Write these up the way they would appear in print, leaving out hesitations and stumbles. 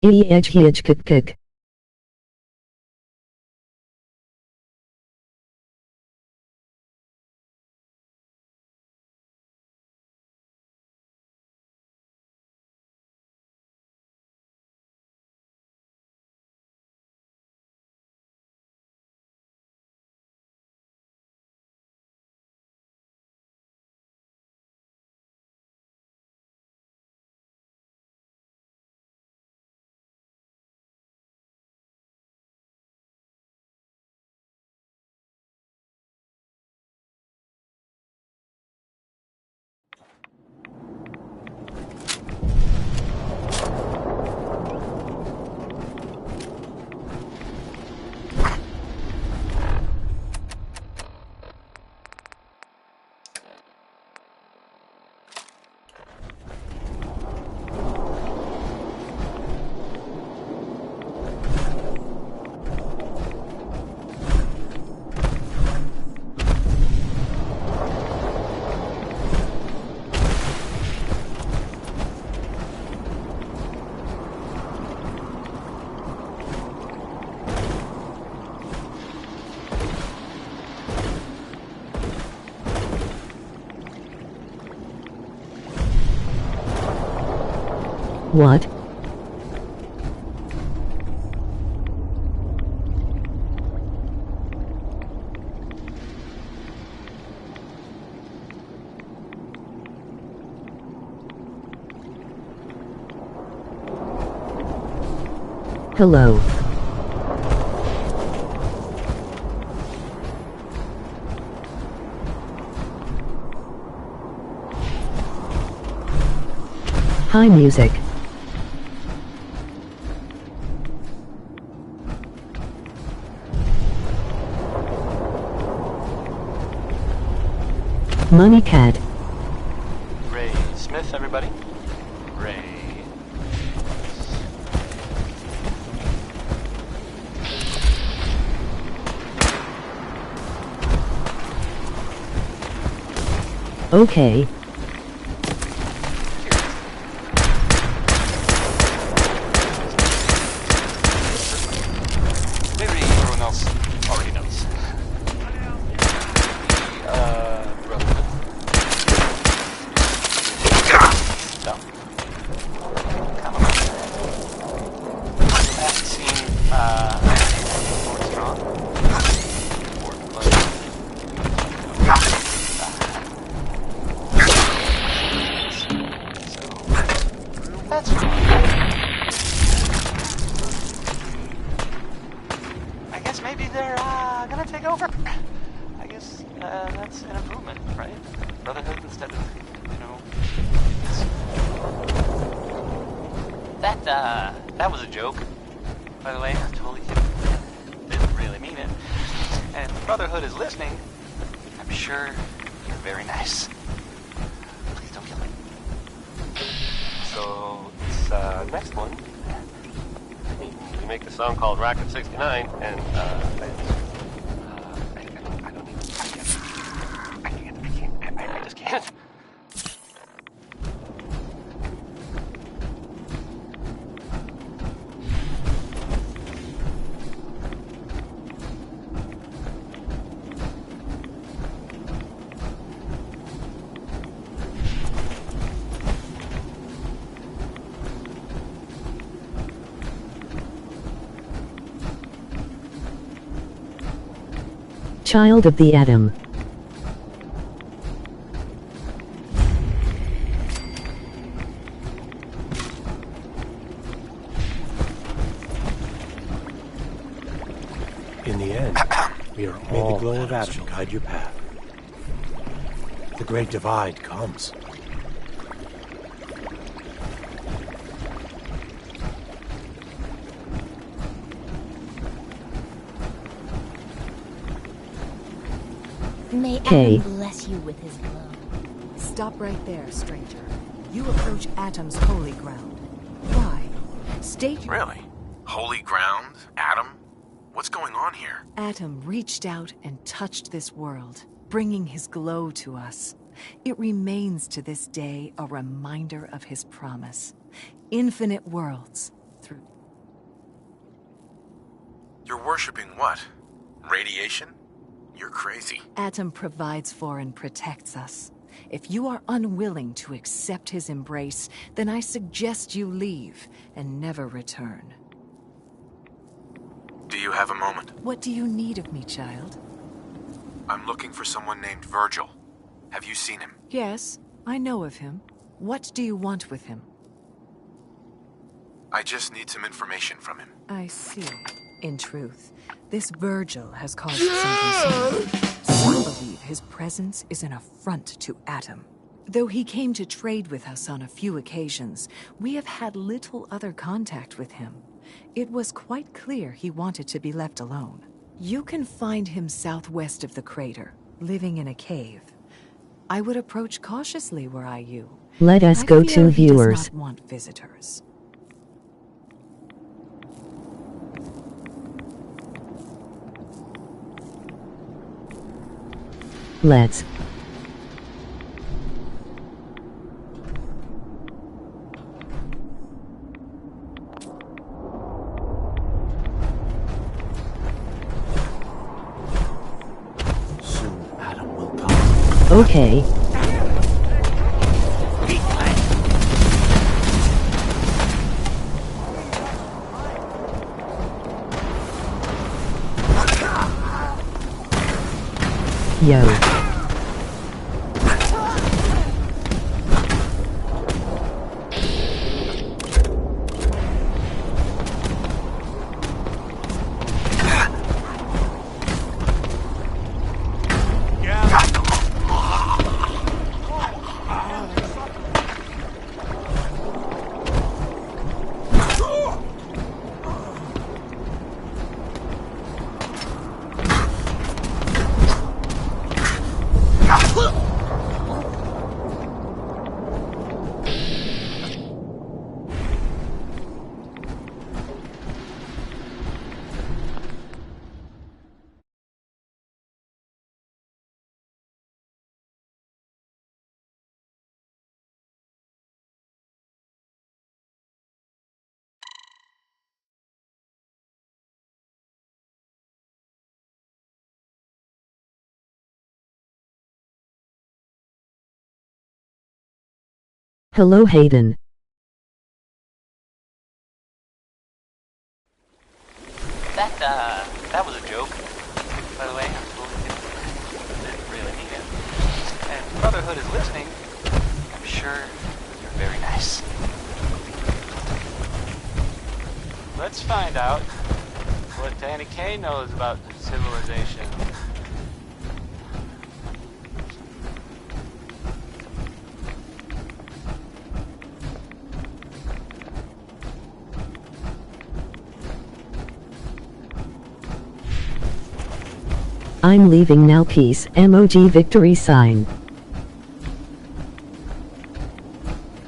Ehk. What? Hello. Hi music. Money Cat. Ray Smith, everybody. Ray. Okay. Maybe everyone else already knows. Brotherhood. No. Come on. That scene, more strong. More blood. So, that's fine. I guess maybe they're gonna take over. I guess that's an improvement, right? Brotherhood instead of, that was a joke, by the way. I totally didn't really mean it. And if Brotherhood is listening, I'm sure you're very nice. Please don't kill me. So, this next one, we make a song called Rocket 69, and I just can't. Child of the Atom. In the end, we are all may the glow of Atom guide your path. The Great Divide comes. May Okay. Atom bless you with his glow. Stop right there, stranger. You approach Atom's holy ground. Why? State your... Really? Holy ground? Atom? What's going on here? Atom reached out and touched this world, bringing his glow to us. It remains to this day a reminder of his promise. Infinite worlds through You're worshipping what? Radiation? You're crazy. Atom provides for and protects us. If you are unwilling to accept his embrace, then I suggest you leave and never return. Do you have a moment? What do you need of me, child? I'm looking for someone named Virgil. Have you seen him? Yes, I know of him. What do you want with him? I just need some information from him. I see. In truth, this Virgil has caused some concern. Some believe his presence is an affront to Atom. Though he came to trade with us on a few occasions, we have had little other contact with him. It was quite clear he wanted to be left alone. You can find him southwest of the crater, living in a cave. I would approach cautiously were I you. Let us I go fear to he does viewers. not want visitors. Let's. Soon Adam will come. Okay. Yo. Hello, Hayden. That was a joke. By the way, I'm totally kidding. Didn't really mean it. And if Brotherhood is listening, I'm sure you're very nice. Let's find out what Danny Kaye knows about civilization. I'm leaving now. Peace. Emoji victory sign.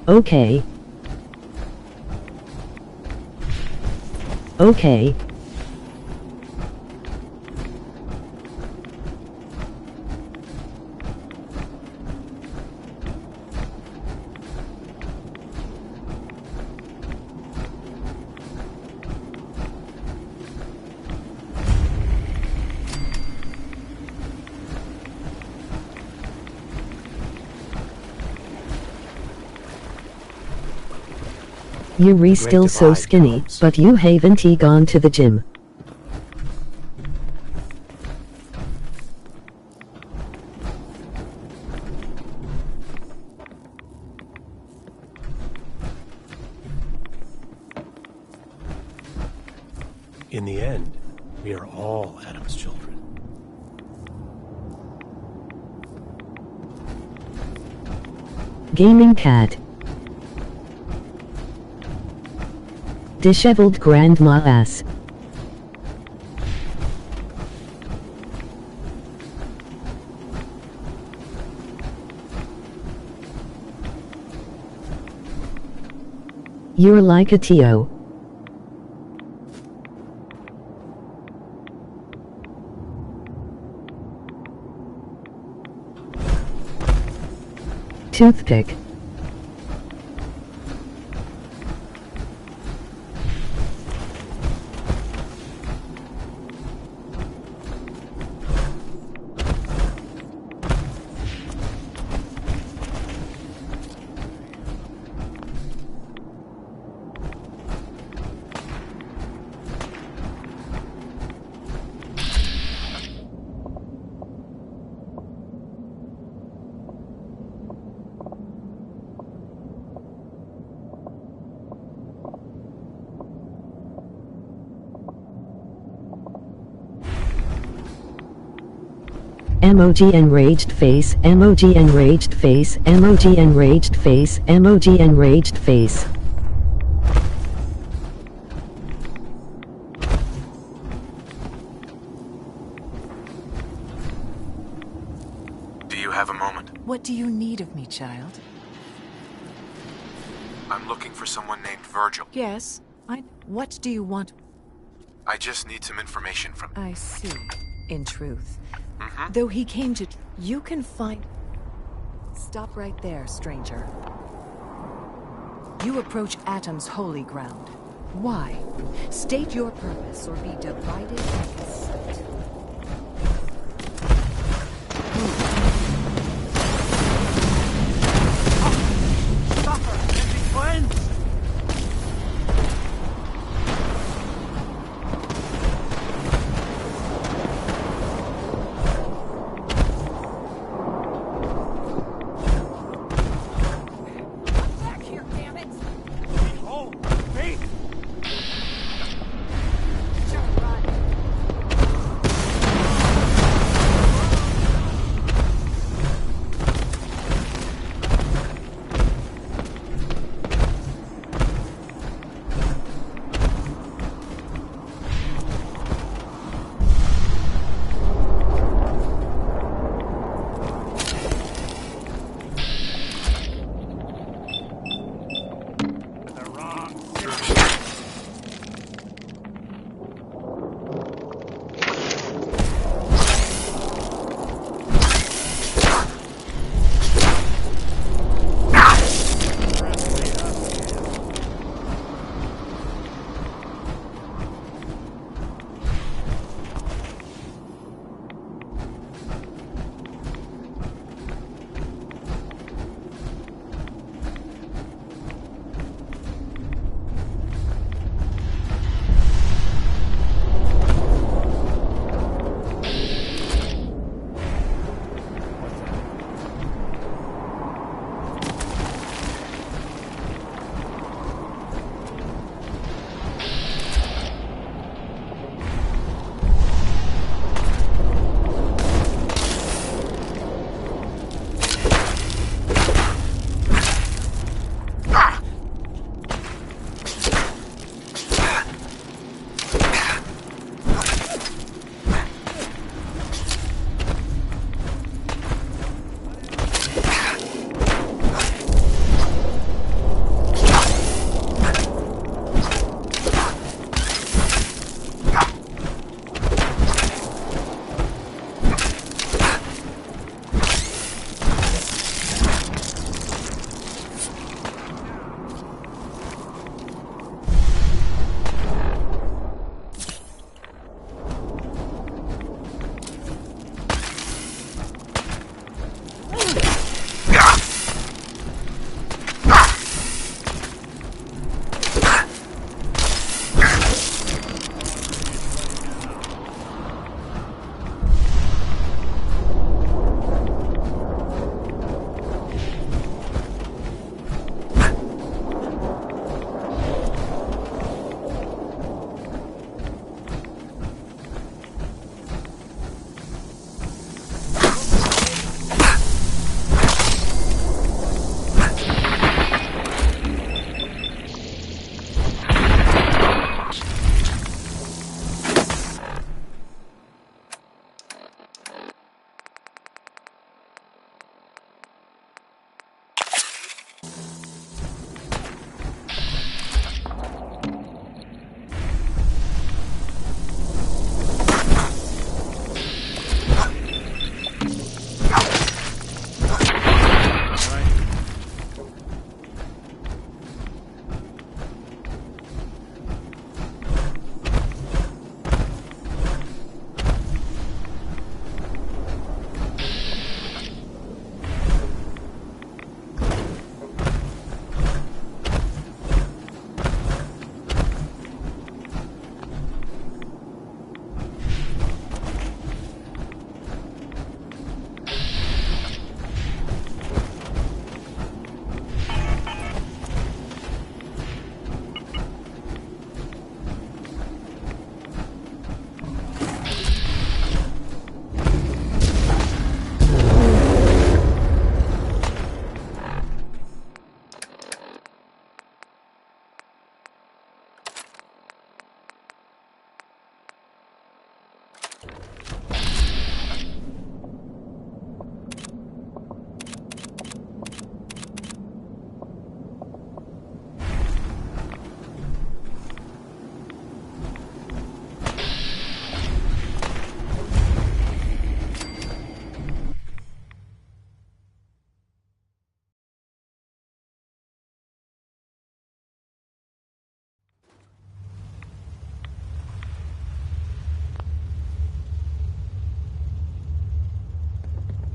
Okay. Okay. You're still so divide skinny, comes. but you haven't gone to the gym. In the end, we are all Adam's children. Gaming cat. Disheveled grandma ass. You're like a Tio. Toothpick. emoji enraged face, emoji enraged face, emoji enraged face, emoji enraged face. Do you have a moment? What do you need of me, child? I'm looking for someone named Virgil. Yes, What do you want? I just need some information from him. I see. In truth. Though he came to... You can find... Stop right there, stranger. You approach Atom's holy ground. Why? State your purpose or be divided like a sight.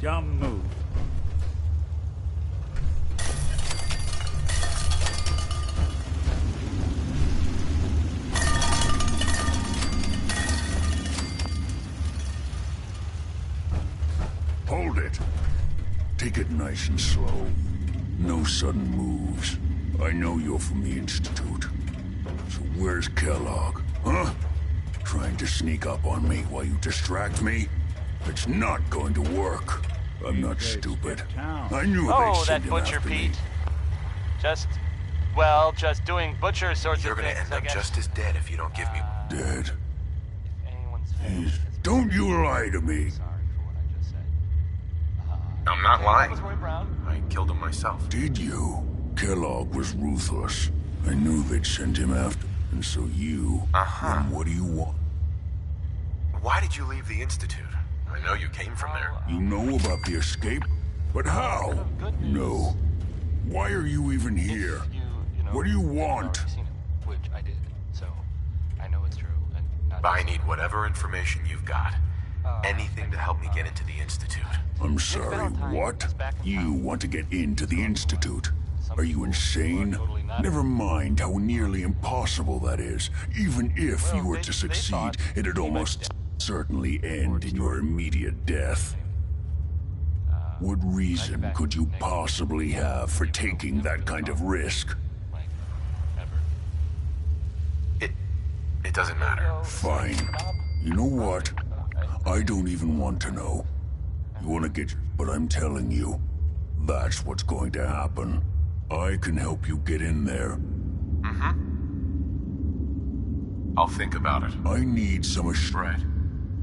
Dumb move. Hold it. Take it nice and slow. No sudden moves. I know you're from the Institute. So where's Kellogg? Huh? Trying to sneak up on me while you distract me? It's not going to work. I'm not stupid. I knew they'd Oh, send that him Butcher after me. Pete. Just doing Butcher sorts You're of gonna things, end I up guess. just as dead if you don't give me... Dead. Anyone's family. Don't you lie to me. Sorry for what I just said. I'm not That lying. was Roy Brown. I killed him myself. Did you? Kellogg was ruthless. I knew they'd send him after. And so you... Uh-huh. Then what do you want? Why did you leave the Institute? I know you came from there. You know about the escape? But how? Good news. No. Why are you even here? You know, What do you I've want? already seen it, which I did, so I know it's true. And not I just- need whatever information you've got. Anything to help me get into the Institute. I'm sorry, Valentine what? is back in You town. want to get into the Institute? Some Are you people insane? are totally not. Never mind how nearly impossible that is. Even if you were Well, to they succeed, thought it'd he might almost die. certainly end in your immediate death. What reason back could you next week. possibly have for taking that kind of risk? Like, ever. It doesn't matter. Fine. You know what? I don't even want to know. You want to get... But I'm telling you, that's what's going to happen. I can help you get in there. I'll think about it. I need some Brett,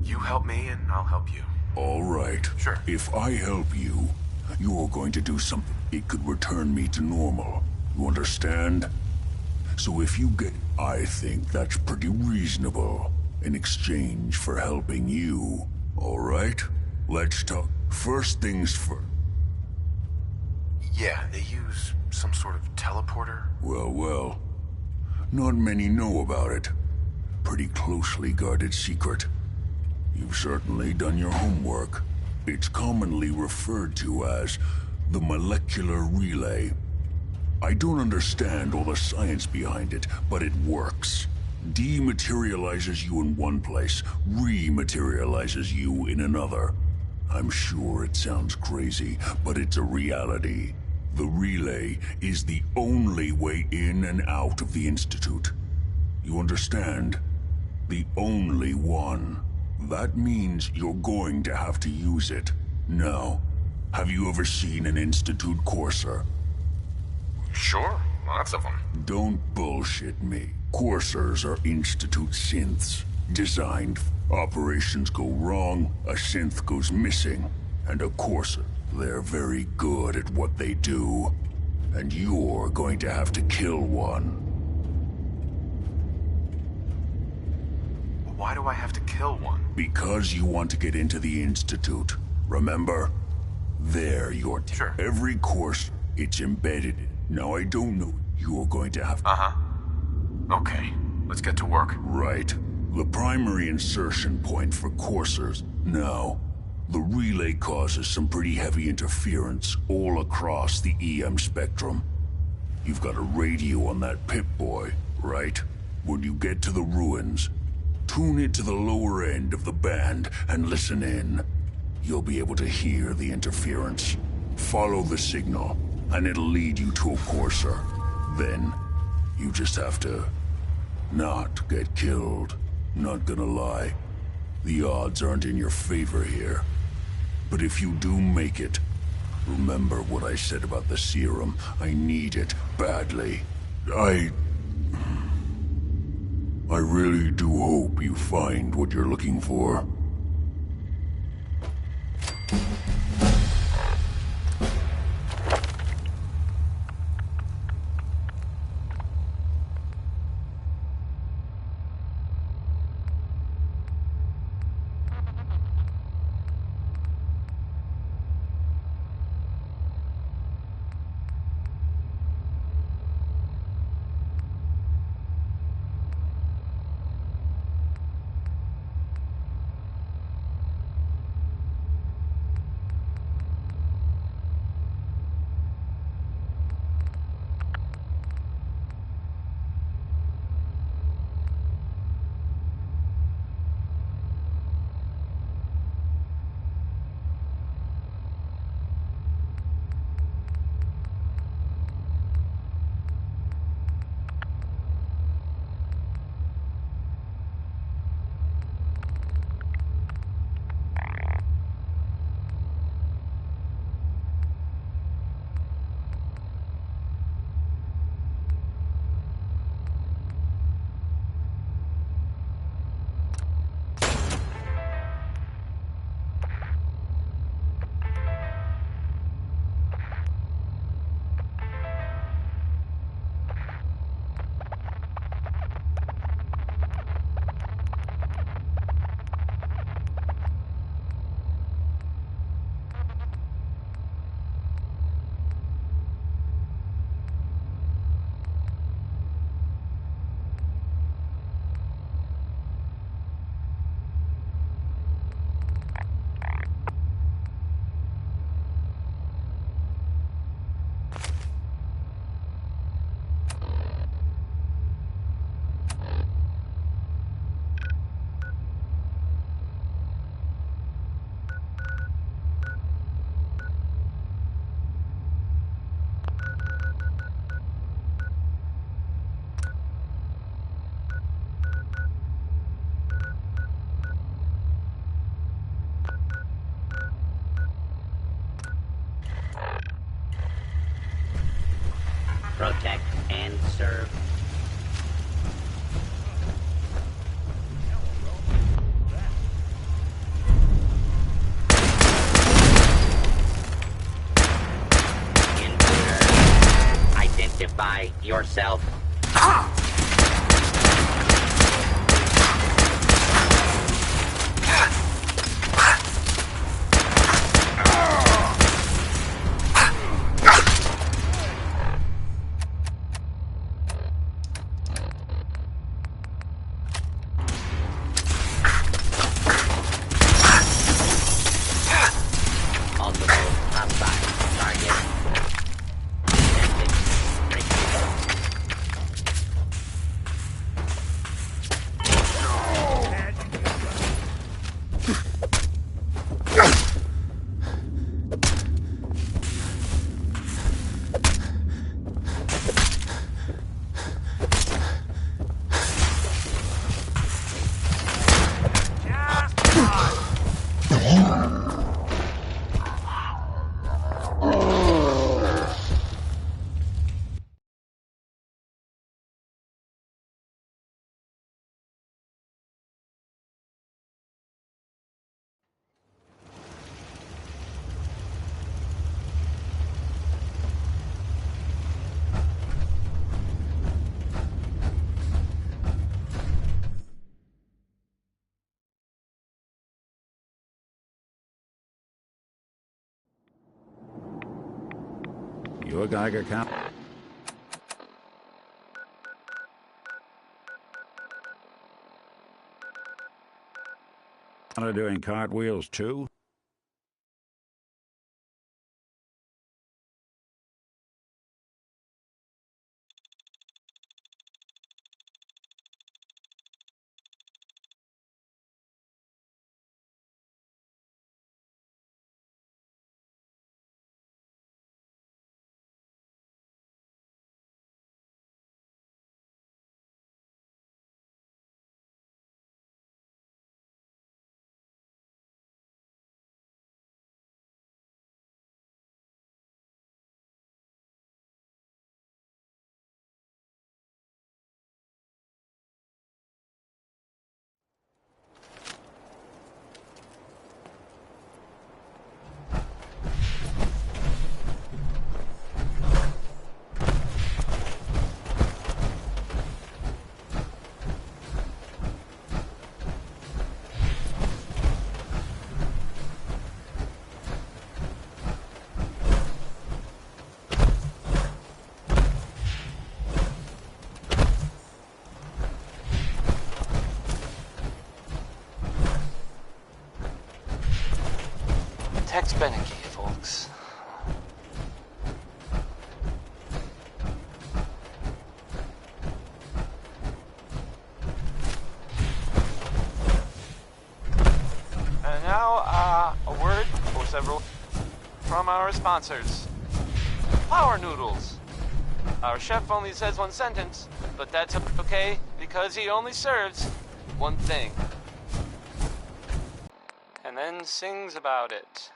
you help me and I'll help you. All right. Sure. If I help you, you're going to do something. It could return me to normal. You understand? So if you get... I think that's pretty reasonable. In exchange for helping you. All right? Let's talk. First things first. Yeah, they use some sort of teleporter. Well. Not many know about it. Pretty closely guarded secret. You've certainly done your homework. It's commonly referred to as the molecular relay. I don't understand all the science behind it, but it works. Dematerializes you in one place, rematerializes you in another. I'm sure it sounds crazy, but it's a reality. The relay is the only way in and out of the Institute. You understand? The only one. That means you're going to have to use it. Now, have you ever seen an Institute Courser? Sure, lots of them. Don't bullshit me. Coursers are Institute synths. Designed. Operations go wrong, a synth goes missing. And a Courser, they're very good at what they do. And you're going to have to kill one. Why do I have to kill one? Because you want to get into the Institute. Remember? There, you're... Sure. Every course, it's embedded. Now, I don't know. You're going to have... Okay, let's get to work. Right. The primary insertion point for coursers. Now, the relay causes some pretty heavy interference all across the EM spectrum. You've got a radio on that Pip-Boy, right? When you get to the ruins, tune it to the lower end of the band and listen in. You'll be able to hear the interference. Follow the signal, and it'll lead you to a courser. Then, you just have to not get killed. Not gonna lie. The odds aren't in your favor here. But if you do make it, remember what I said about the serum. I need it badly. I really do hope you find what you're looking for. protect, and serve. Intruder, identify yourself. You a Geiger count? Doing cartwheels too? Tex Beneke, folks. And now, a word or several from our sponsors. Power Noodles. Our chef only says one sentence, but that's okay because he only serves one thing. And then sings about it.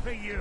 for you.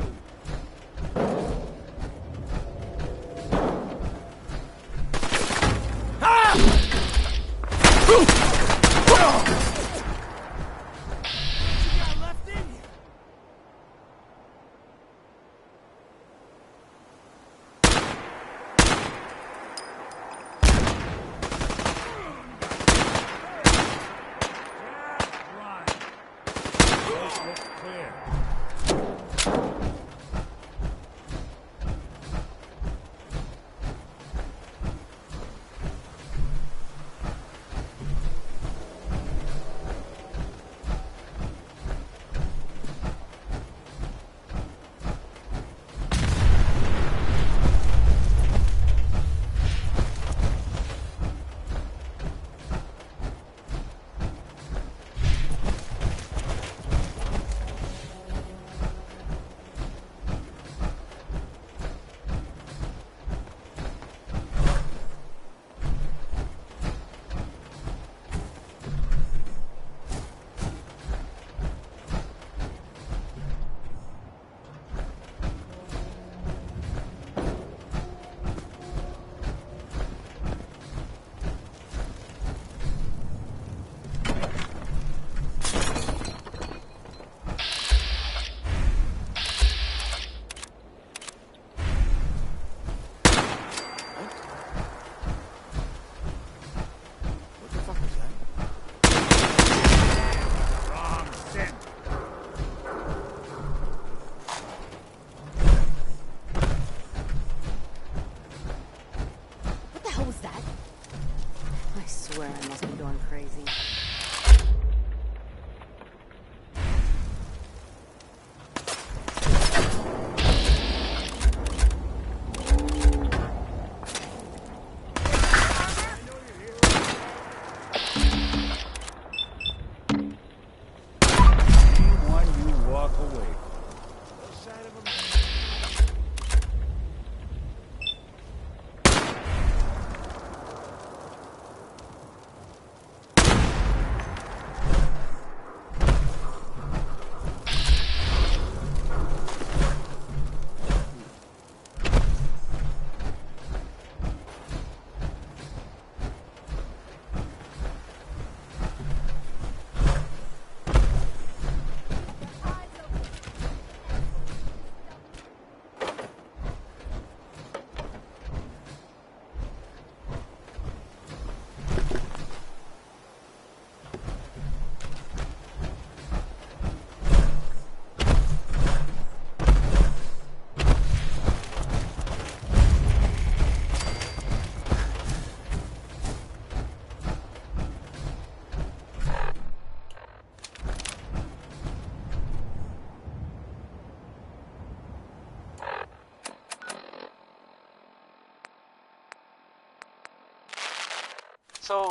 So,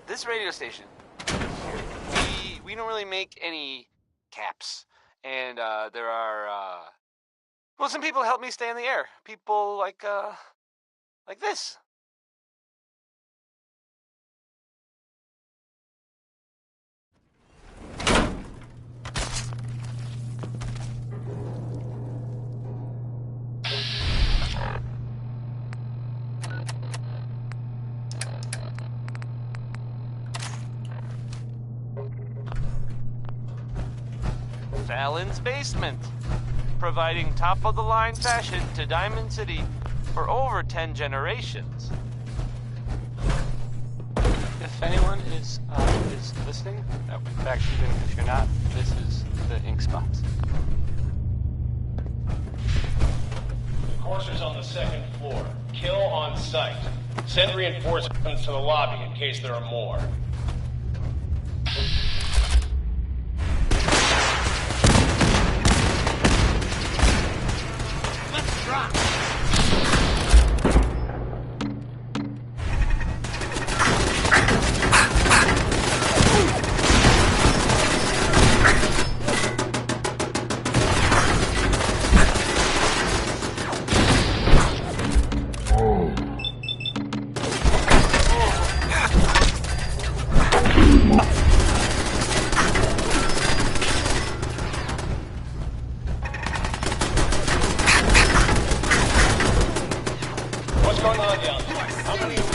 this radio station, we don't really make any caps. And, there are, well, some people help me stay in the air. People like this. Fallon's Basement, providing top-of-the-line fashion to Diamond City for over 10 generations. If anyone is listening, in fact, even if you're not, this is the ink spots. The courser's on the second floor. Kill on sight. Send reinforcements to the lobby in case there are more. Let's drop! What's going on down there? How many are we?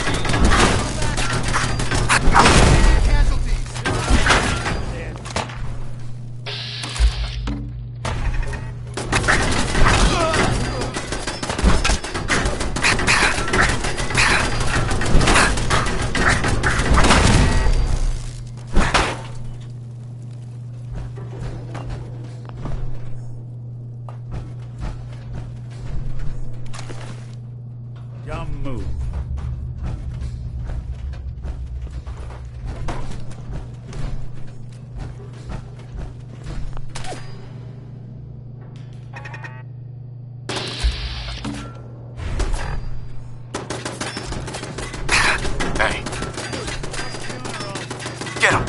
Dumb move. Hey. Get him.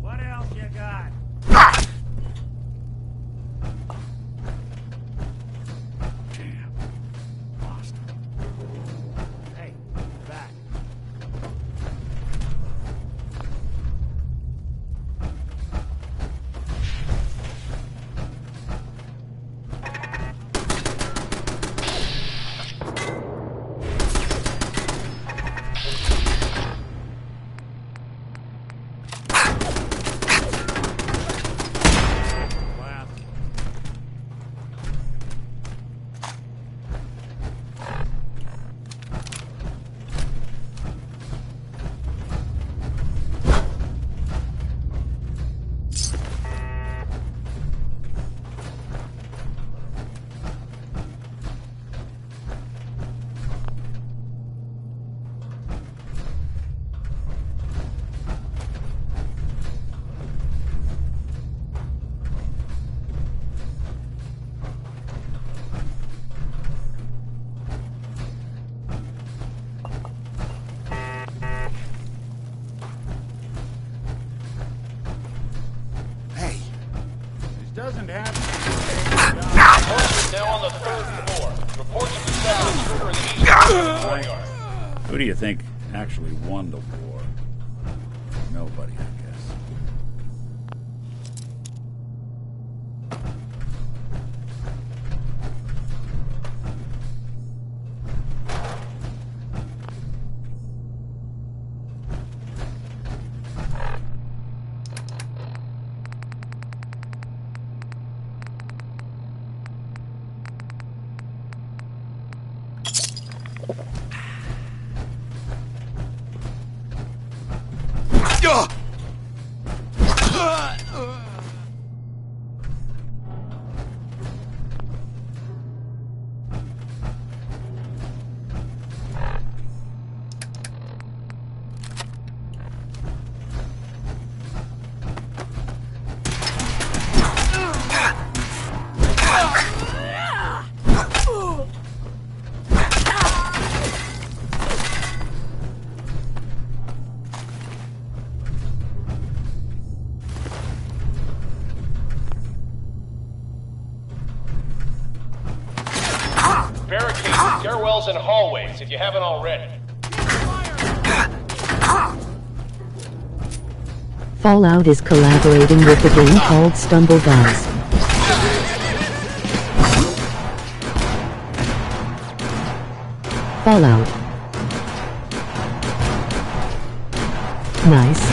What else you got? Damn. Lost him. Hey, back. Wow. Hey, This doesn't happen. Horses now on the 3rd floor. Reports of the second intruder in the east courtyard. Who do you think actually won the war? Nobody, I guess. Barricade the stairwells and hallways if you haven't already. Fallout is collaborating with the game called Stumble Guys. Fallout. Nice.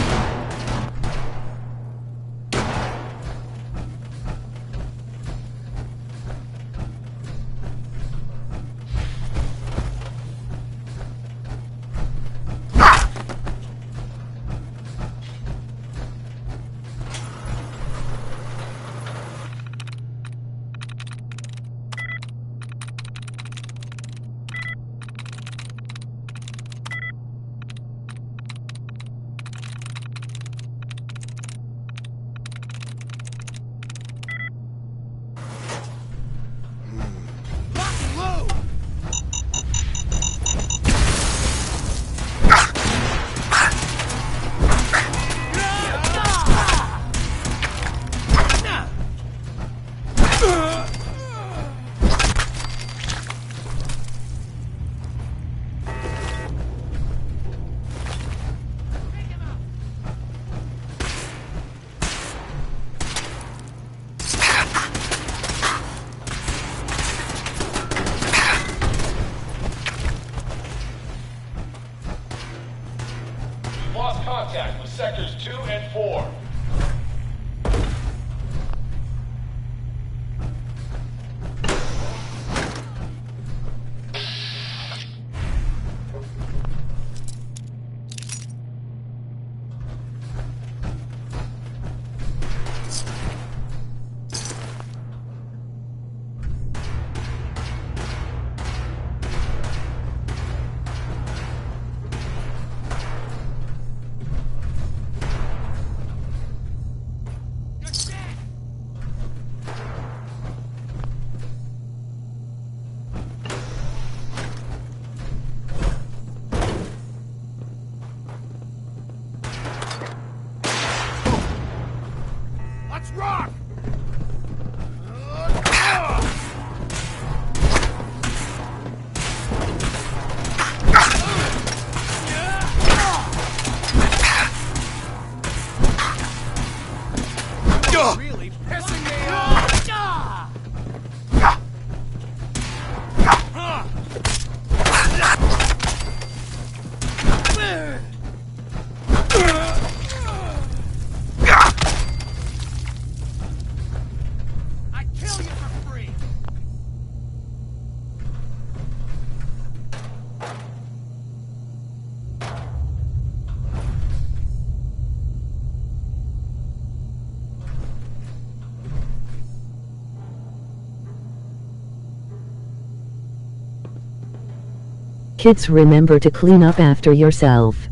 Kids, remember to clean up after yourself.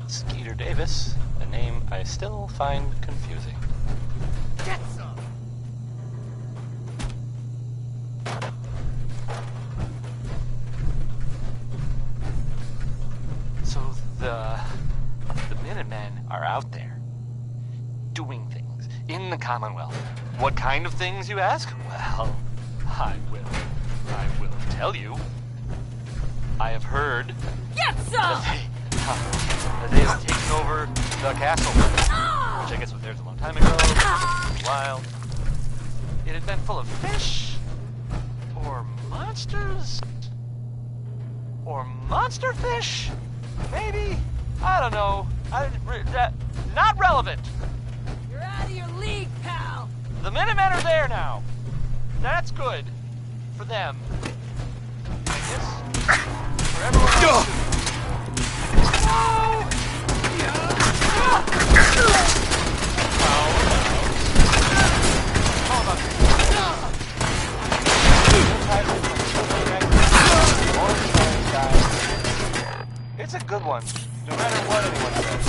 Skeeter Davis, a name I still find confusing. Get some! So the Minutemen are out there, doing things in the Commonwealth. What kind of things, you ask? Well, I will tell you. I have heard Get some! that they have taken over the castle, which I guess was theirs a long time ago. A while. It had been full of fish, or monsters, or monster fish, maybe. I don't know. Not relevant. You're out of your league, pal! The Minutemen are there now. That's good for them. I guess for everyone else too. It's a good one, no matter what anyone says.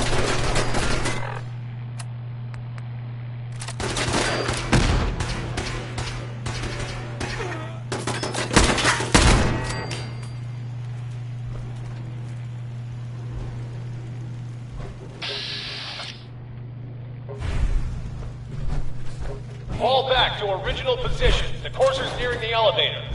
Fall back to original position. The courser's nearing the elevator.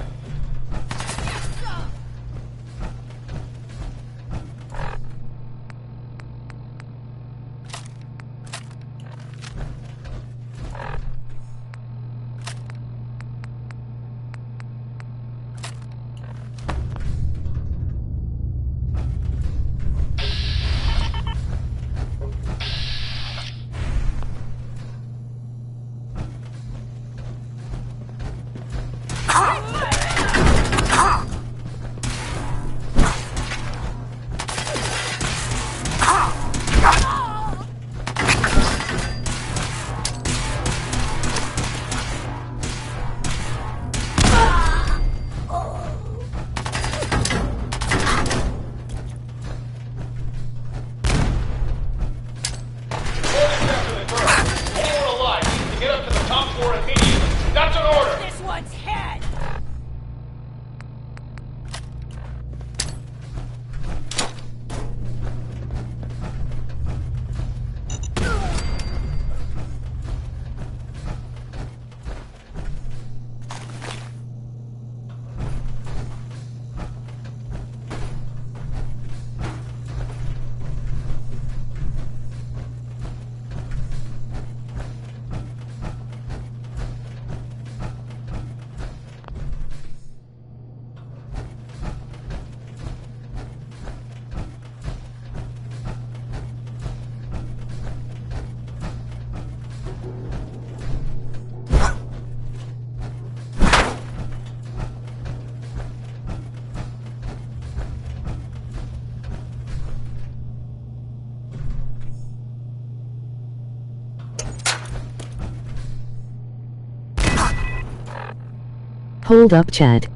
Hold up, Chad.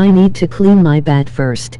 I need to clean my bat first.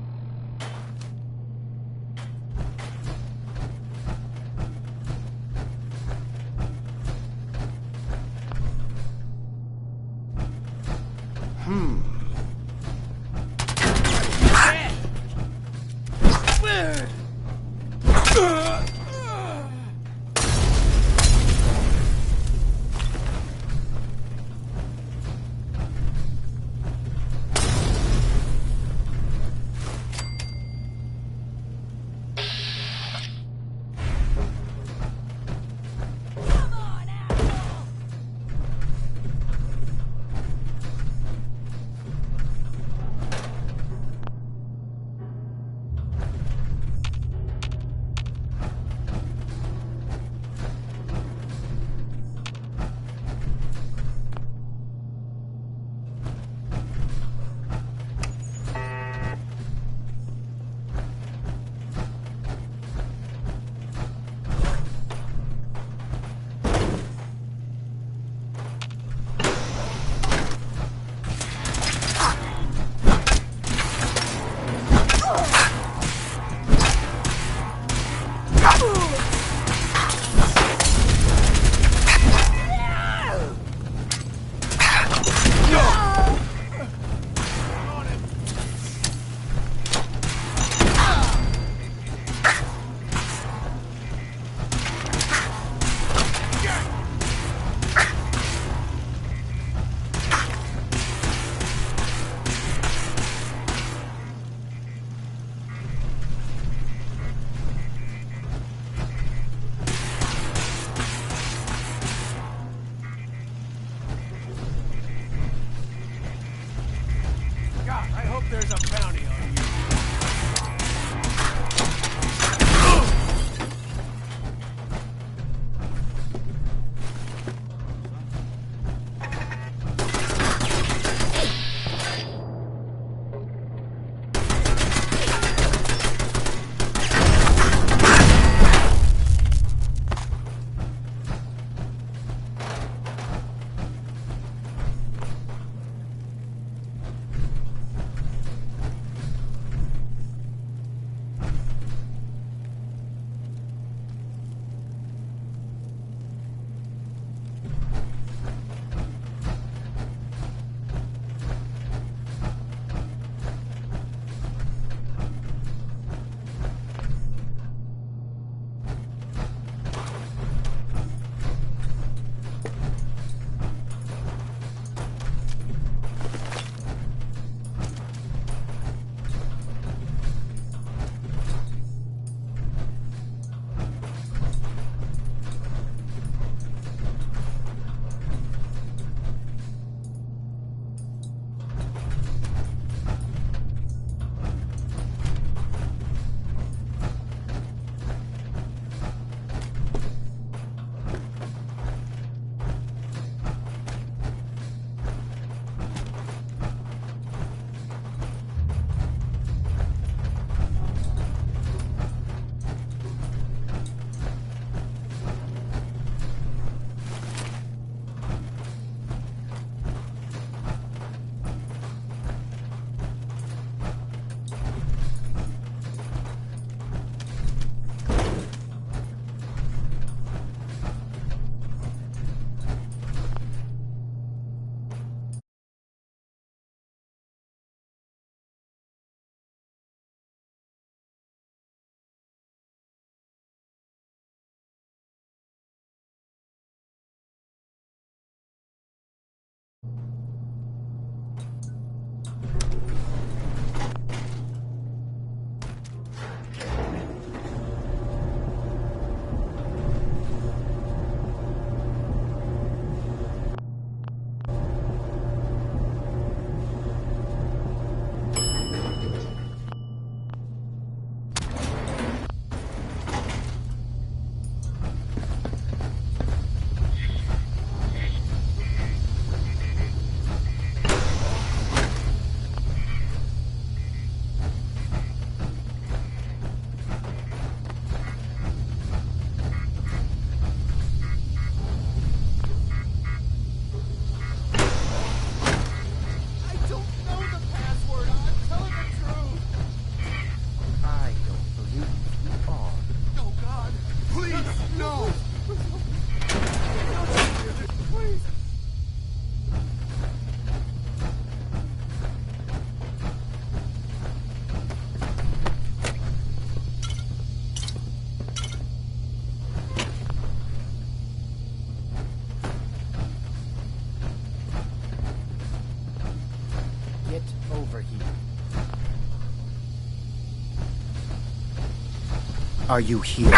are you here?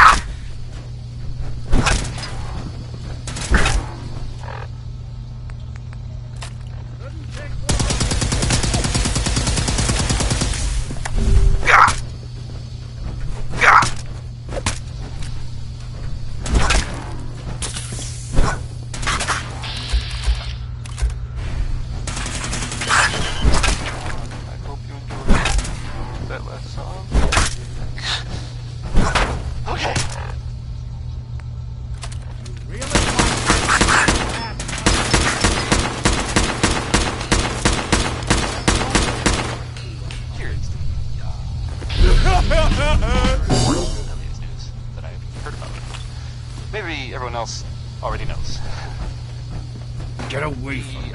Maybe everyone else already knows. Get away from me.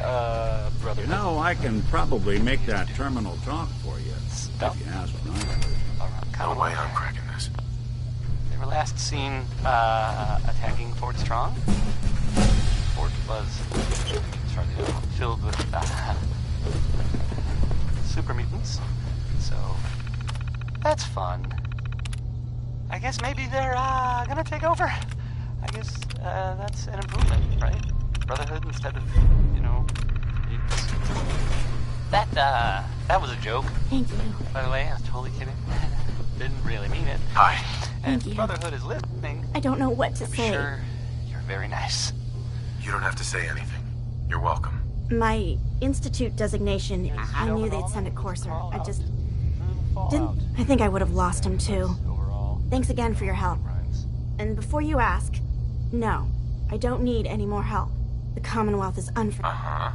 Brother. You know, I can probably make that terminal talk for you. Stop. If you ask me. No way I'm cracking this. They were last seen attacking Fort Strong. Fort was filled with super mutants. So that's fun. I guess maybe they're gonna take over. I guess that's an improvement, right? Brotherhood instead of, mutants. That was a joke. Thank you. By the way, I was totally kidding. Didn't really mean it. Hi. And Thank you. Brotherhood is listening. I don't know what to I'm say. sure you're very nice. You don't have to say anything. You're welcome. My institute designation, I knew they'd send a courser. I just didn't. I think I would have lost him too. Thanks again for your help. And before you ask, no, I don't need any more help. The Commonwealth is unforgiving. Uh-huh.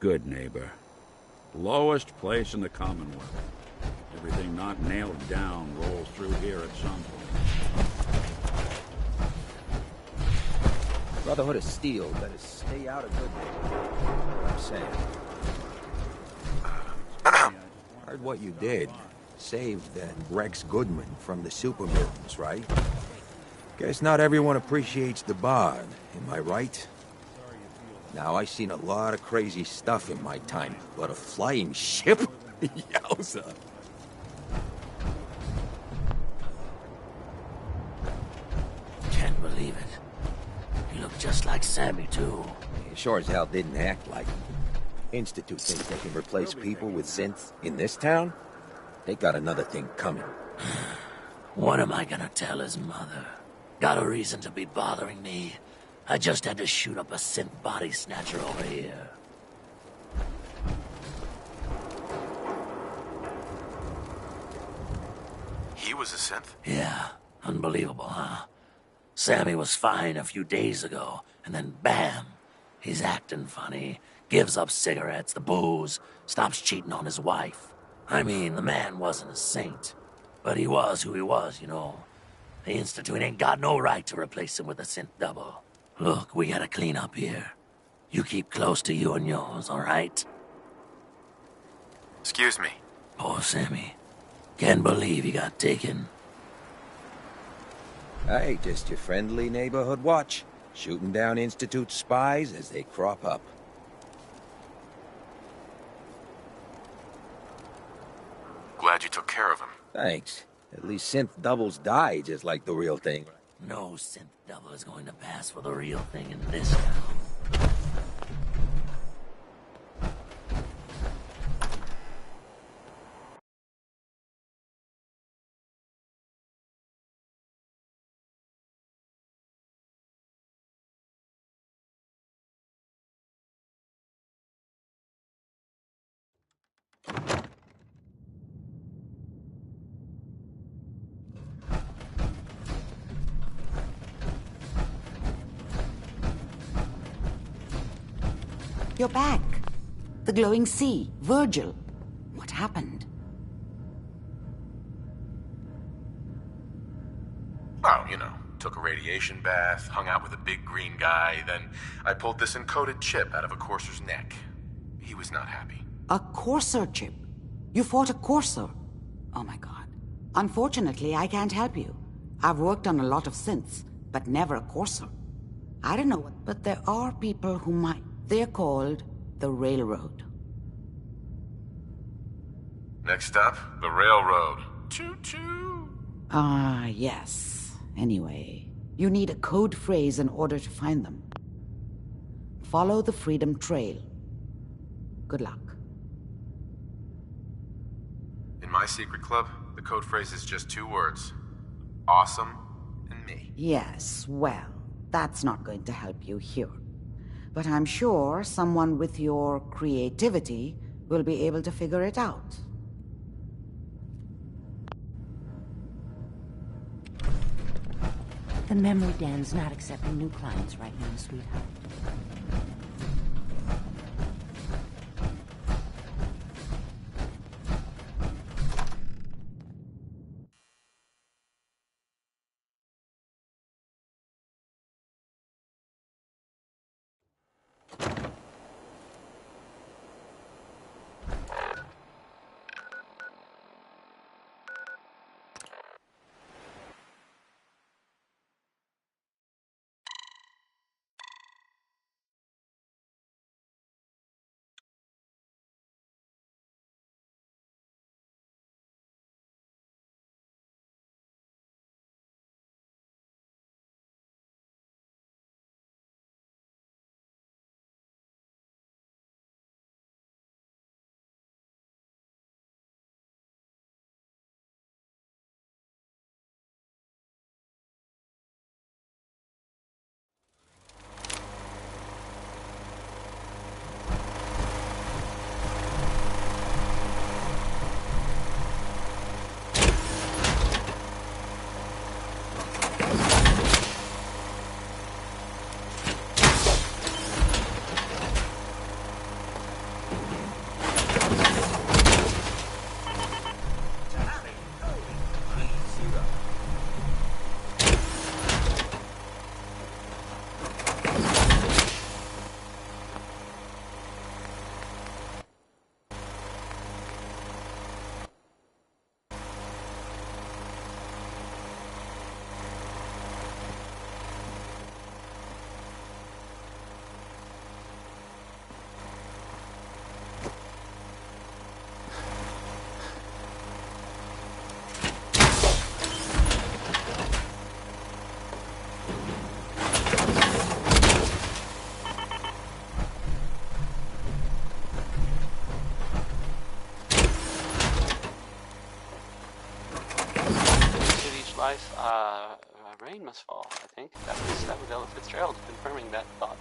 Good neighbor. Lowest place in the Commonwealth. Everything not nailed down rolls through here at some point. Brotherhood of Steel better stay out of good neighborhood. What I'm saying. Heard what you did. Saved that Rex Goodman from the super mutants, right? Guess not everyone appreciates the Bard, am I right? Now, I've seen a lot of crazy stuff in my time, but a flying ship? Yowza. Can't believe it. just like Sammy, too. He sure as hell didn't act like him. Institute thinks they can replace people with synths in this town? They got another thing coming. What am I gonna tell his mother? Got a reason to be bothering me? I just had to shoot up a synth body snatcher over here. He was a synth? Yeah, unbelievable, huh? Sammy was fine a few days ago, and then bam! He's acting funny, gives up cigarettes, the booze, stops cheating on his wife. I mean, the man wasn't a saint, but he was who he was, you know. The Institute ain't got no right to replace him with a synth double. Look, we gotta clean up here. You keep close to you and yours, all right? Excuse me. Poor Sammy. Can't believe he got taken. Hey, just your friendly neighborhood watch. Shooting down Institute spies as they crop up. Glad you took care of him. Thanks. At least synth doubles die just like the real thing. No synth double is going to pass for the real thing in this town. You're back. The glowing sea. Virgil. What happened? Oh, you know, took a radiation bath, hung out with a big green guy, then I pulled this encoded chip out of a courser's neck. He was not happy. A courser chip? You fought a courser? Oh my god. Unfortunately, I can't help you. I've worked on a lot of synths, but never a courser. I don't know what, but there are people who might. They're called the Railroad. Next up, the Railroad. Choo-choo! Ah, yes. Anyway, you need a code phrase in order to find them. Follow the Freedom Trail. Good luck. In my secret club, the code phrase is just 2 words. Awesome and me. Yes, well, that's not going to help you here. But I'm sure someone with your creativity will be able to figure it out. The memory den's not accepting new clients right now, sweetheart. rain must fall, I think. That was Ella Fitzgerald confirming that thought.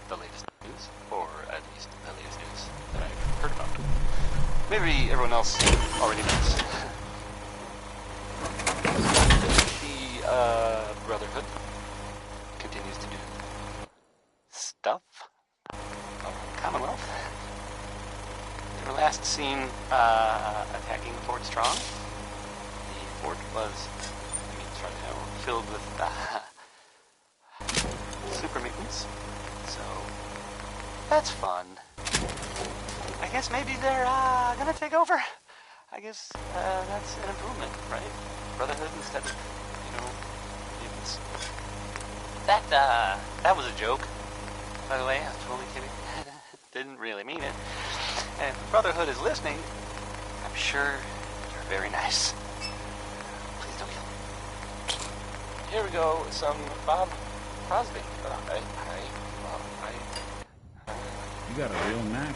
The latest news, or at least the latest news that I've heard about. Maybe everyone else already knows. The Brotherhood continues to do stuff. Commonwealth. They were last seen attacking Fort Strong. The fort was, filled with super mutants. So that's fun. I guess maybe they're gonna take over. I guess that's an improvement, right? Brotherhood instead of, mutants. That was a joke, by the way. I was totally kidding. Didn't really mean it. And if the Brotherhood is listening, I'm sure you're very nice. Please don't kill me. Here we go, some Bob Crosby. You got a real knack.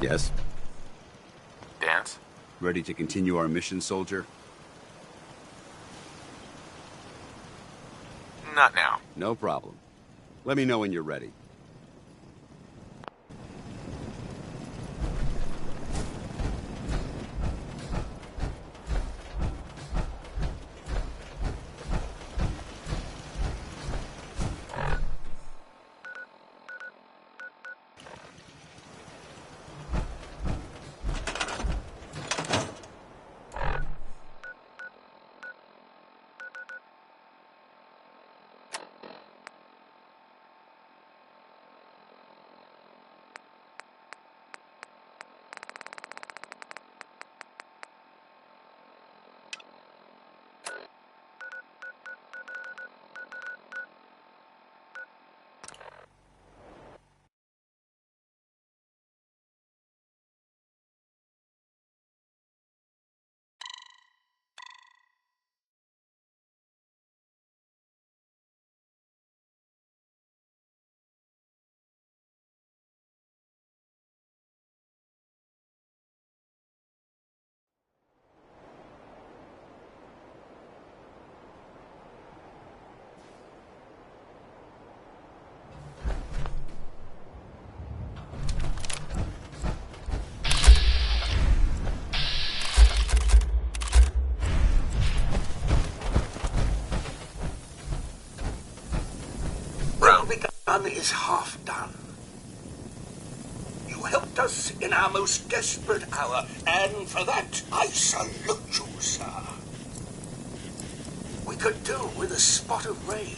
Yes? Dance? Ready to continue our mission, soldier? Not now. No problem. Let me know when you're ready. done is half done. You helped us in our most desperate hour, and for that I salute you, sir. We could do with a spot of rain.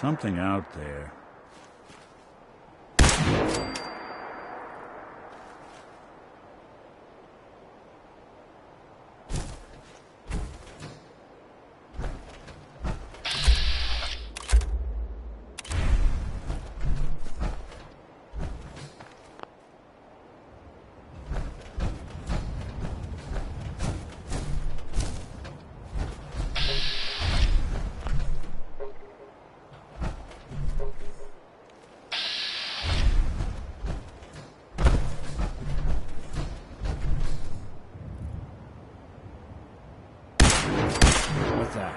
Something out there. What's that?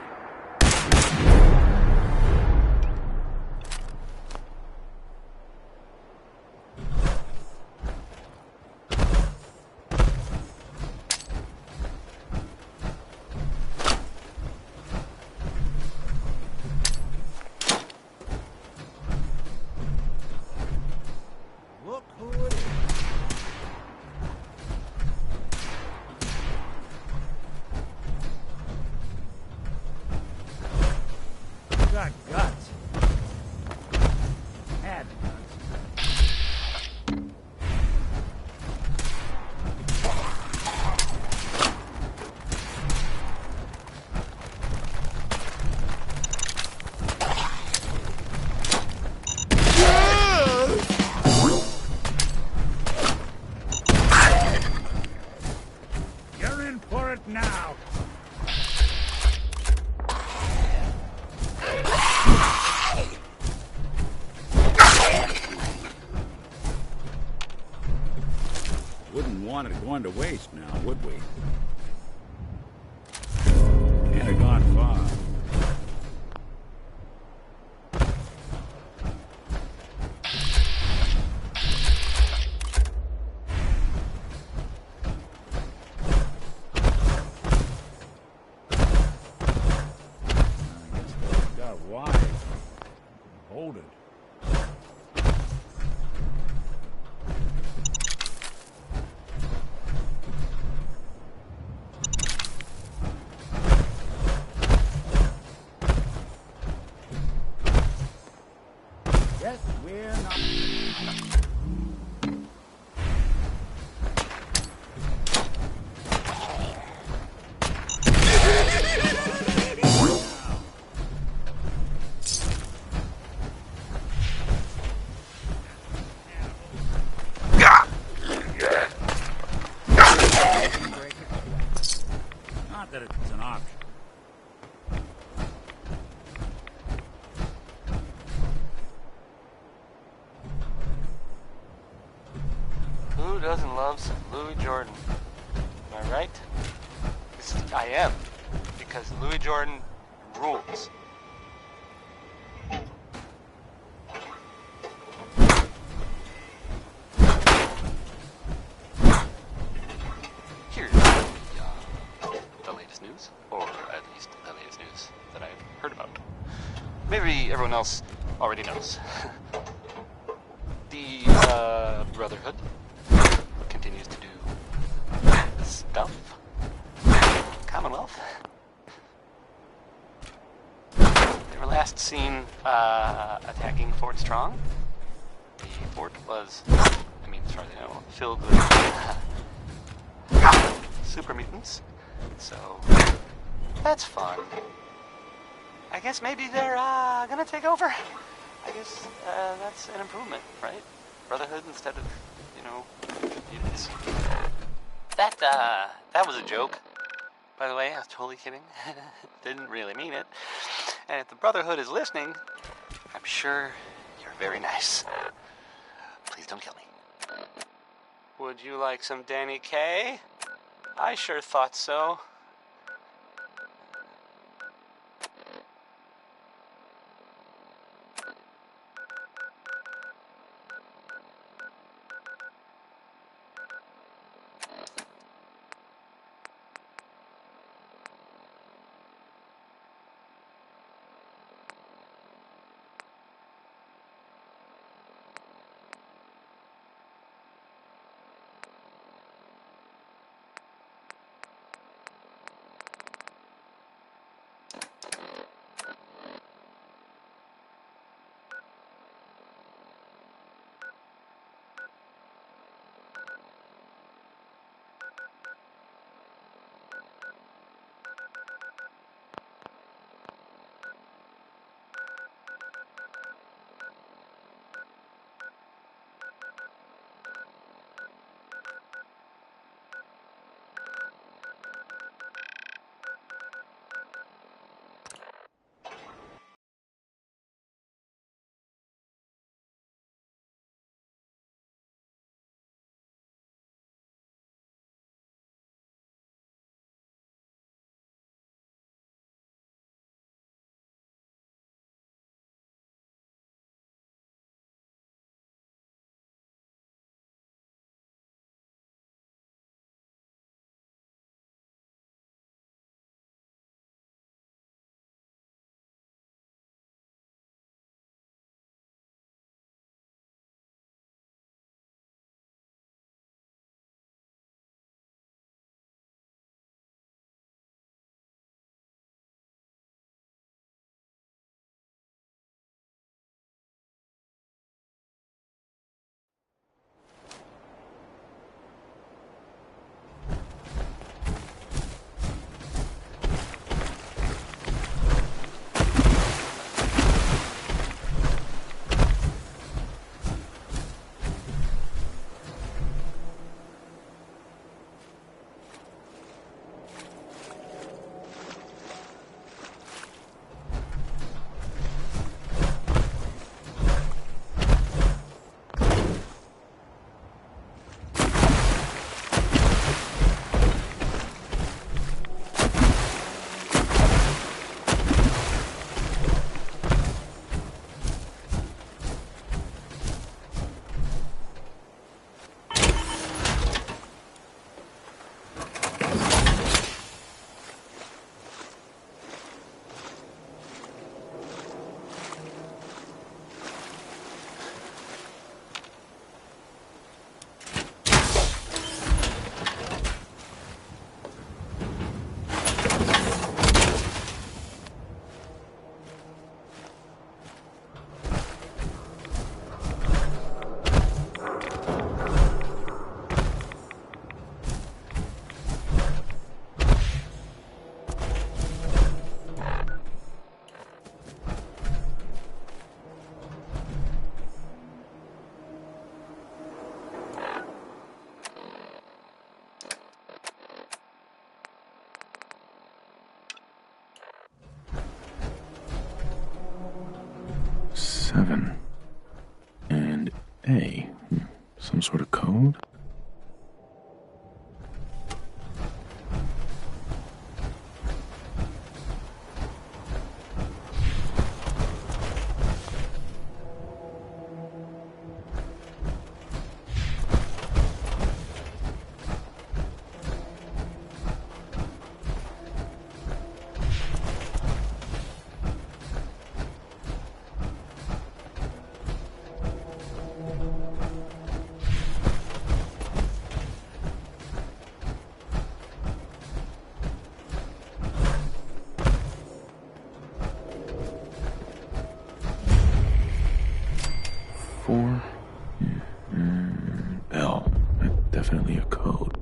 Look who it is. Got guts. Had guts. You're in for it now. Wouldn't want it going to waste now, would we? Can't have gone far. I guess they've got wires. Hold it. Yes, we're not. Not that it's an option. Who doesn't love some Louis Jordan? Am I right? I am, because Louis Jordan rules. Here's the latest news, or at least the latest news that I've heard about. Maybe everyone else already knows. The Brotherhood continues to do stuff. Commonwealth. They were last seen attacking Fort Strong. The fort was, I mean, as far as I know, filled with super mutants. So that's fun. I guess maybe they're gonna take over. I guess that's an improvement, right? Brotherhood instead of, you know, mutants. That was a joke. By the way, I was totally kidding. Didn't really mean it. And if the Brotherhood is listening, I'm sure very nice. Please don't kill me. Would you like some Danny Kaye? I sure thought so. And A. Some sort of code? L. Definitely a code.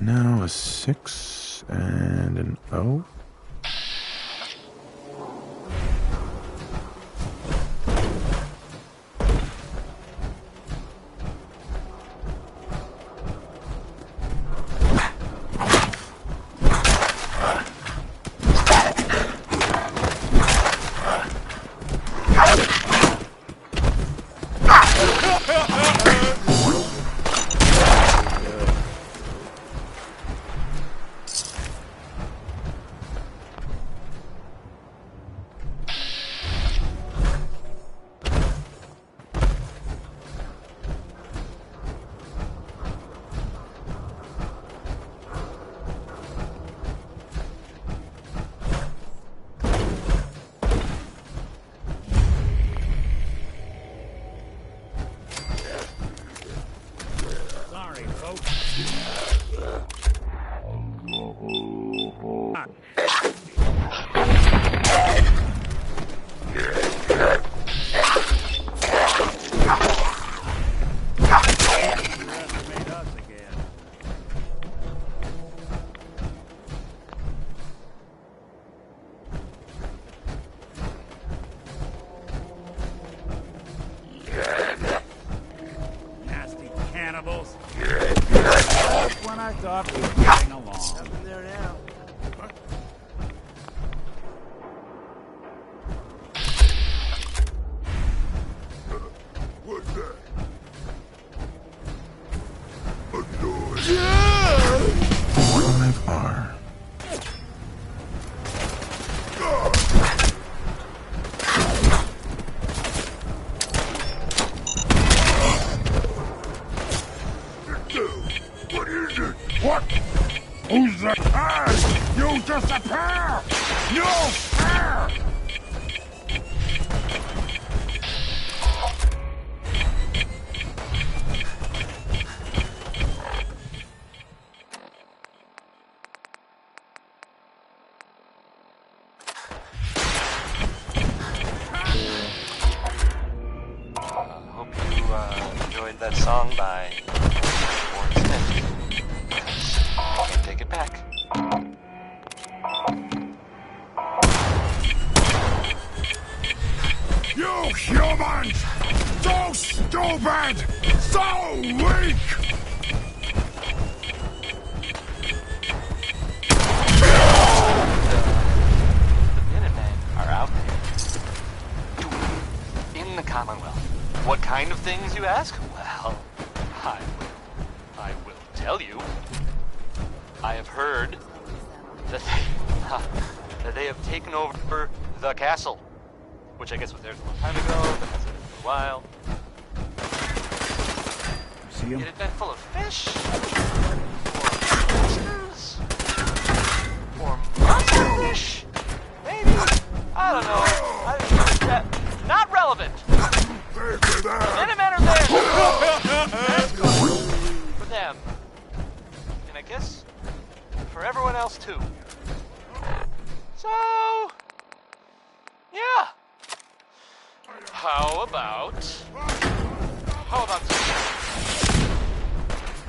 Now a 6 and an O. Sorry, folks. Nasty cannibals. Just when I thought we were getting along. Nothing there now. What's that? A noise. 5R. What is it? What? Who's that? Hey! You disappear! No fair! Hope you enjoyed that song by Warren Smith. Can't take it back. You humans! So stupid! So weak! The Minutemen are out there. In the Commonwealth. What kind of things, you ask? Well, I will tell you. I have heard that they have taken over the castle. Which I guess was theirs a long time ago, but hasn't been for a while. See him? It had been full of fish, or monsters, or monster fish, maybe. I don't know. Not relevant. The Minutemen are there. That's good for them, and I guess for everyone else too. So, yeah. How about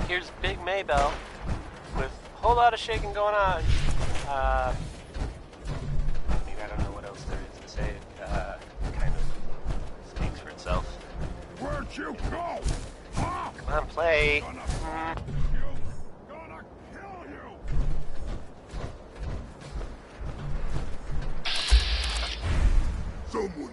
here's Big Maybell with a whole lot of shaking going on. I mean, I don't know what else there is to say. It kind of speaks for itself. Where'd you go? Huh? Come on, play. Someone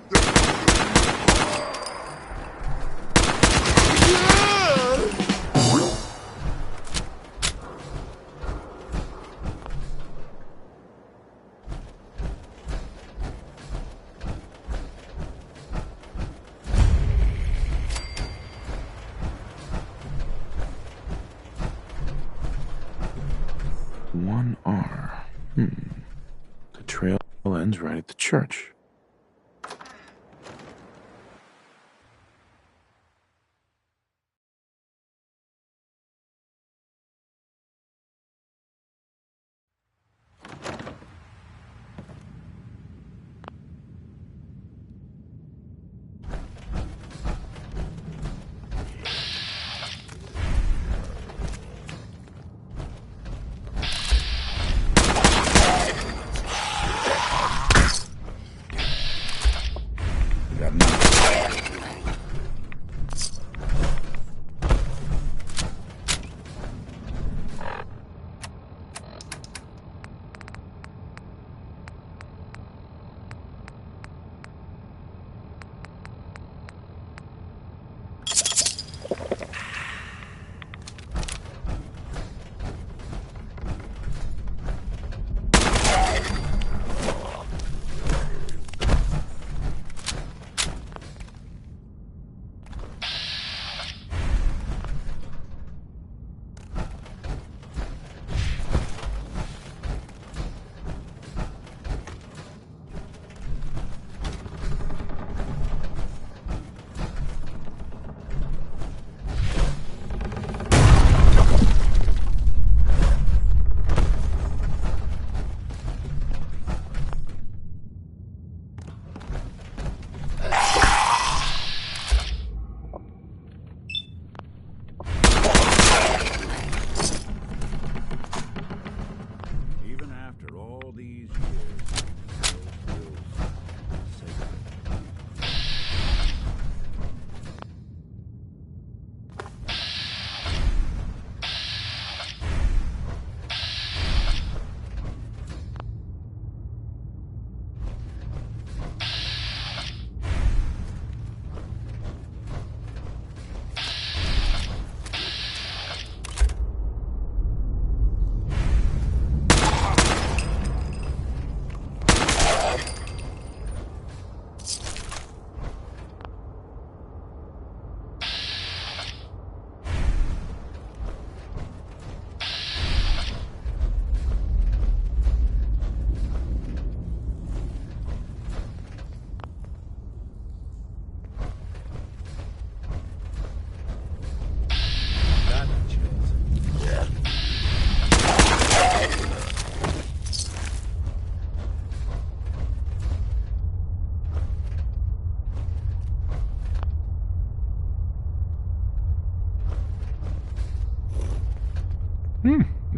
One R. The trail ends right at the church.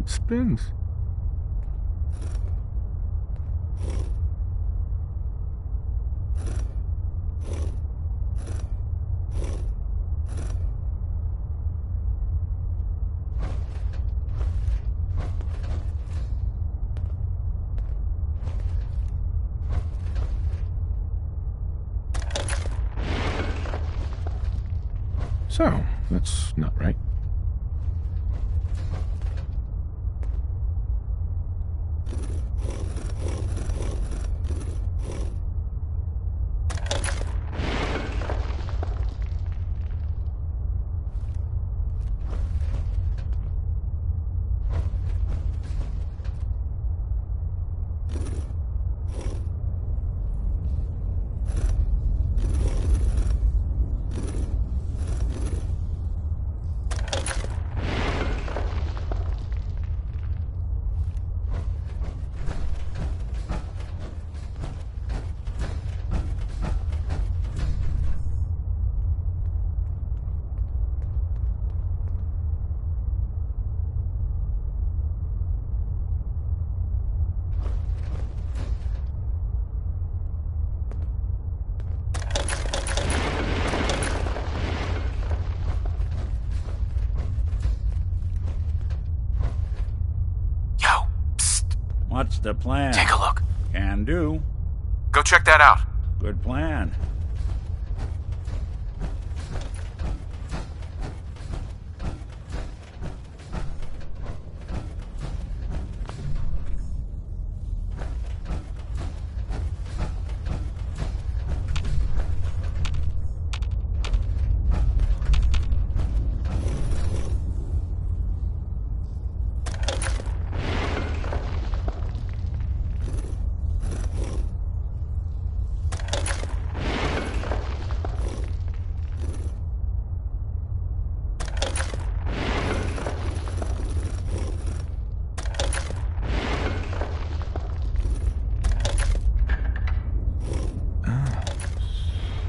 It spins. So, that's not right. What's the plan? Take a look. Can do. Go check that out. Good plan.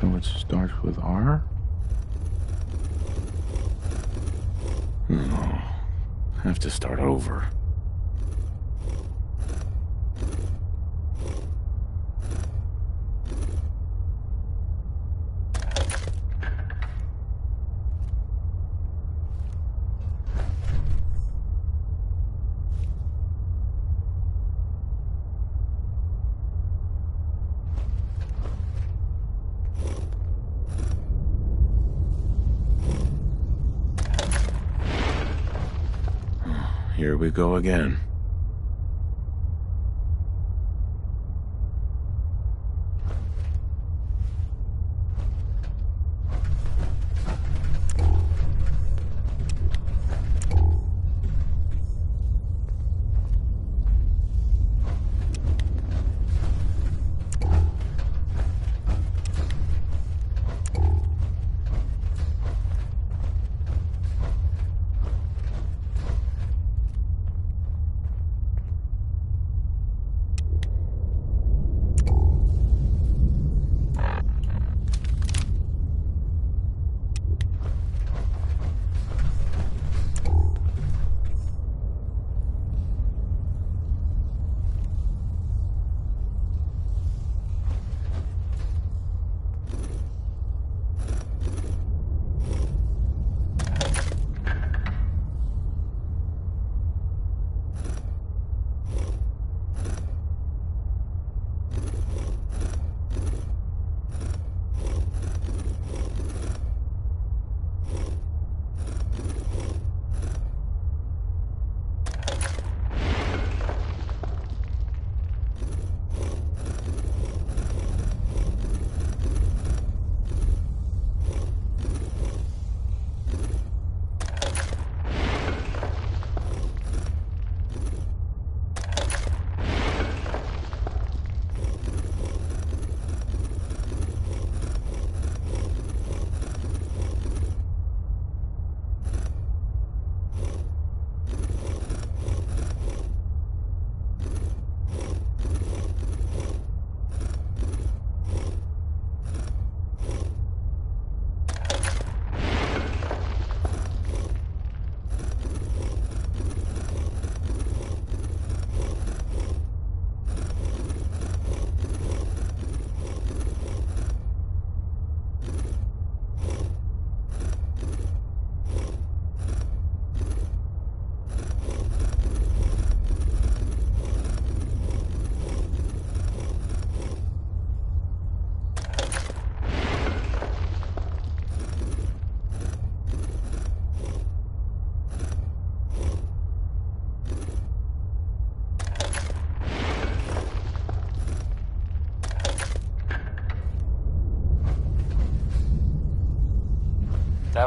So it starts with R? No. Have to start over. Here we go again.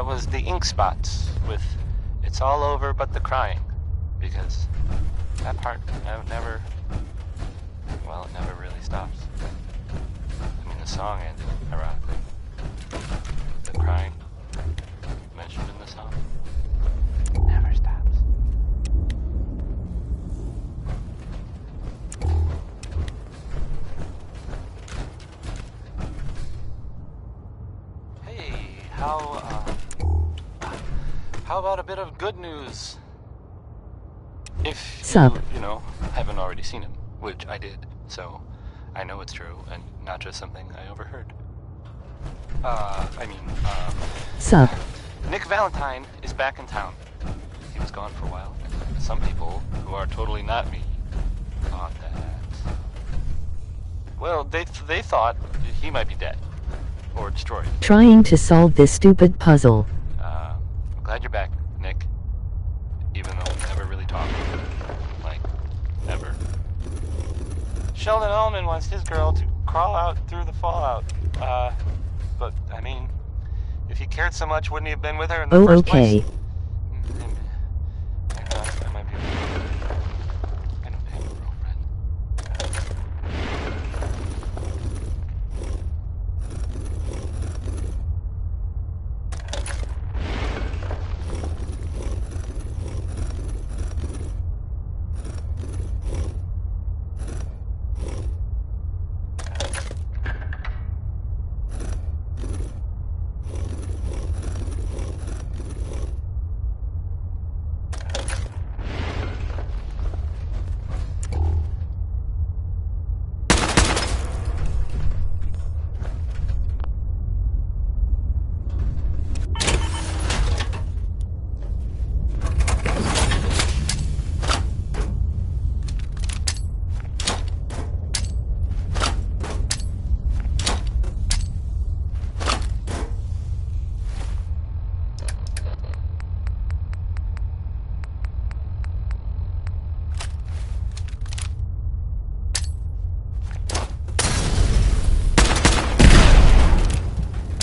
was the ink spots with "It's all over but the crying," because that part never, well, it never really stops. I mean, the song ended, ironically. The crying mentioned in the song never stops. How about a bit of good news? If you know, haven't already seen him, which I did, so I know it's true and not just something I overheard. Sup? Nick Valentine is back in town. He was gone for a while. Some people, who are totally not me, thought that... Well, they thought he might be dead. Or destroyed. Trying to solve this stupid puzzle. I'm glad you're back, Nick. Even though we never really talked. Like, ever. Sheldon Ullman wants his girl to crawl out through the fallout. But, I mean, if he cared so much, wouldn't he have been with her in the first place? I might be... I don't have a girlfriend.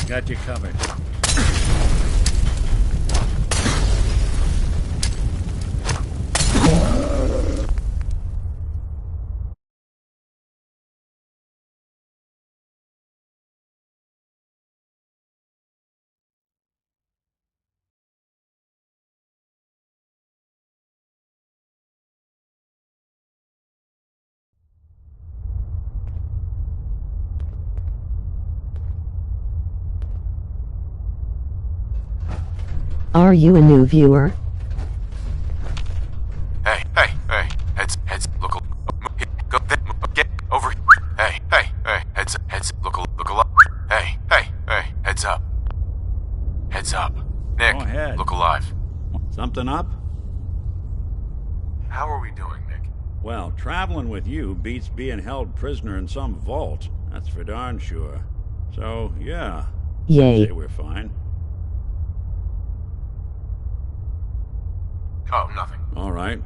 Got you covered. Are you a new viewer? Hey, heads, look, go, get over, hey, heads, look alive, hey, heads up, Nick, Go ahead. look alive. Something up? How are we doing, Nick? Well, traveling with you beats being held prisoner in some vault, that's for darn sure. So, yeah. Yay. I'd say we're fine. Oh, nothing. All right.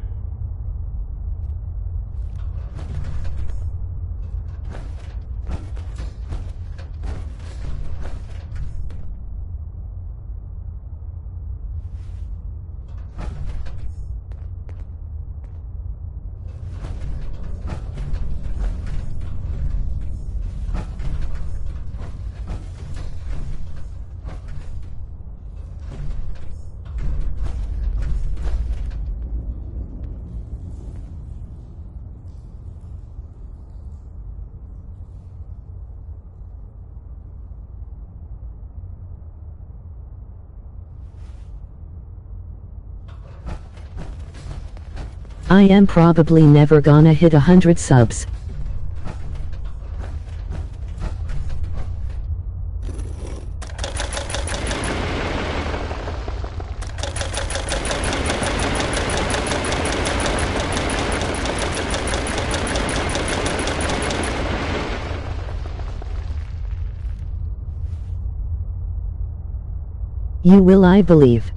I am probably never gonna hit 100 subs. You will, I believe.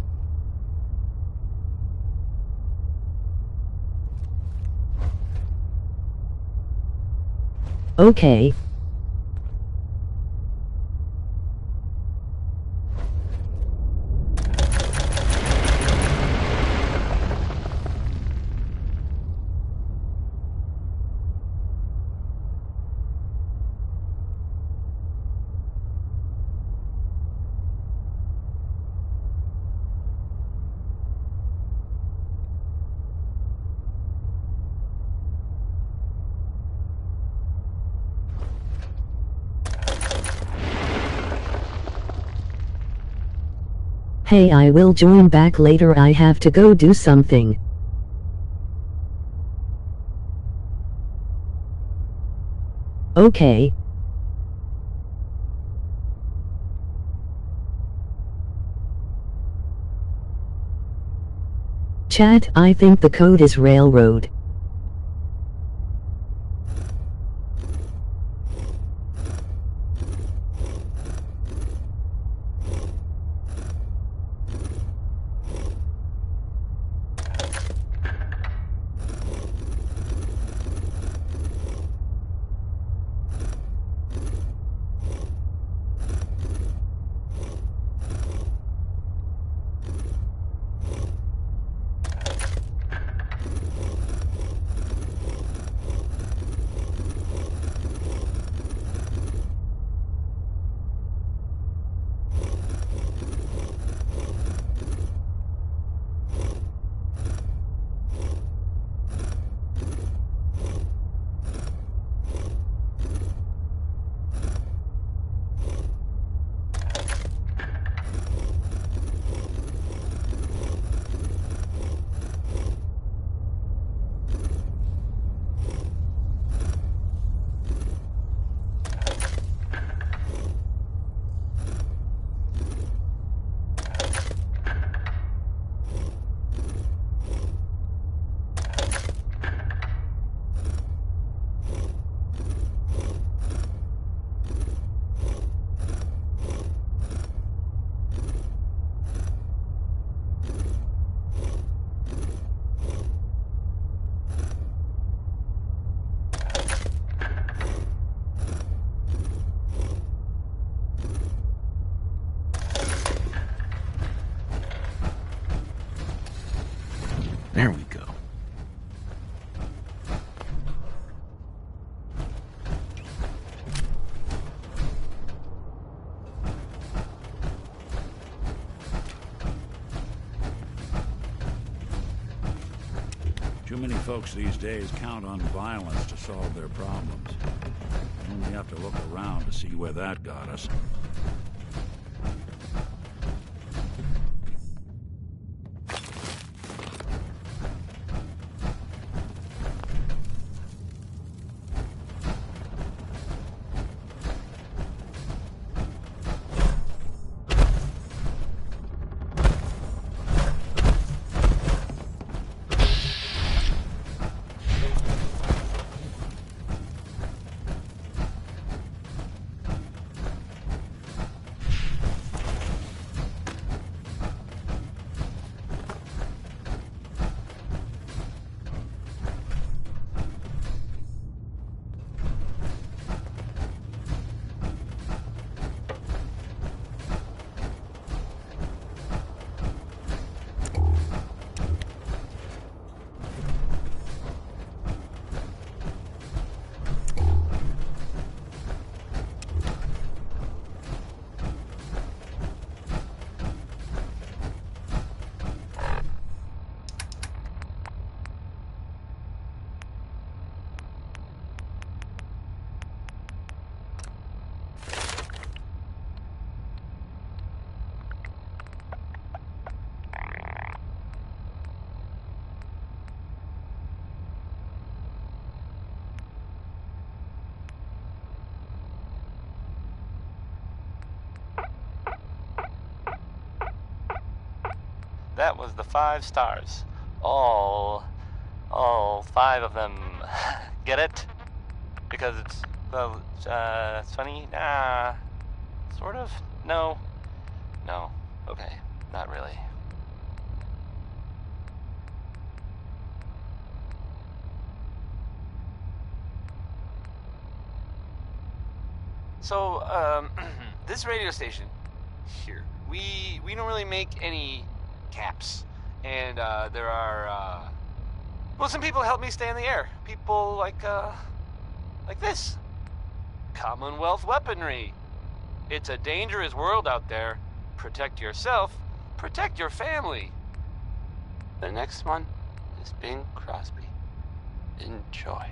Okay. Hey, I will join back later. I have to go do something. Okay. Chat, I think the code is railroad. There we go. Too many folks these days count on violence to solve their problems. You only have to look around to see where that got us. That was the 5 stars. All 5 of them. Get it? Because it's, well, it's funny? Nah. Sort of? No. No. Okay. Not really. So, this radio station here, we don't really make any caps, and there are well, some people help me stay in the air. People like this. Commonwealth weaponry. It's a dangerous world out there. Protect yourself, protect your family. The next one is Bing Crosby. Enjoy.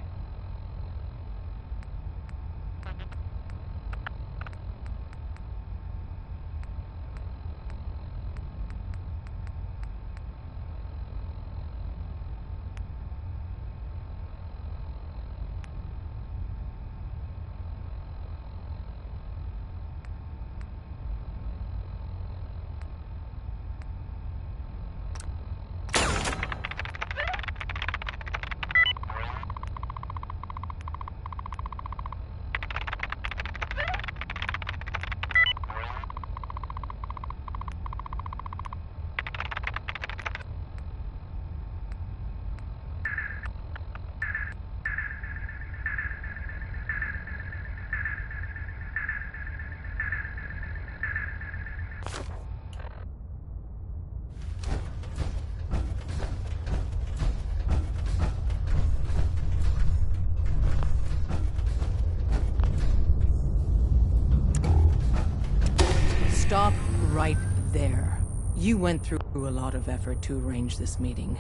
You went through a lot of effort to arrange this meeting.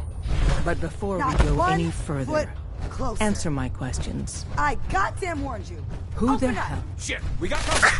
But before we Not go one any further, foot closer. answer my questions. I goddamn warned you. Who the Open up. hell? Shit, we got company.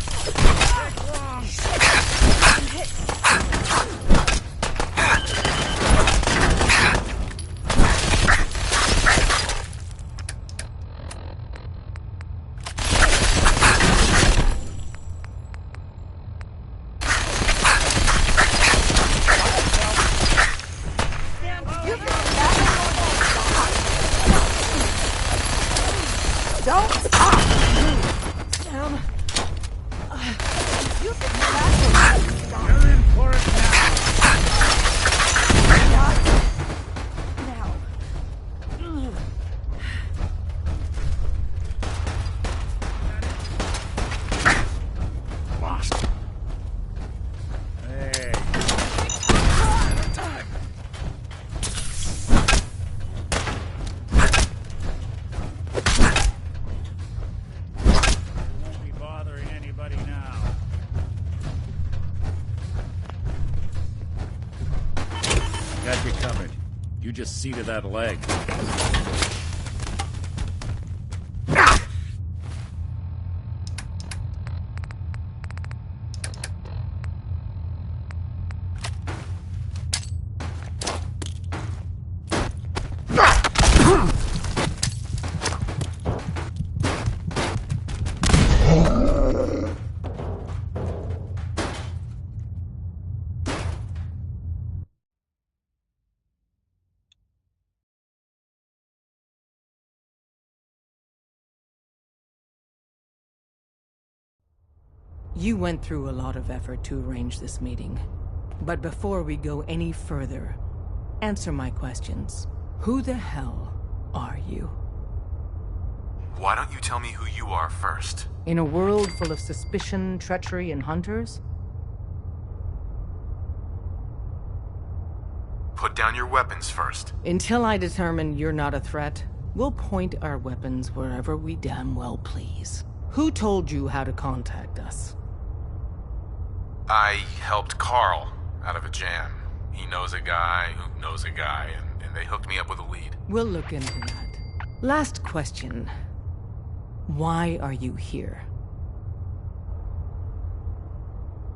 Don't stop! Sam! You can stop. You're in for it now. Lost. Hey. Time. Won't be bothering anybody now. Got you covered. You just see to that leg. You went through a lot of effort to arrange this meeting. But before we go any further, answer my questions. Who the hell are you? Why don't you tell me who you are first? In a world full of suspicion, treachery, and hunters? Put down your weapons first. Until I determine you're not a threat, we'll point our weapons wherever we damn well please. Who told you how to contact us? I helped Carl out of a jam. He knows a guy who knows a guy, and they hooked me up with a lead. We'll look into that. Last question. Why are you here?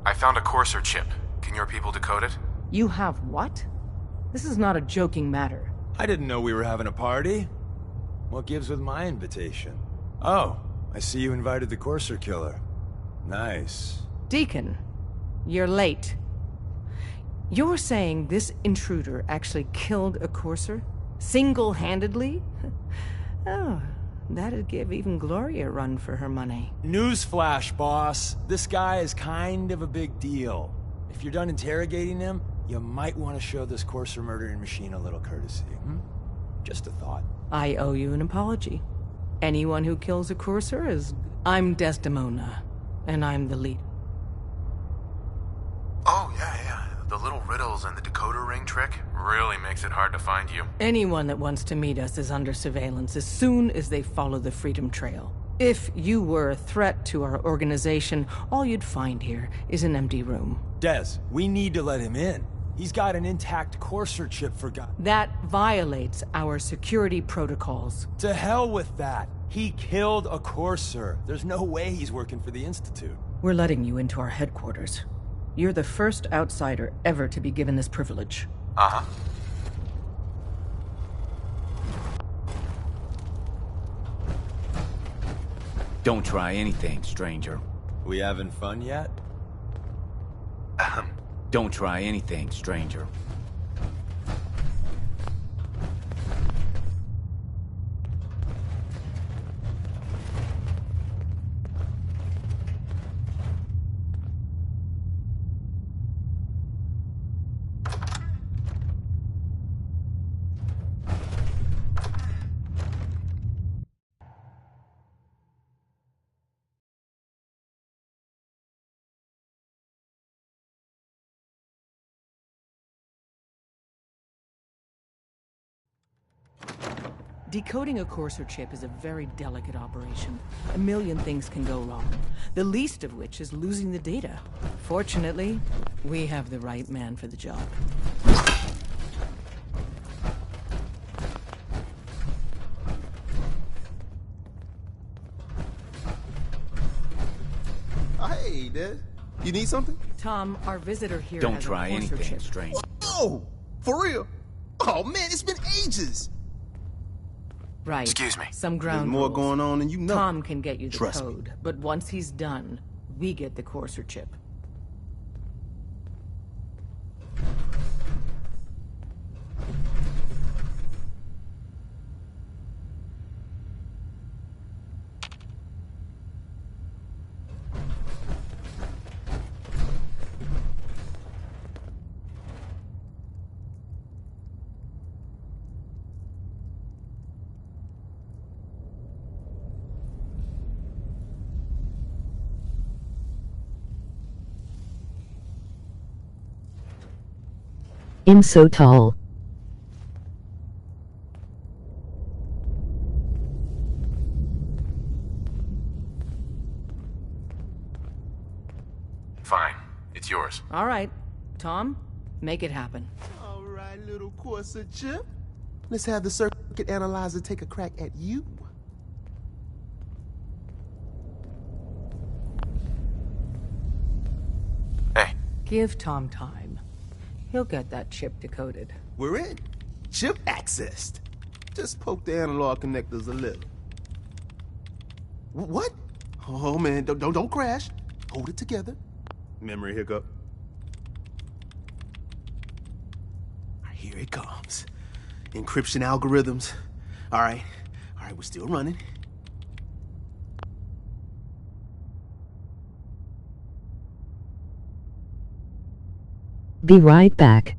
I found a Courser chip. Can your people decode it? You have what? This is not a joking matter. I didn't know we were having a party. What gives with my invitation? Oh, I see you invited the Courser killer. Nice. Deacon, you're late. You're saying this intruder actually killed a Courser? Single-handedly? Oh, that'd give even Gloria a run for her money. Newsflash, boss. This guy is kind of a big deal. If you're done interrogating him, you might want to show this Courser murdering machine a little courtesy. Just a thought. I owe you an apology. Anyone who kills a Courser is... I'm Desdemona, and I'm the leader. Oh, yeah. The little riddles and the decoder ring trick really makes it hard to find you. Anyone that wants to meet us is under surveillance as soon as they follow the Freedom Trail. If you were a threat to our organization, all you'd find here is an empty room. Des, we need to let him in. He's got an intact Courser chip for God. That violates our security protocols. To hell with that. He killed a Courser. There's no way he's working for the Institute. We're letting you into our headquarters. You're the first outsider ever to be given this privilege. Uh-huh. Don't try anything, stranger. We having fun yet? Don't try anything, stranger. Decoding a Courser chip is a very delicate operation. A million things can go wrong, the least of which is losing the data. Fortunately, we have the right man for the job. Hey, Des. You need something? Tom, our visitor here Don't has try a Courser anything, chip. stranger. Oh, for real? Oh man, it's been ages. Right. Excuse me. Some ground There's more rules. going on than you know. Tom can get you the Trust me. code, but once he's done, we get the Courser chip. I'm so tall. Fine. It's yours. All right. Tom, make it happen. All right, little Courser chip. Let's have the circuit analyzer take a crack at you. Hey. Give Tom time. He'll get that chip decoded. We're in. Chip accessed. Just poke the analog connectors a little. What? Oh man, don't crash. Hold it together. Memory hiccup. Here it comes. Encryption algorithms. All right, we're still running. Be right back.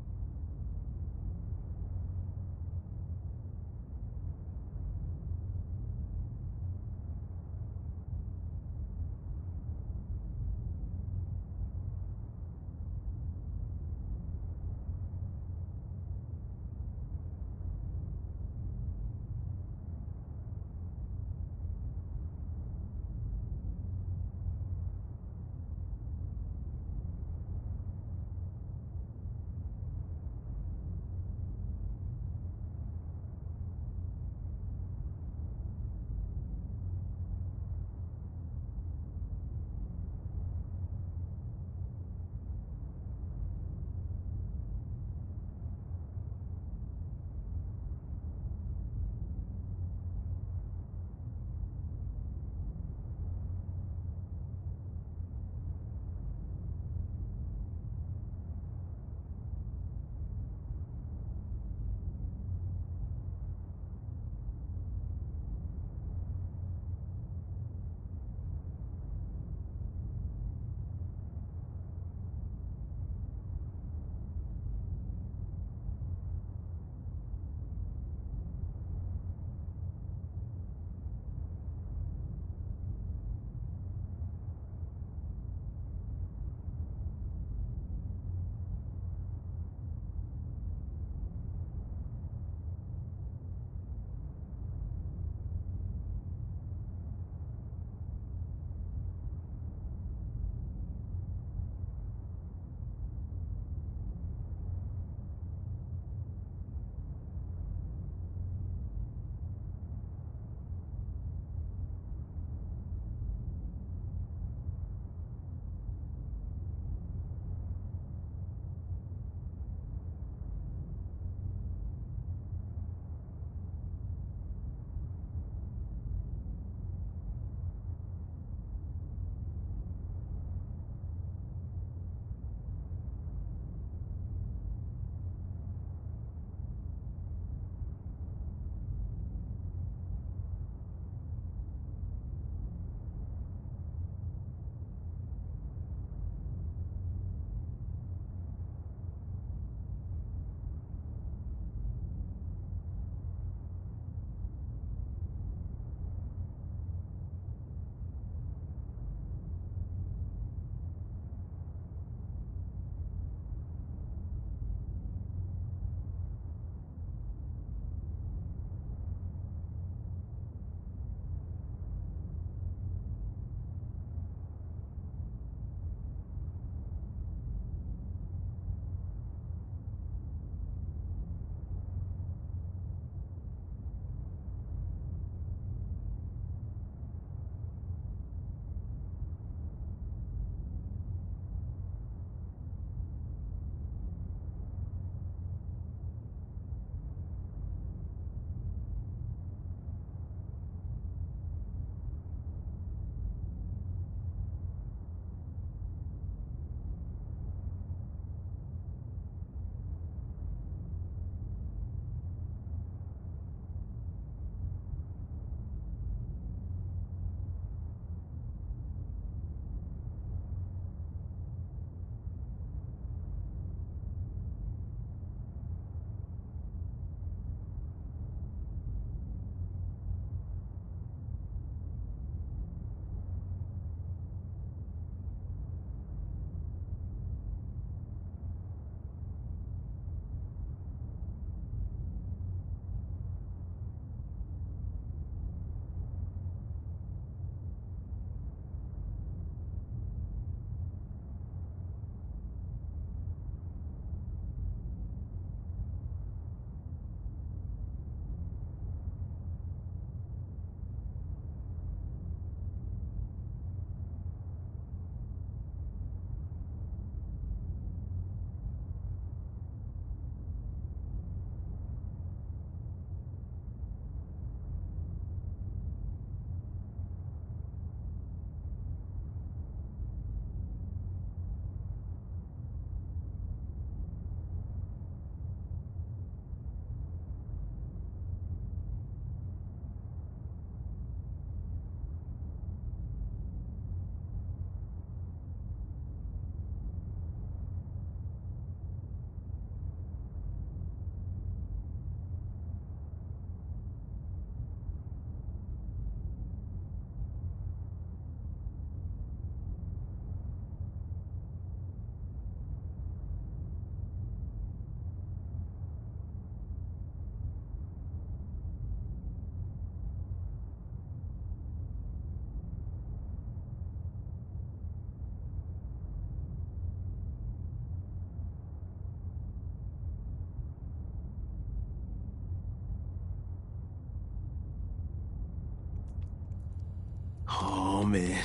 man.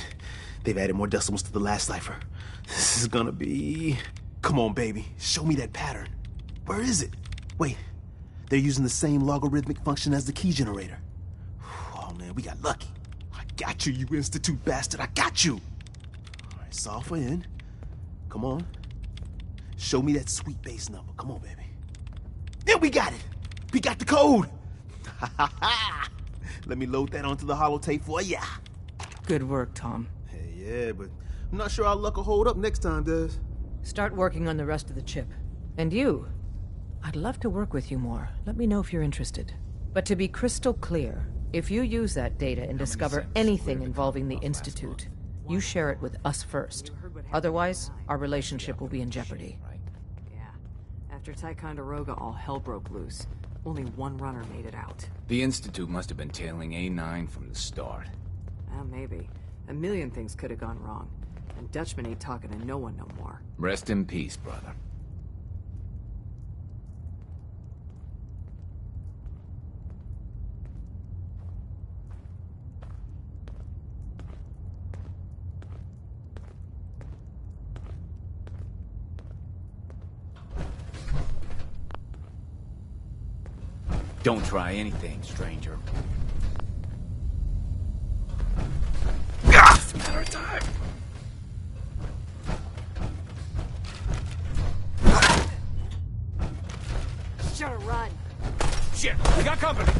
They've added more decimals to the last cipher. This is gonna be... Come on, baby. Show me that pattern. Where is it? Wait. They're using the same logarithmic function as the key generator. Oh, man, we got lucky. I got you, you Institute bastard. I got you. All right, solve for n. Come on. Show me that sweet base number. Come on, baby. Yeah, we got it. We got the code. Let me load that onto the holotape for ya. Good work, Tom. Hey, yeah, but I'm not sure our luck will hold up next time, Des. Start working on the rest of the chip. And you? I'd love to work with you more. Let me know if you're interested. But to be crystal clear, if you use that data and discover anything involving the Institute, you share it with us first. Otherwise, our relationship will be in jeopardy. Yeah. After Ticonderoga, all hell broke loose. Only one runner made it out. The Institute must have been tailing A9 from the start. Maybe. A million things could have gone wrong. And Dutchman ain't talking to no one no more. Rest in peace, brother. Don't try anything, stranger. It's a matter of time. Should've run. Shit, we got company.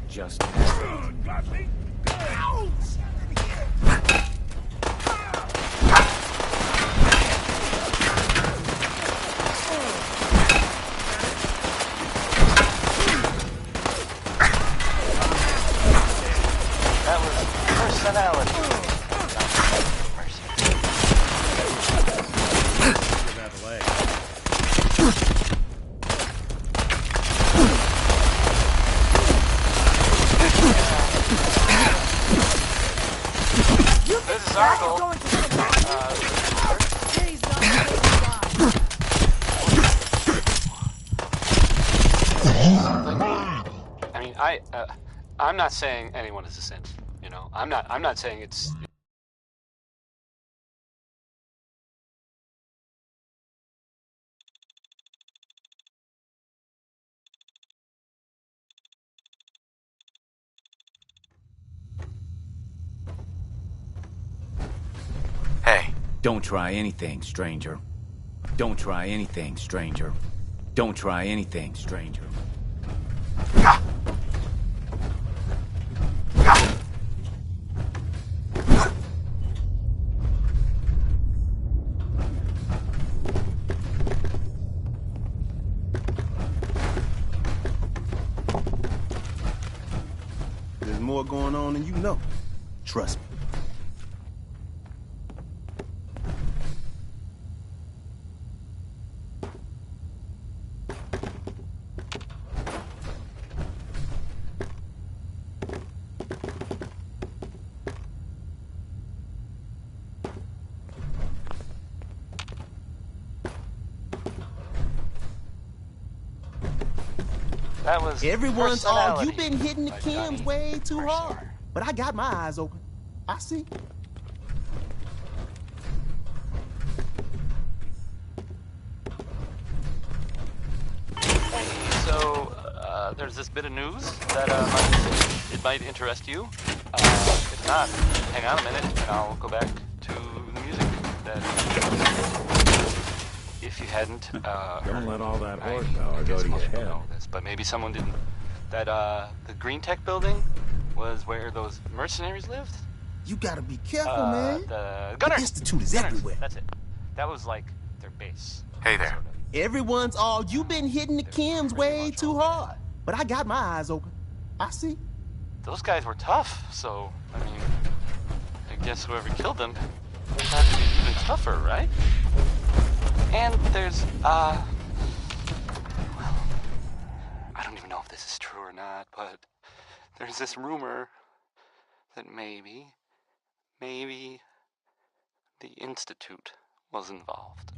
Just got me. That was personality. This is our goal. I mean, I'm not saying anyone is a synth. You know, I'm not saying it's. Hey. Don't try anything, stranger. Don't try anything, stranger. Don't try anything, stranger. There's more going on than you know. Trust me. That was Everyone's all, personality you've been hitting the by chems Johnny way too Mercer. hard. But I got my eyes open. I see. So, there's this bit of news that it might interest you. If not, hang on a minute and I'll go back to the music. That if you hadn't Don't let all that horsepower go to your head. but maybe someone didn't. That the Green Tech building was where those mercenaries lived. You gotta be careful, man. The Gunners. The Institute is Gunners, everywhere. That's it. That was like their base. Hey there. Everyone's all, you've been hitting the chems way too hard. But I got my eyes open. I see. Those guys were tough, so, I mean, I guess whoever killed them had to be even tougher, right? And there's, well, I don't not, but there's this rumor that maybe the Institute was involved.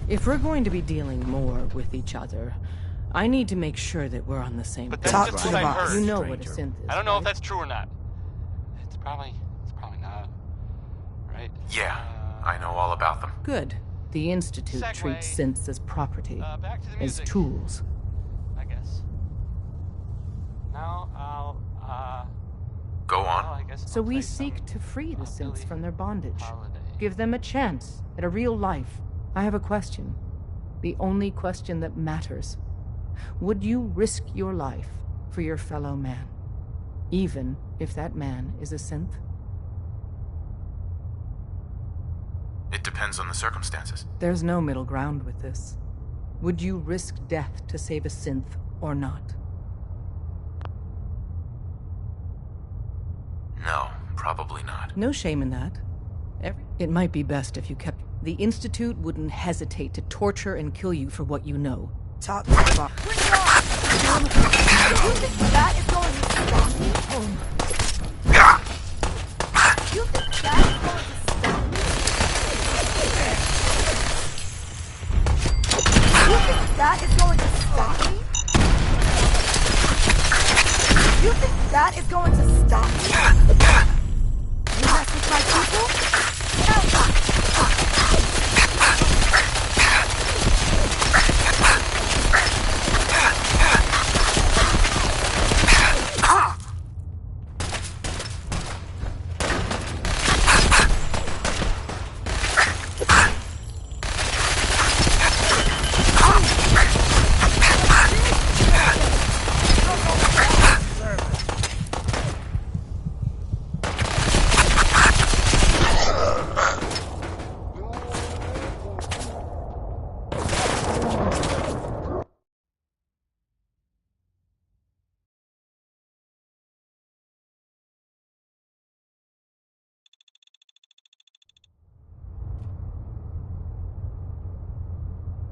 If we're going to be dealing more with each other, I need to make sure that we're on the same page. That's just what I heard. You know what a synth is, I don't know right? if that's true or not. It's probably not, right? Yeah, I know all about them. Good. The Institute Segue. treats synths as property, Back to the as music, tools. I guess. Now I'll, Go on. well, I guess So I'll we play seek some to free the synths Billie from their bondage. Holiday. Give them a chance at a real life. I have a question. The only question that matters. Would you risk your life for your fellow man? Even if that man is a synth? It depends on the circumstances. There's no middle ground with this. Would you risk death to save a synth or not? No, probably not. No shame in that. It might be best if you kept... The Institute wouldn't hesitate to torture and kill you for what you know. Talk to the boss. Bring it on! You think that is going to stop me? You think that is going to stop me? You think that is going to stop me? You think that is going to stop me? You mess with my people?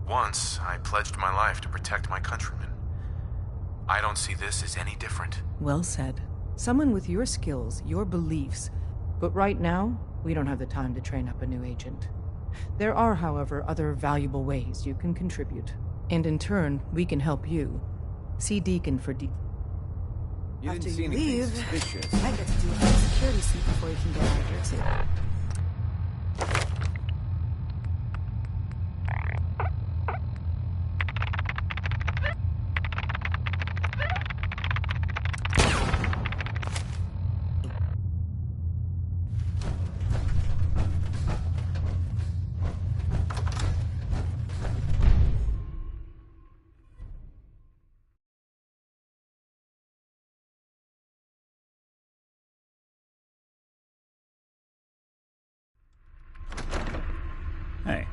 Once, I pledged my life to protect my countrymen. I don't see this as any different. Well said. Someone with your skills, your beliefs. But right now, we don't have the time to train up a new agent. There are, however, other valuable ways you can contribute. And in turn, we can help you. See Deacon for You After didn't see you anything leave, suspicious. I get to do a whole security sweep before you can get out of here, too. Hey,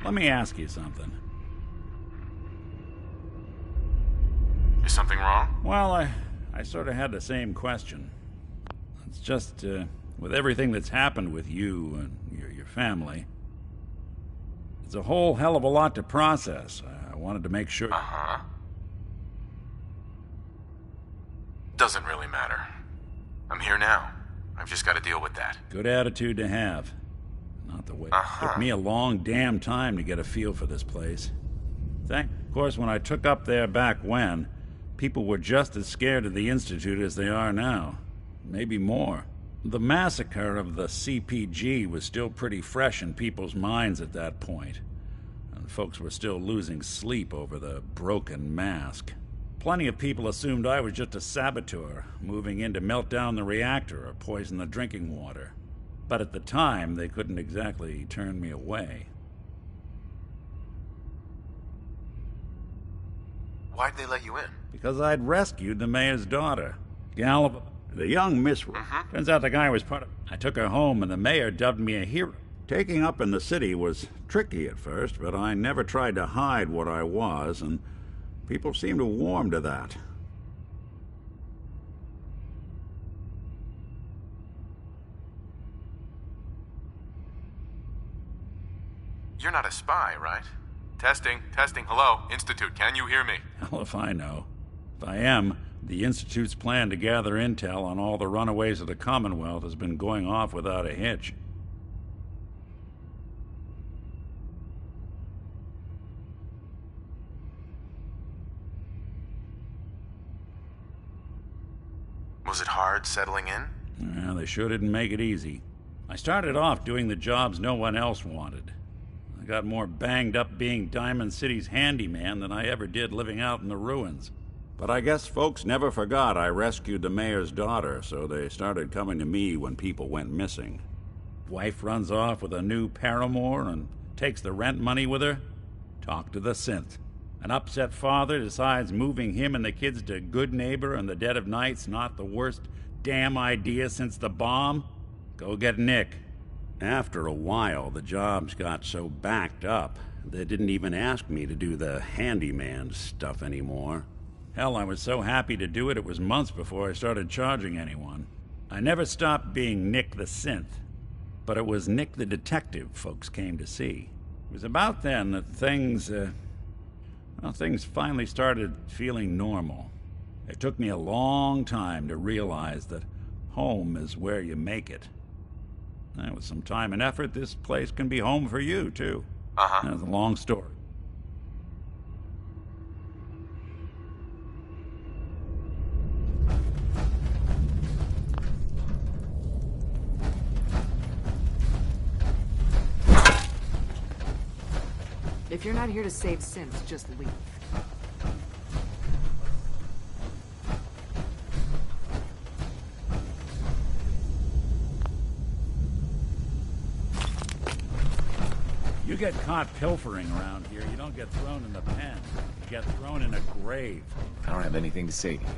let me ask you something. Is something wrong? Well, I sort of had the same question. It's just, with everything that's happened with you and your family, it's a whole hell of a lot to process. I wanted to make sure... Uh-huh. Doesn't really matter. I'm here now. I've just got to deal with that. Good attitude to have. Not the way. It took me a long damn time to get a feel for this place. Of course, when I took up there back when, people were just as scared of the Institute as they are now. Maybe more. The massacre of the CPG was still pretty fresh in people's minds at that point, and folks were still losing sleep over the broken mask. Plenty of people assumed I was just a saboteur, moving in to melt down the reactor or poison the drinking water. But at the time, they couldn't exactly turn me away. Why'd they let you in? Because I'd rescued the mayor's daughter. Gal, the young Miss... Turns out the guy was part of... I took her home and the mayor dubbed me a hero. Taking up in the city was tricky at first, but I never tried to hide what I was, and people seemed to warm to that. You're not a spy, right? Testing, hello, Institute, can you hear me? Hell if I know. If I am, the Institute's plan to gather intel on all the runaways of the Commonwealth has been going off without a hitch. Was it hard settling in? Well, they sure didn't make it easy. I started off doing the jobs no one else wanted. I got more banged up being Diamond City's handyman than I ever did living out in the ruins. But I guess folks never forgot I rescued the mayor's daughter, so they started coming to me when people went missing. Wife runs off with a new paramour and takes the rent money with her. Talk to the synth. An upset father decides moving him and the kids to Good Neighbor in the dead of night's not the worst damn idea since the bomb. Go get Nick. After a while, the jobs got so backed up, they didn't even ask me to do the handyman stuff anymore. Hell, I was so happy to do it, it was months before I started charging anyone. I never stopped being Nick the Synth, but it was Nick the Detective folks came to see. It was about then that things finally started feeling normal. It took me a long time to realize that home is where you make it. And with some time and effort, this place can be home for you, too. That's a long story. If you're not here to save synths, just leave. You get caught pilfering around here, you don't get thrown in the pen. You get thrown in a grave. I don't have anything to say to you.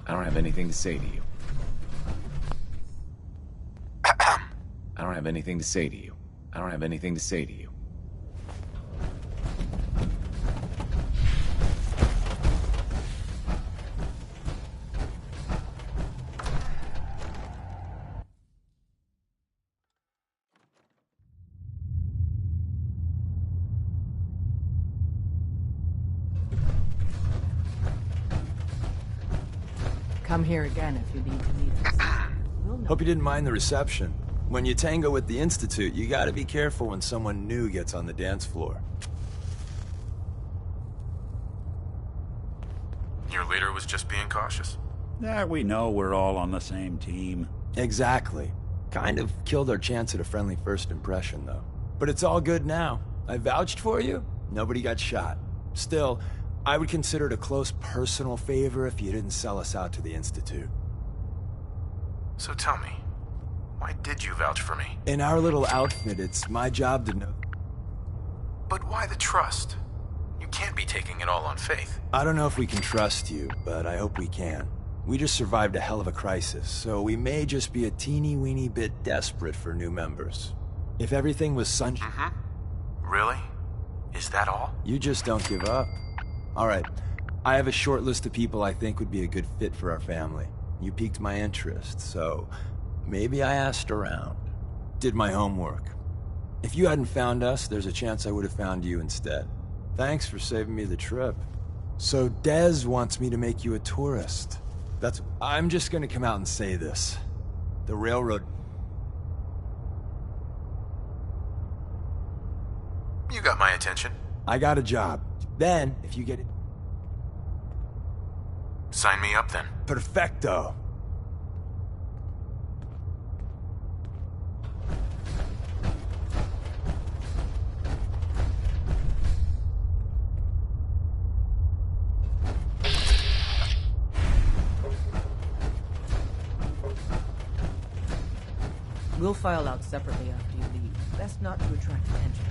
I don't have anything to say to you. I don't have anything to say to you. I don't have anything to say to you. Come here again if you need to meet us. Hope you didn't mind the reception. When you tango with the Institute, you gotta be careful when someone new gets on the dance floor. Your leader was just being cautious. We know we're all on the same team. Exactly. Kind of killed our chance at a friendly first impression, though. But it's all good now. I vouched for you. Nobody got shot. Still, I would consider it a close personal favor if you didn't sell us out to the Institute. So tell me, why did you vouch for me? In our little outfit, it's my job to know. But why the trust? You can't be taking it all on faith. I don't know if we can trust you, but I hope we can. We just survived a hell of a crisis, so we may just be a teeny-weeny bit desperate for new members. If everything was sunshine... Really? Is that all? You just don't give up. Alright, I have a short list of people I think would be a good fit for our family. You piqued my interest, so maybe I asked around. Did my homework. If you hadn't found us, there's a chance I would have found you instead. Thanks for saving me the trip. So Dez wants me to make you a tourist. I'm just gonna come out and say this. The railroad... You got my attention. I got a job. Then, if you get it... Sign me up then. Perfecto. We'll file out separately after you leave. Best not to attract attention.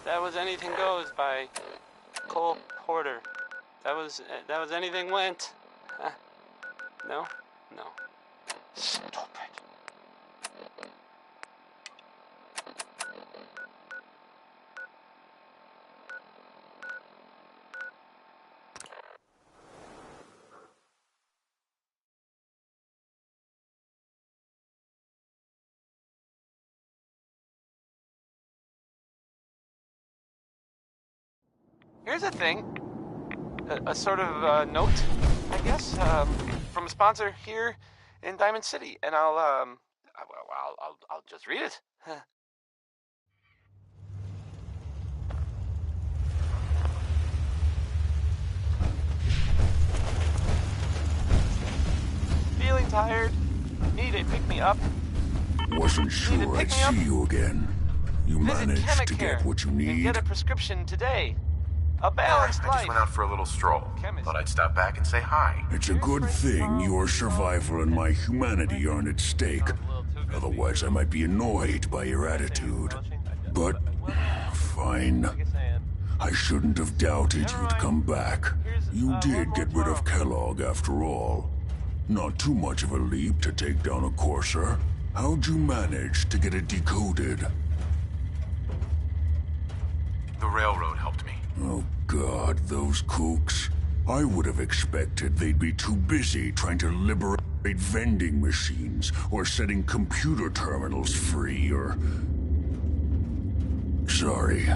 That was Anything Goes by Cole Porter. That was Anything Went. No? No. Stupid. Here's a thing. A sort of note, I guess, from a sponsor here in Diamond City, and I'll just read it. Feeling tired? Need a pick-me-up? Wasn't sure I'd see you again. You managed to get what you need. And get a prescription today. A balanced I life. just went out for a little stroll. Thought I'd stop back and say hi. It's a good thing your survival and my humanity aren't at stake. Otherwise, I might be annoyed by your attitude. But, fine. I shouldn't have doubted you'd come back. You did get rid of Kellogg after all. Not too much of a leap to take down a Courser. How'd you manage to get it decoded? The railroad helped me. Oh God, those kooks. I would have expected they'd be too busy trying to liberate vending machines or setting computer terminals free or... Sorry.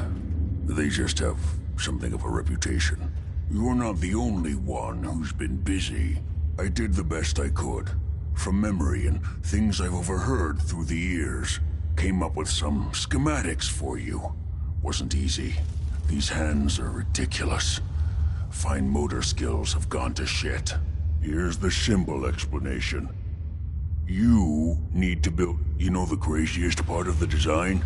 They just have something of a reputation. You're not the only one who's been busy. I did the best I could. From memory and things I've overheard through the years. Came up with some schematics for you. Wasn't easy. These hands are ridiculous. Fine motor skills have gone to shit. Here's the simple explanation. You need to build... You know the craziest part of the design?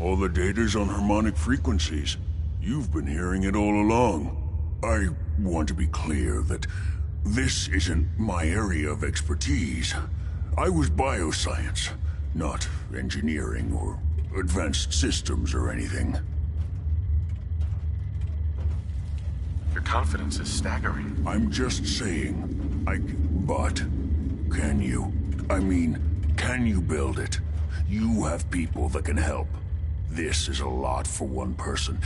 All the data's on harmonic frequencies. You've been hearing it all along. I want to be clear that this isn't my area of expertise. I was bioscience, not engineering or advanced systems or anything. Your confidence is staggering. I'm just saying, but can you? I mean, can you build it? You have people that can help. This is a lot for one person.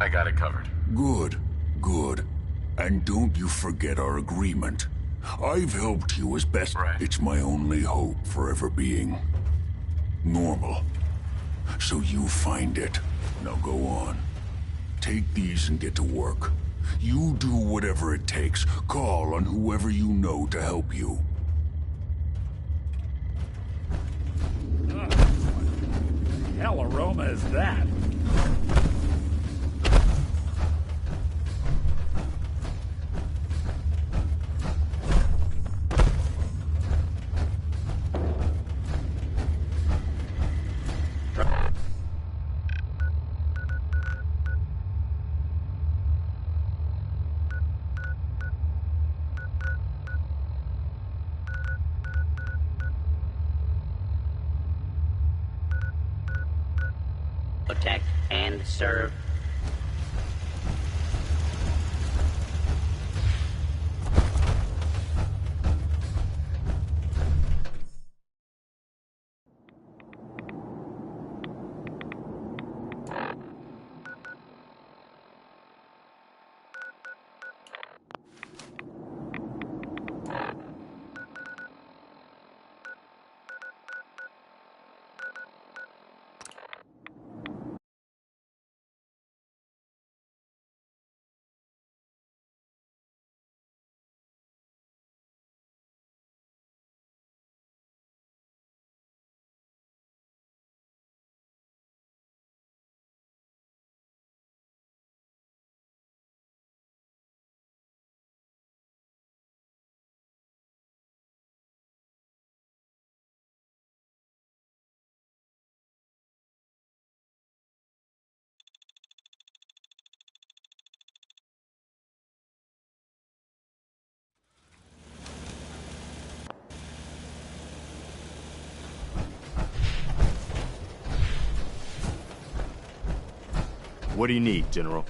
I got it covered. Good, good. And don't you forget our agreement. I've helped you as best. Right. It's my only hope for ever being normal. So you find it. Now go on. Take these and get to work. You do whatever it takes. Call on whoever you know to help you. What the hell aroma is that? Protect and serve. What do you need, General?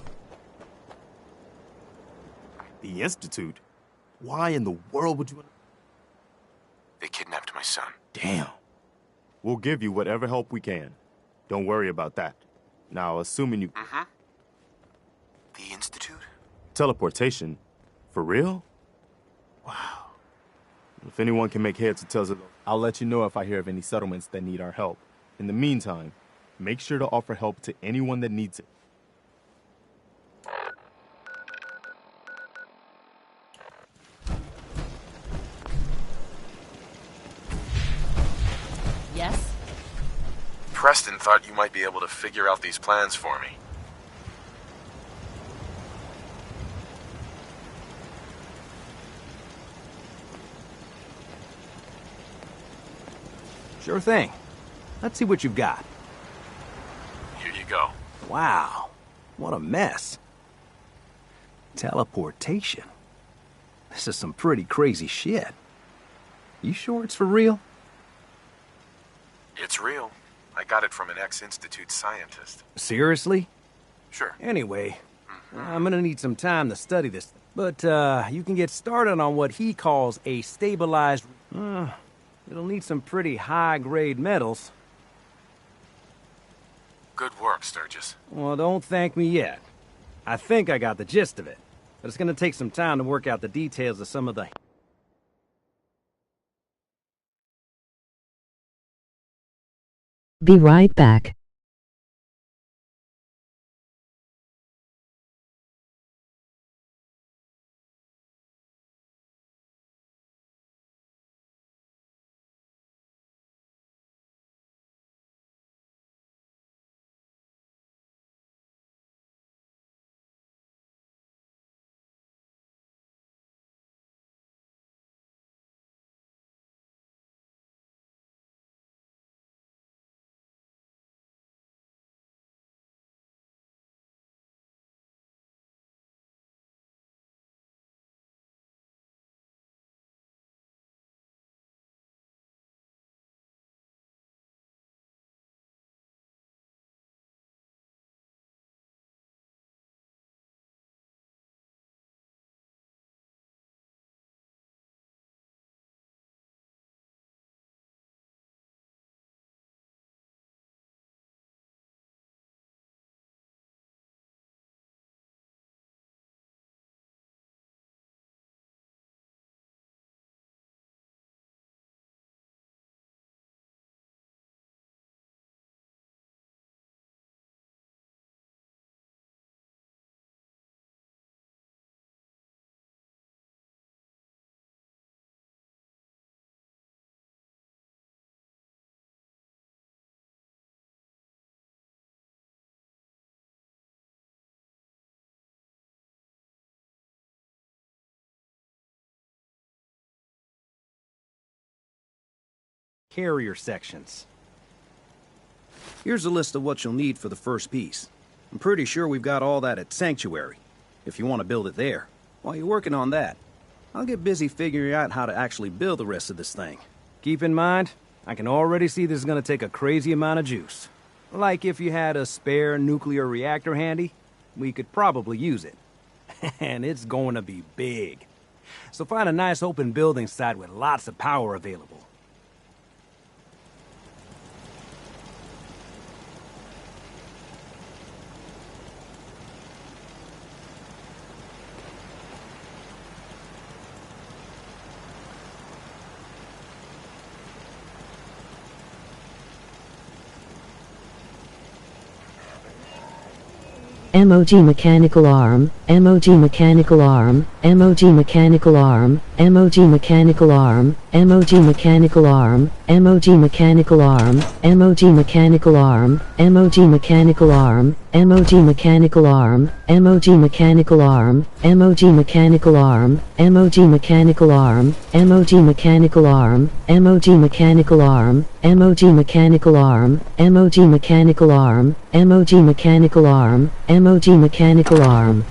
The Institute? Why in the world would you... They kidnapped my son. Damn. We'll give you whatever help we can. Don't worry about that. Now, assuming you... Mm-hmm. The Institute? Teleportation? For real? Wow. If anyone can make heads or tails of... I'll let you know if I hear of any settlements that need our help. In the meantime, make sure to offer help to anyone that needs it. Yes? Preston thought you might be able to figure out these plans for me. Sure thing. Let's see what you've got. Here you go. Wow. What a mess. Teleportation. This is some pretty crazy shit. You sure it's for real? It's real. I got it from an ex-Institute scientist. Seriously? Sure. Anyway, I'm gonna need some time to study this. But, you can get started on what he calls a stabilized... it'll need some pretty high-grade metals. Good work, Sturgis. Well, don't thank me yet. I think I got the gist of it. But it's gonna take some time to work out the details of some of the... Be right back. carrier sections. Here's a list of what you'll need for the first piece. I'm pretty sure we've got all that at Sanctuary, if you want to build it there. While you're working on that, I'll get busy figuring out how to actually build the rest of this thing. Keep in mind, I can already see this is gonna take a crazy amount of juice. Like if you had a spare nuclear reactor handy, we could probably use it. And it's going to be big. So find a nice open building site with lots of power available. MOG mechanical arm, MOG mechanical arm, MOG mechanical arm, MOG mechanical arm, MOG mechanical arm, MOG mechanical arm, MOG mechanical arm, MOG mechanical arm, MOG mechanical arm, MOG mechanical arm, MOG mechanical arm, MOG mechanical arm, MOG mechanical arm, MOG mechanical arm, MOG mechanical arm, MOG mechanical arm, MOG mechanical arm, MOG mechanical arm.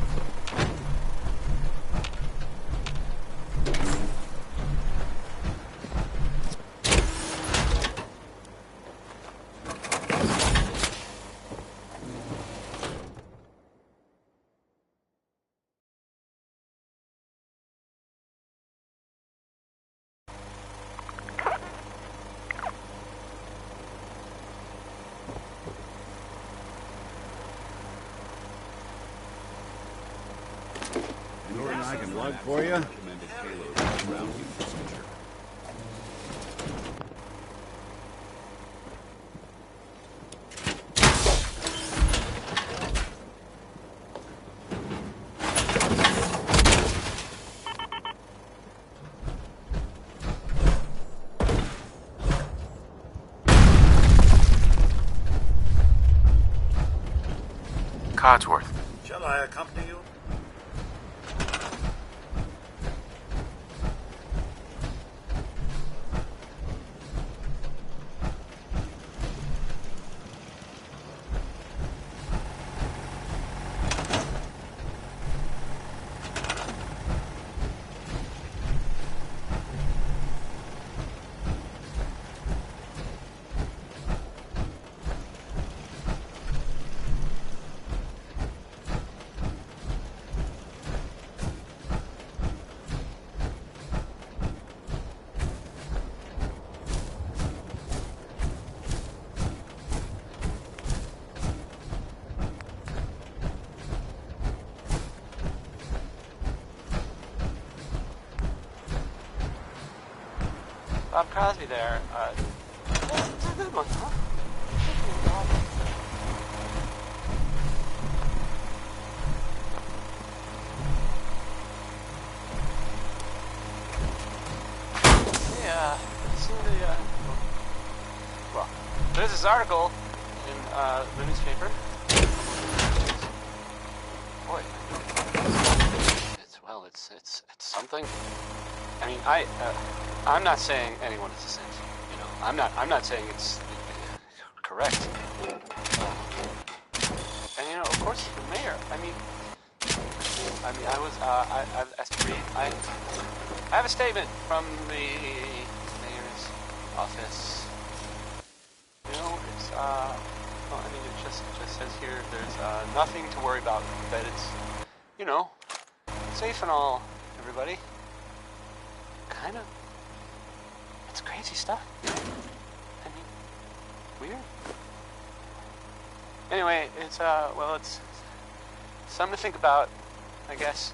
I can lug for you. Codsworth. Shall I accompany you? Bob Crosby there. It's a good one, huh? Yeah, seen the, well, there's this article in, the newspaper. Boy. It's something. I mean, I'm not saying anyone is a saint, you know. I'm not saying it's correct. And you know, of course, the mayor. I mean, I was I've asked to read. I have a statement from the mayor's office. You know, it's well, I mean, it just says here there's nothing to worry about. That it's, you know, safe and all, everybody. Kind of. It's crazy stuff. I mean, weird. Anyway, it's, well, it's something to think about, I guess.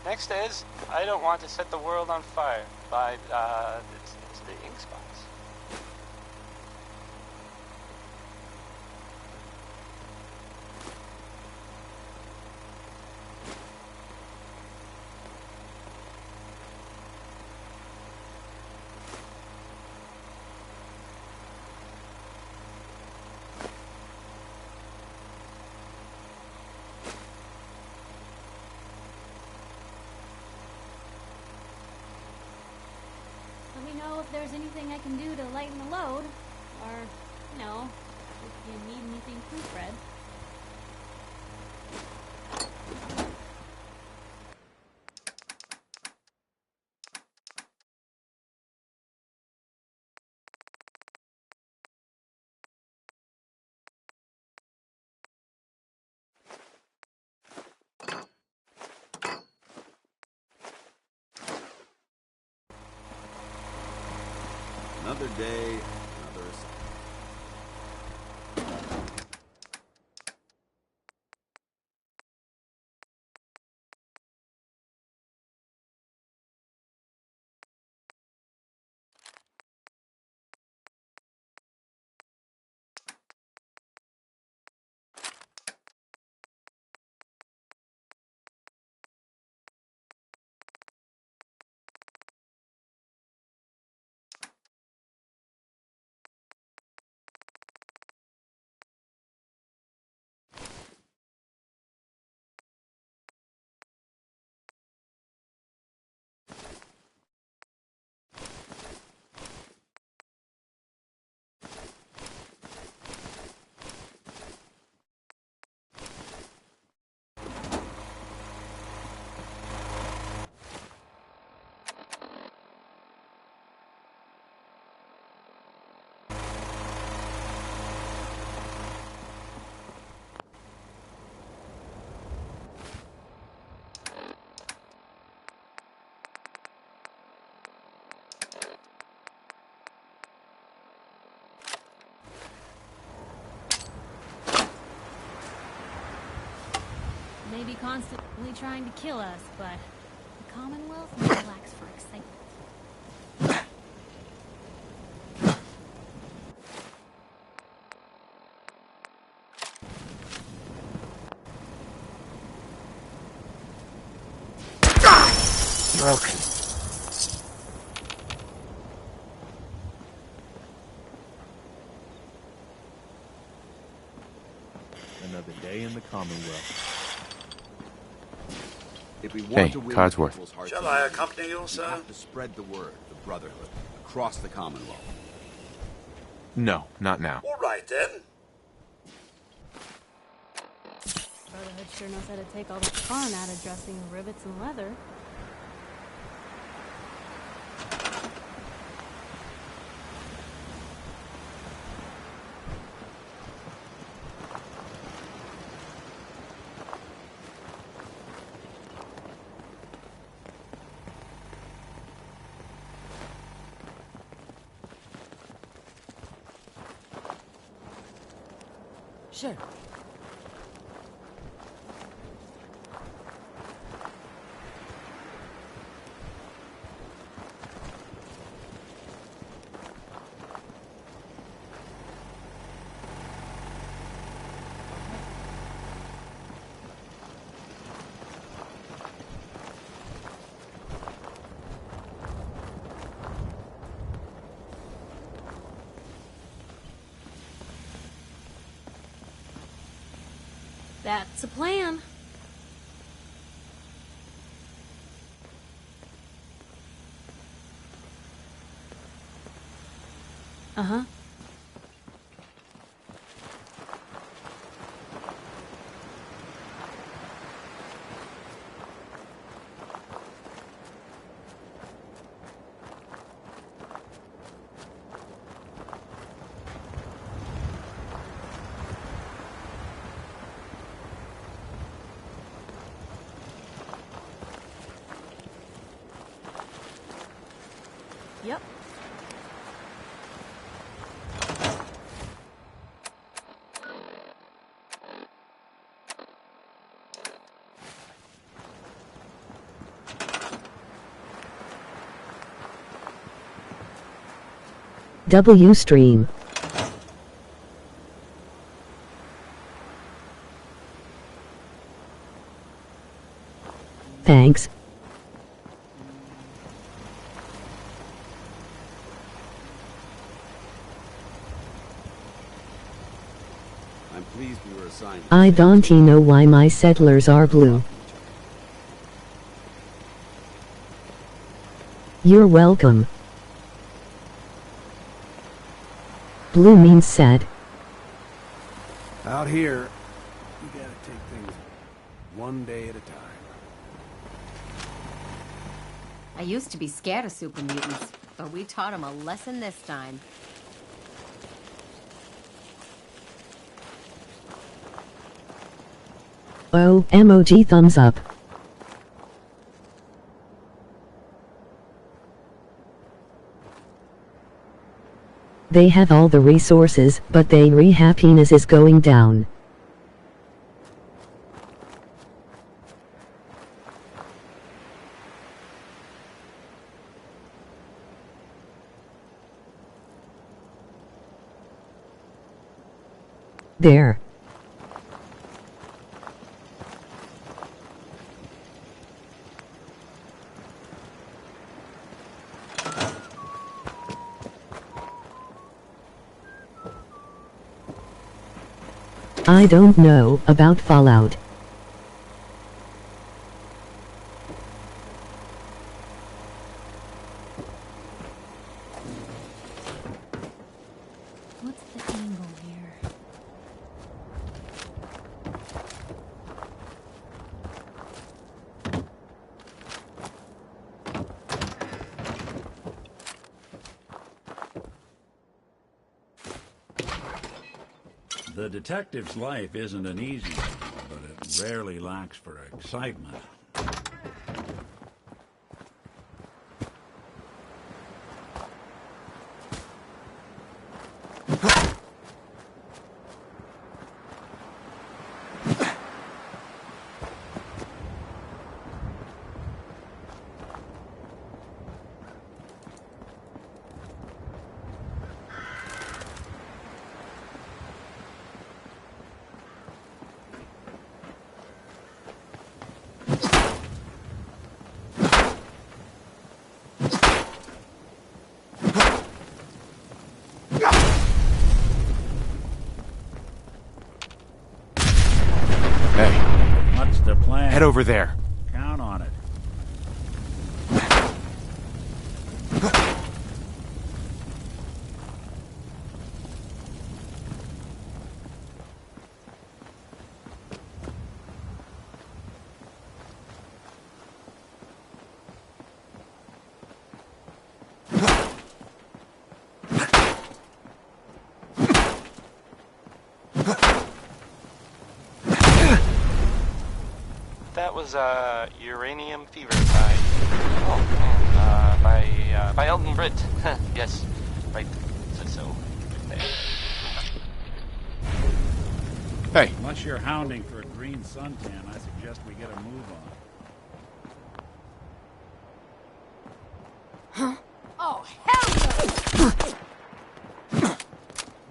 Next is, I don't want to set the world on fire by, it's the ink spots. Let me know if if there's anything I can do to lighten the load. Or, you know, if you need anything proofread. Another day, another assignment. May be constantly trying to kill us, but the Commonwealth never lacks for excitement. Broken. Another day in the Commonwealth. If we want to win Codsworth. people's hearts, Shall I accompany you, we sir? have to spread the word, the Brotherhood, across the Commonwealth. No, not now. All right, then. Brotherhood sure knows how to take all the fun out of dressing in rivets and leather. Sure. That's a plan. Uh-huh. Yep. W stream. Thanks. I'm pleased we were assigned. I don't know why my settlers are blue. You're welcome. Blue means sad. Out here, you gotta take things one day at a time. I used to be scared of super mutants, but we taught them a lesson this time. Oh, emoji thumbs up. They have all the resources, but their happiness is going down. There. I don't know about Fallout. What's the angle here? The detective's life isn't an easy one, but it rarely lacks for excitement. Head over there. Count on it. That was Uranium Fever by Elton Britt. Yes, right. So right there. Hey. Unless you're hounding for a green suntan, I suggest we get a move on. Huh? Oh, hell no!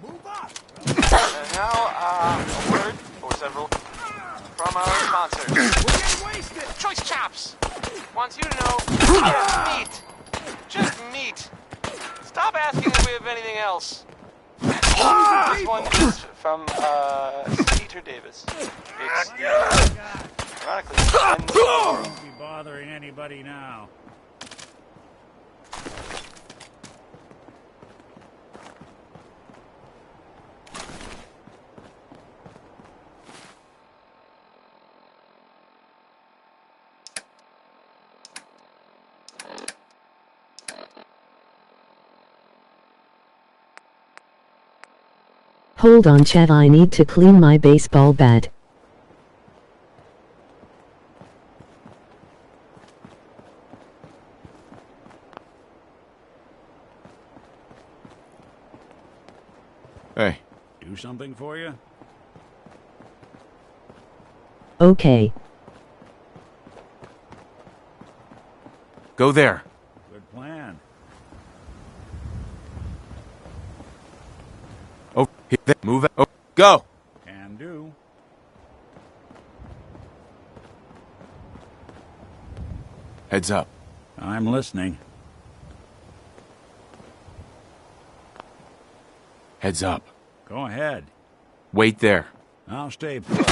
Move on. And now, a word or several from our sponsor. We're getting wasted. Choice Chops wants you to know meat. Just meat. Stop asking if we have anything else. This one is from Peter Davis. It's ironically Won't be bothering anybody now. Hold on, chat, I need to clean my baseball bat. Hey. Do something for you? Okay. Go there. Good plan. Oh, move it. Oh, go. Can do. Heads up. I'm listening. Heads up. Go ahead. Wait there. I'll stay put.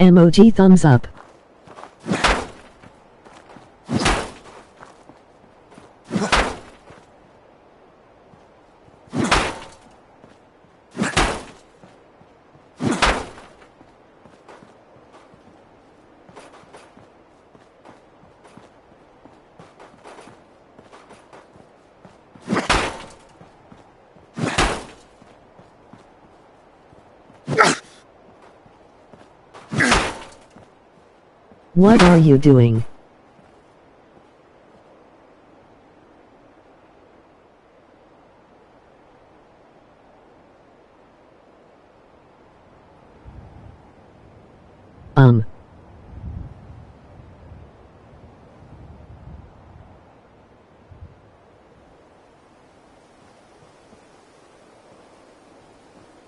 Emoji thumbs up. What are you doing?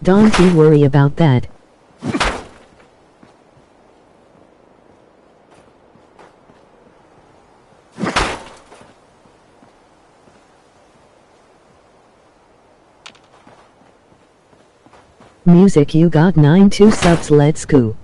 Don't you worry about that. Music, you got 92 subs, let's go.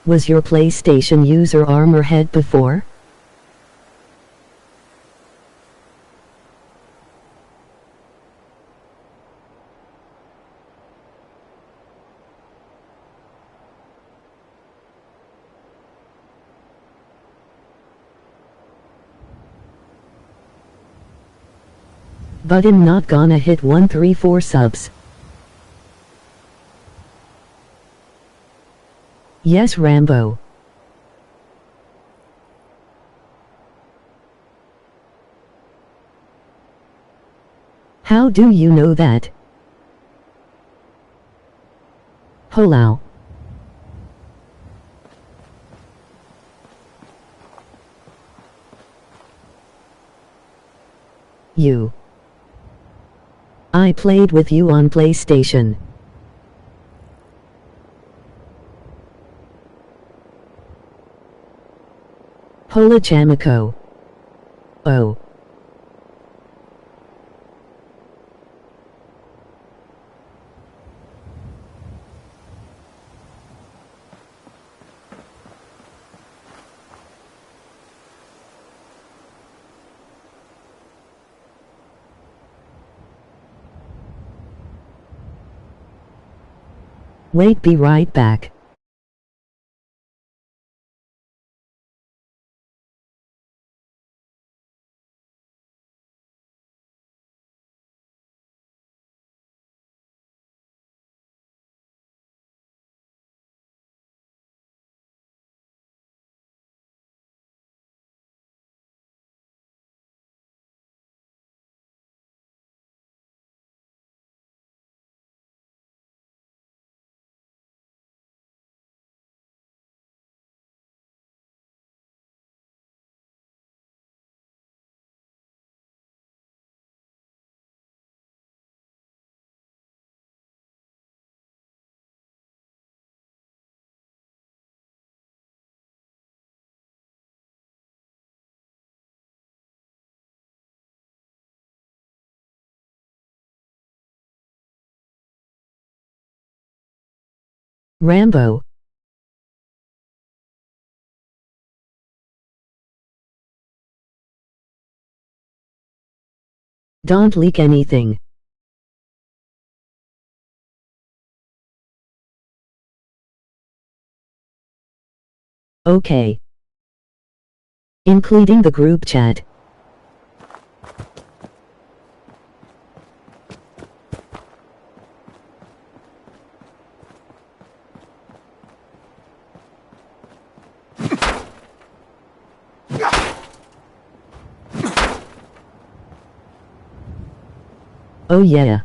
Was your PlayStation user Armorhead before? But I'm not gonna hit 134 subs. Yes, Rambo. How do you know that? Hello. You. I played with you on PlayStation. Hola chamico. Oh. Wait, be right back. Rambo. Don't leak anything. Okay. Including the group chat. Oh yeah.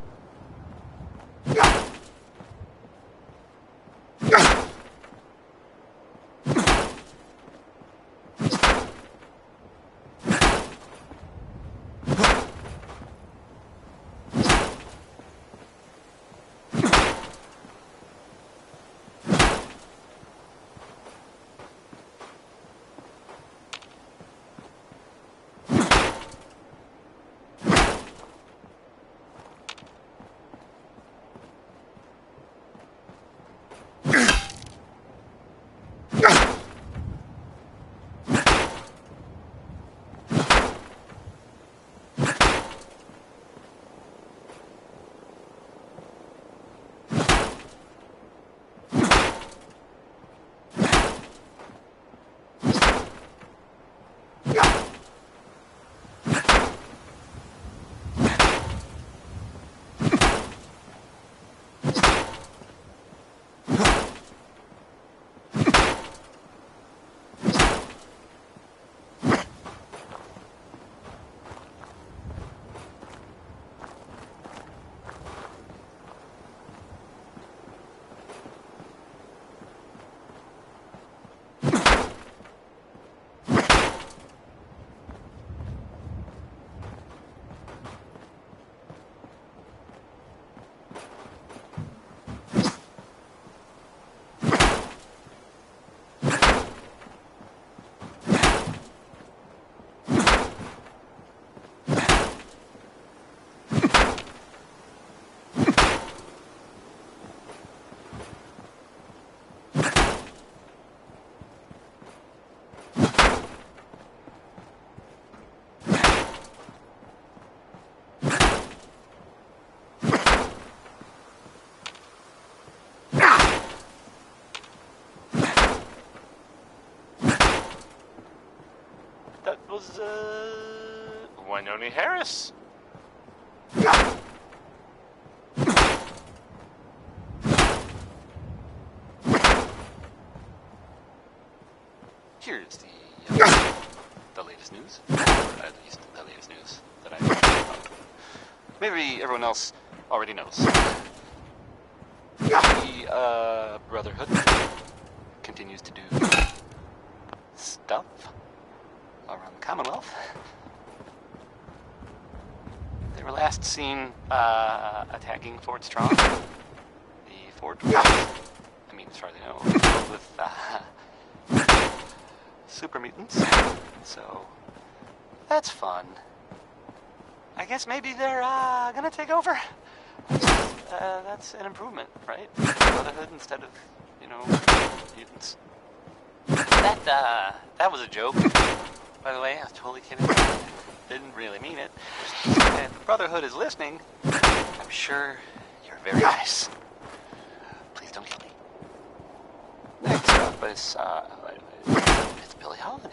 was, Winona Harris. Here's the latest news, or at least the latest news that I know about. Maybe everyone else already knows. The Brotherhood continues to do stuff around the Commonwealth. They were last seen attacking Fort Strong. The fort was, I mean, as far as I know, filled with super mutants. So that's fun. I guess maybe they're gonna take over. That's an improvement, right? Brotherhood instead of, you know, mutants. That was a joke. By the way, I was totally kidding. Didn't really mean it. And if the Brotherhood is listening, I'm sure you're very nice. Please don't kill me. Next up is, it's Billie Holiday.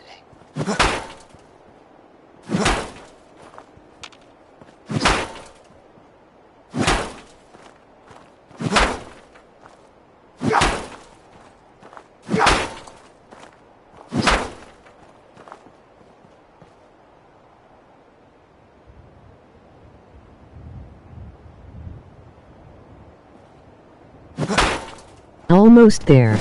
Almost there.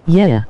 Yeah.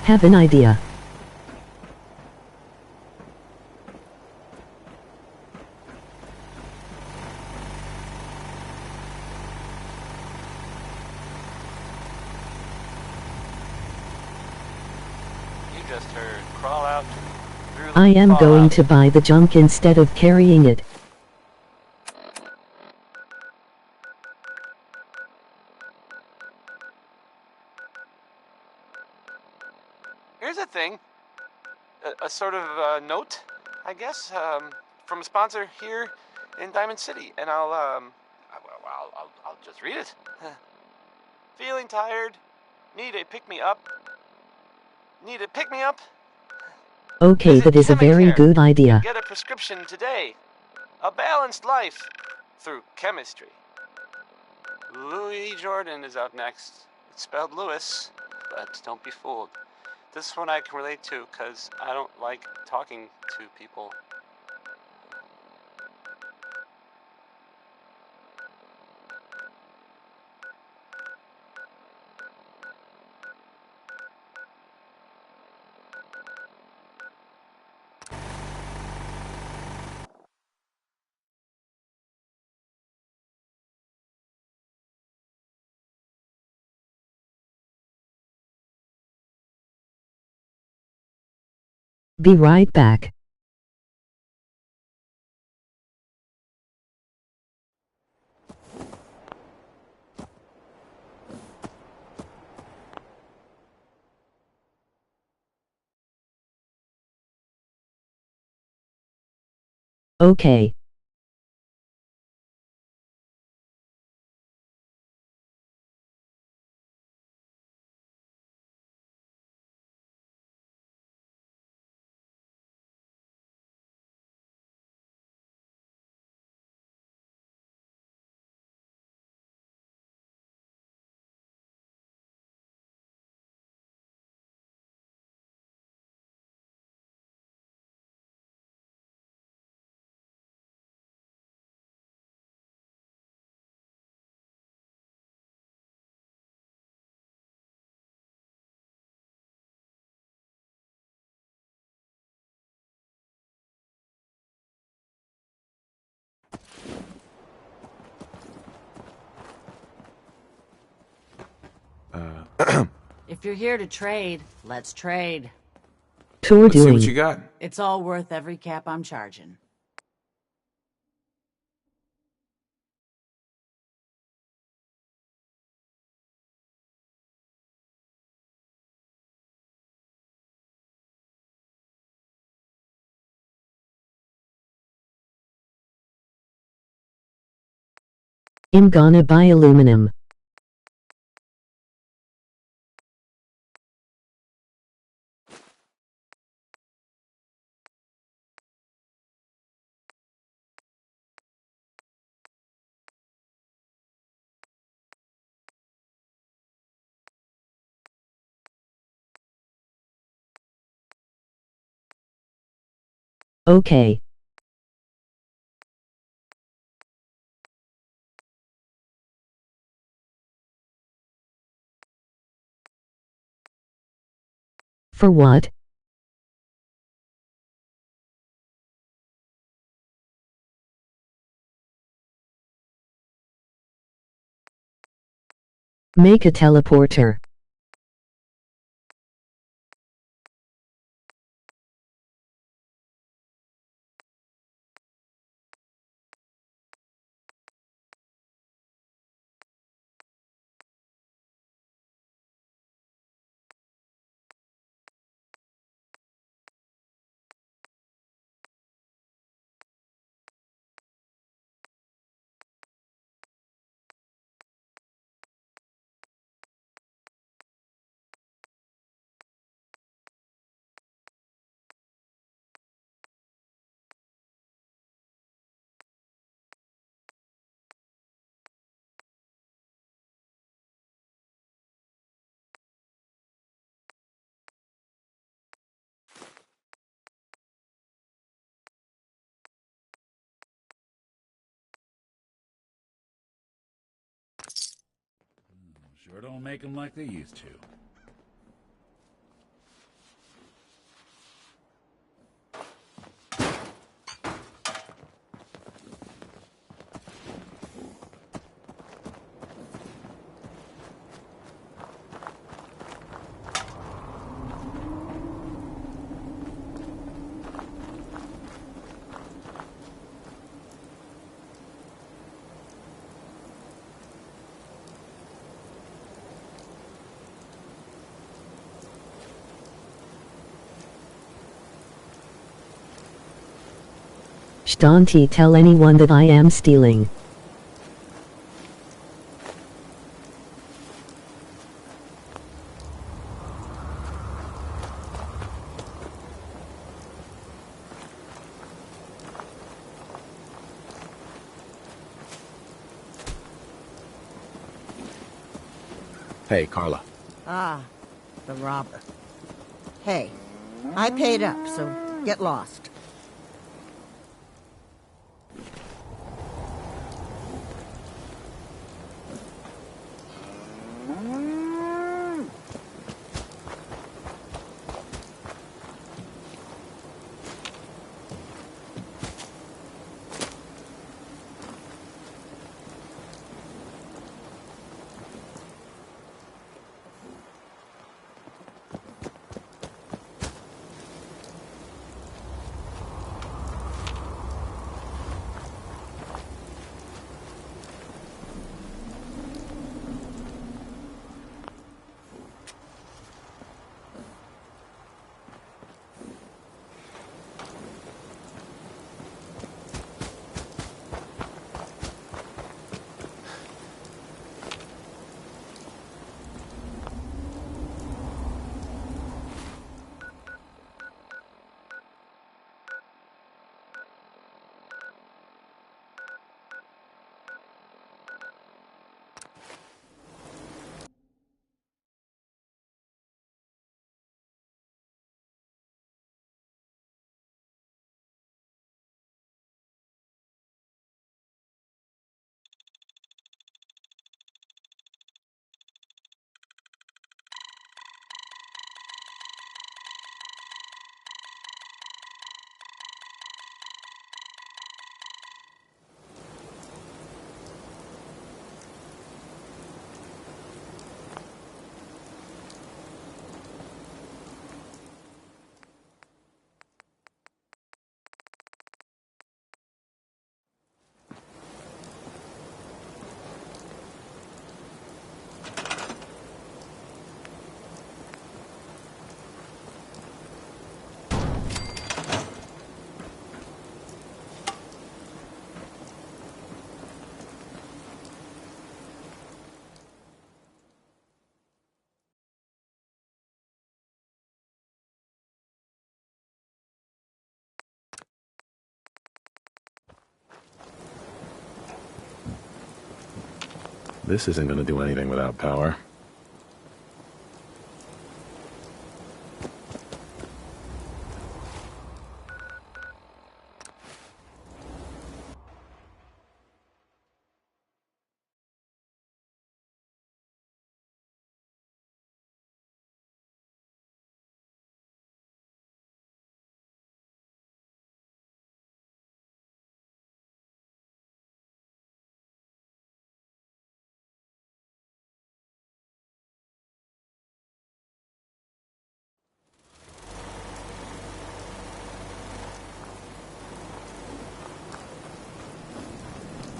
Have an idea. You just heard crawl out through I am fall going out. to buy the junk instead of carrying it. Here's a thing. A sort of note, I guess, from a sponsor here in Diamond City, and I'll just read it. Feeling tired? Need a pick-me-up? Need a pick-me-up? Okay, that is a very good idea. Get a prescription today. A balanced life through chemistry. Louis Jordan is up next. It's spelled Lewis, but don't be fooled. This one I can relate to because I don't like talking to people. Be right back. Okay. If you're here to trade, let's trade. Tour Let's see doing. what you got. It's all worth every cap I'm charging. I'm gonna buy aluminum. Okay. For what? Make a teleporter. Sure don't make them like they used to. Don't tell anyone that I am stealing. Hey, Carla. Ah, the robber. Hey, I paid up, so get lost. This isn't going to do anything without power.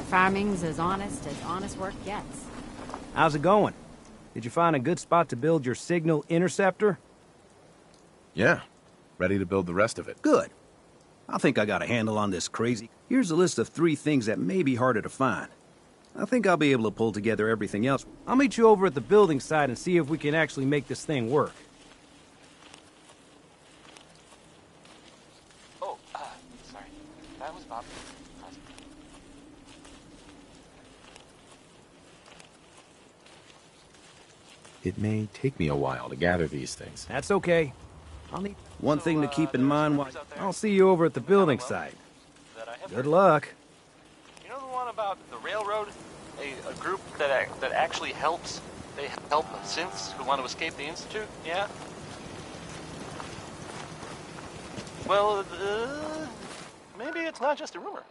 Farming's as honest work gets. How's it going? Did you find a good spot to build your signal interceptor? Yeah. Ready to build the rest of it. Good. I think I got a handle on this crazy. Here's a list of 3 things that may be harder to find. I think I'll be able to pull together everything else. I'll meet you over at the building site and see if we can actually make this thing work. Oh, sorry. That was Bob. It may take me a while to gather these things. That's okay. I'll need one thing to keep in mind while I'll see you over at the building site. Good luck. You know the one about the railroad? A group that actually helps? They help synths who want to escape the Institute? Yeah? Well, maybe it's not just a rumor.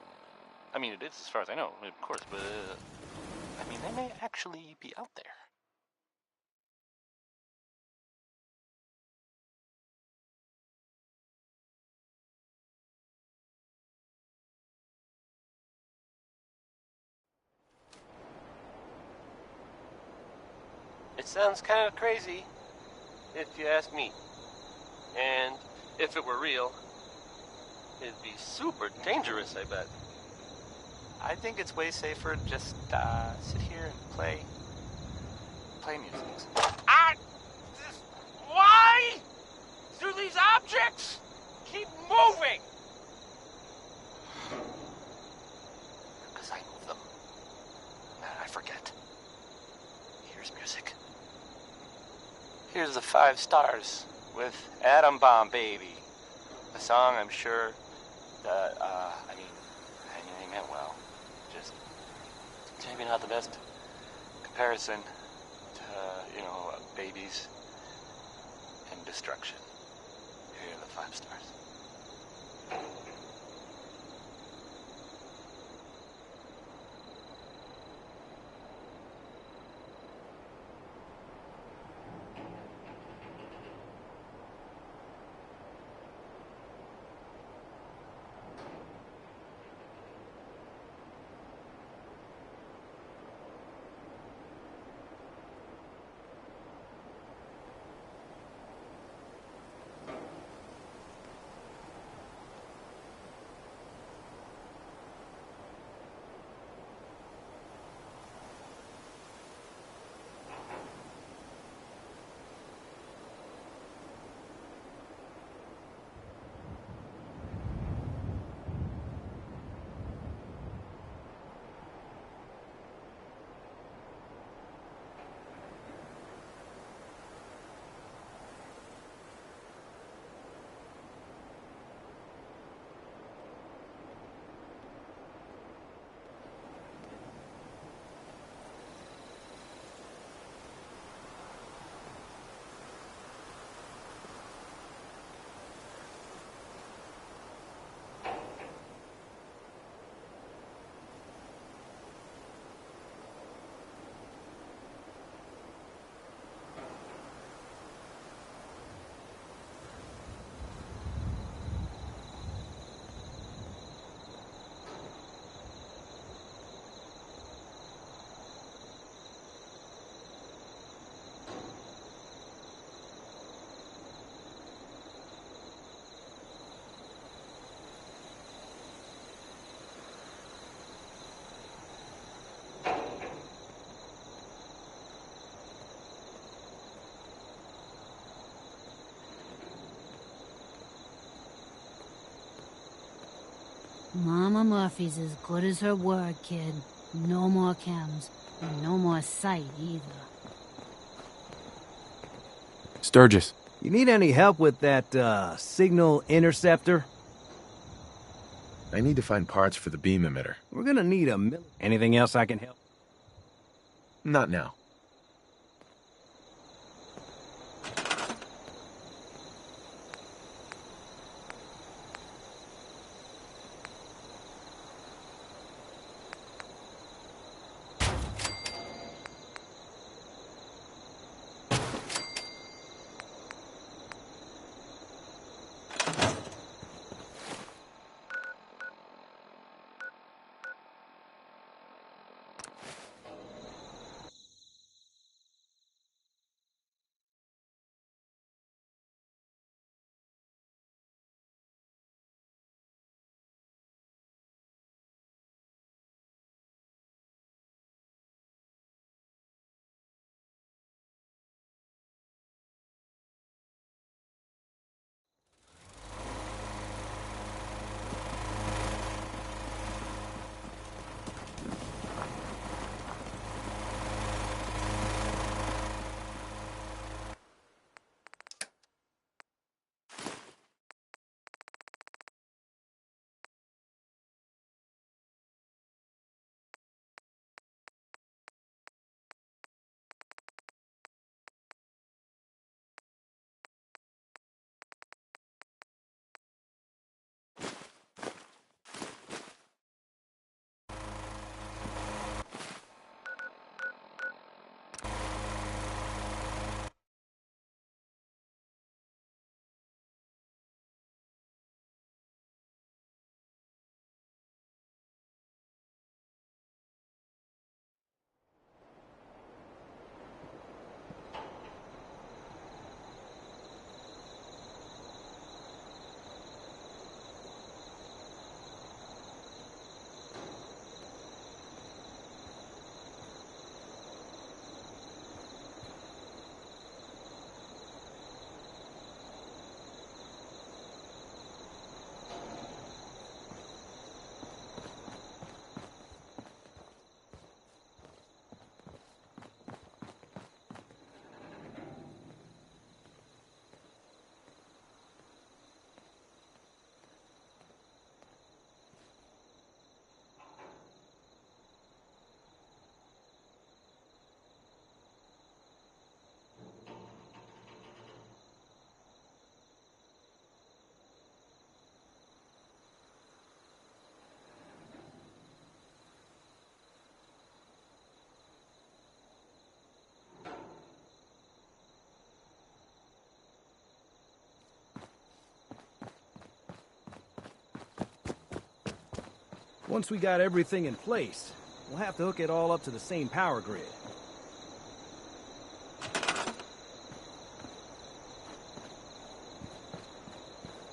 I mean, it is as far as I know, of course, but... I mean, they may actually be out there. It sounds kind of crazy, if you ask me. And if it were real, It'd be super dangerous, I bet. I think it's way safer to just sit here and play music. Why do these objects keep moving? Because I move them. And I forget. Here's music. Here's the 5 Stars with Atom Bomb Baby. A song I'm sure that, I mean, he meant well. Just maybe not the best comparison to, babies and destruction. Here are the 5 Stars. Mama Murphy's as good as her word, kid. No more chems. And no more sight, either. Sturgis. You need any help with that, signal interceptor? I need to find parts for the beam emitter. We're gonna need Anything else I can help? Not now. Once we got everything in place, we'll have to hook it all up to the same power grid.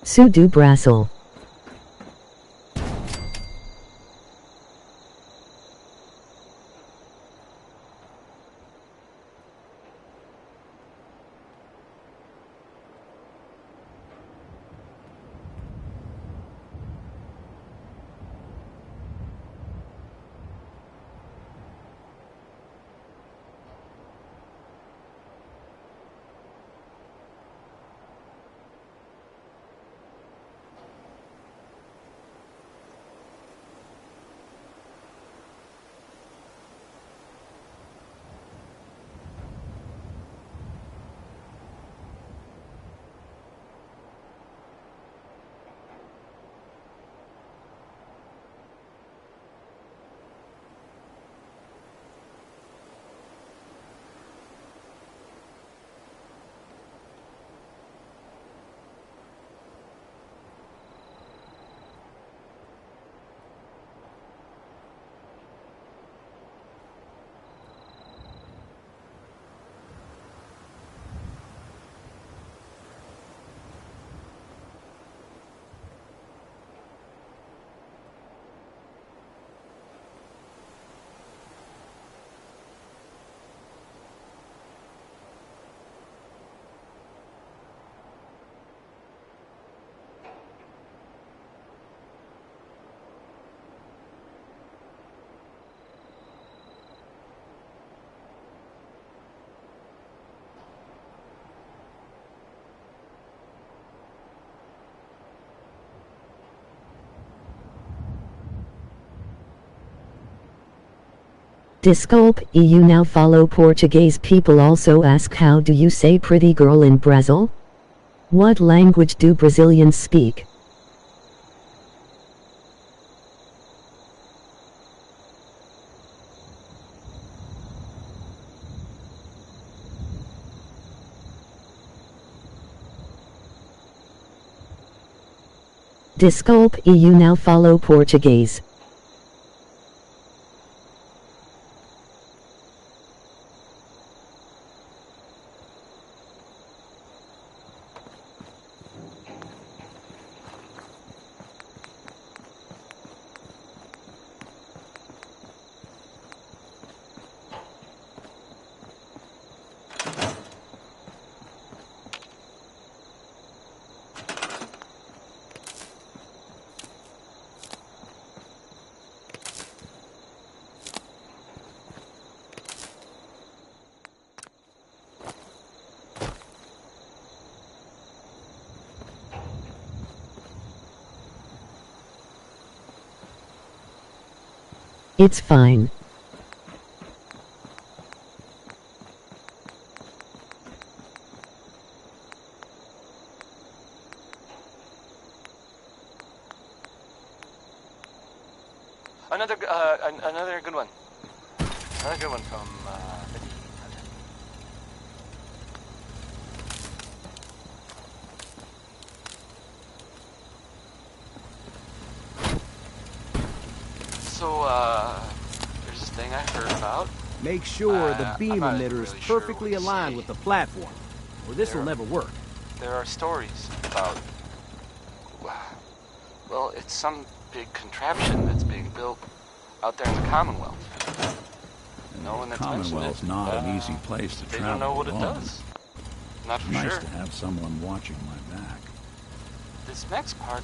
Sudo Brasil. Desculpe, you now follow Portuguese people also ask how do you say pretty girl in Brazil? What language do Brazilians speak? Desculpe, you now follow Portuguese. It's fine. Another good one. Another good one from there's this thing I heard about. Make sure the beam emitter is perfectly aligned with the platform, or this will never work. There are stories about... Well, it's some big contraption that's being built out there in the Commonwealth. No one that's Commonwealth's not an easy place to they travel don't know what alone. it does. Not for Nice sure. to have someone watching my back. This next part...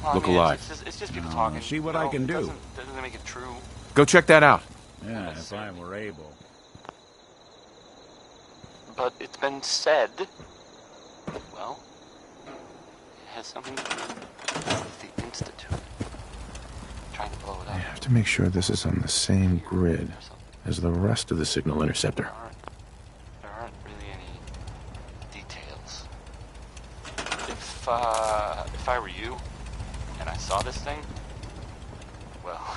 Well, Look I mean, alive. It's just people talking. See what I can do. Doesn't make it true. Go check that out. Yeah, if I were able. But it's been said, well, it has something to do with the Institute. Trying to blow it up. I have to make sure this is on the same grid as the rest of the signal interceptor. There aren't really any details. If I were you, and I saw this thing, well,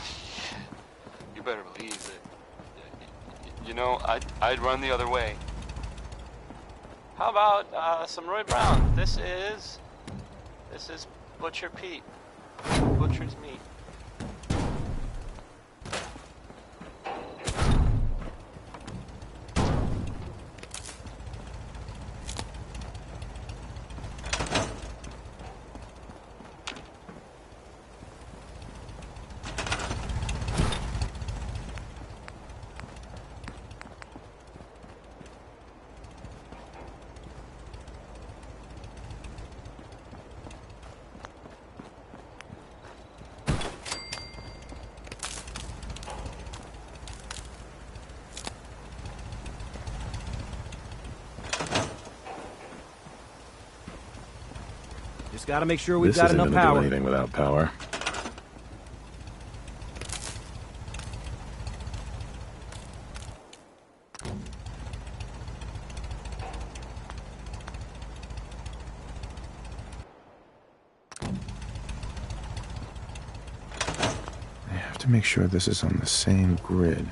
you better believe that, you know, I'd run the other way. How about some Roy Brown? This is Butcher Pete. Butcher's meat. gotta make sure we've This got isn't enough gonna do power. anything without power. I have to make sure this is on the same grid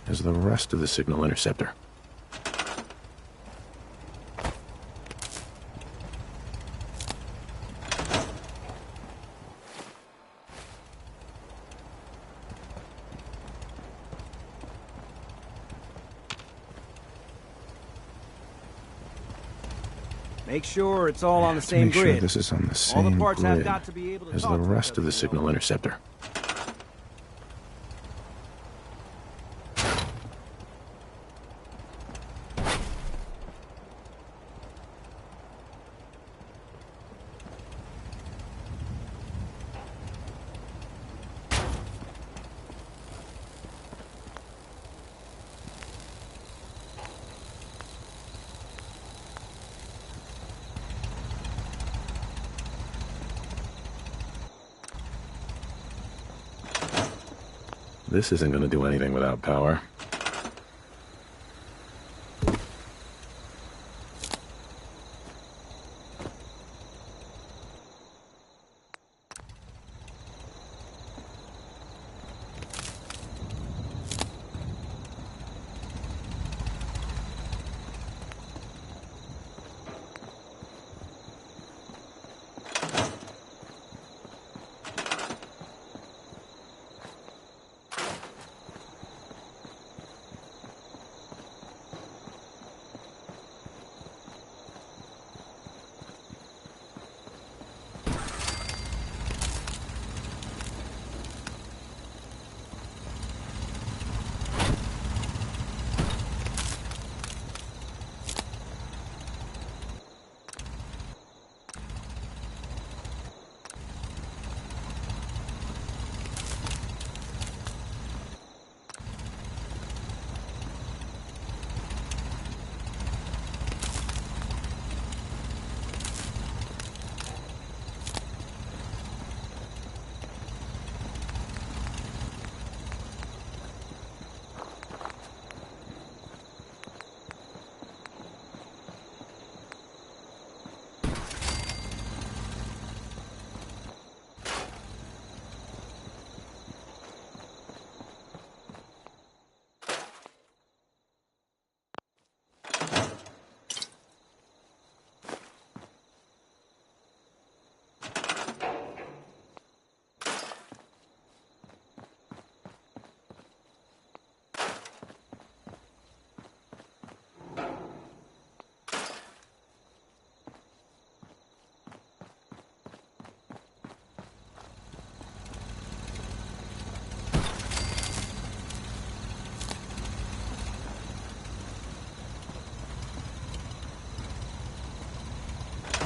as the rest of the signal interceptor. Make sure it's all on the same Make sure grid. this is on the All the same parts have grid got to be able to as talk the to rest each of the other. signal interceptor. This isn't going to do anything without power.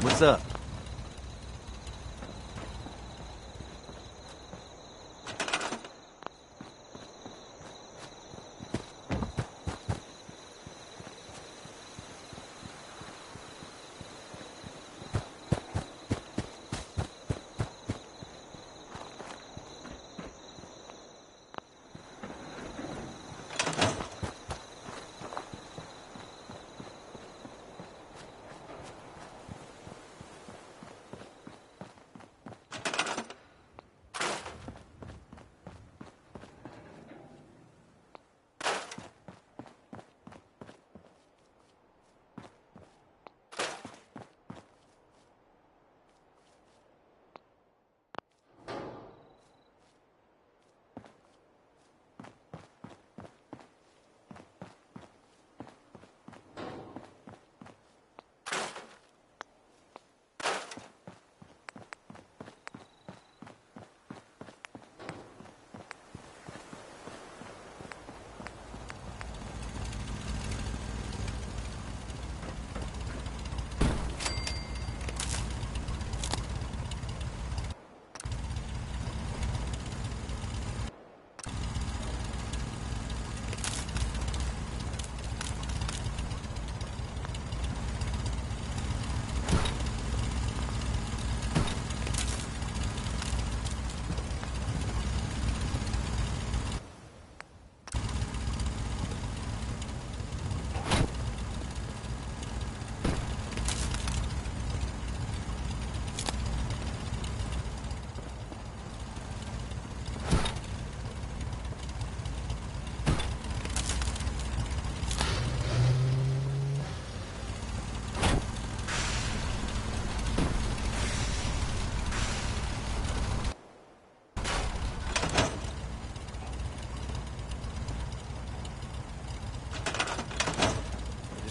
What's up?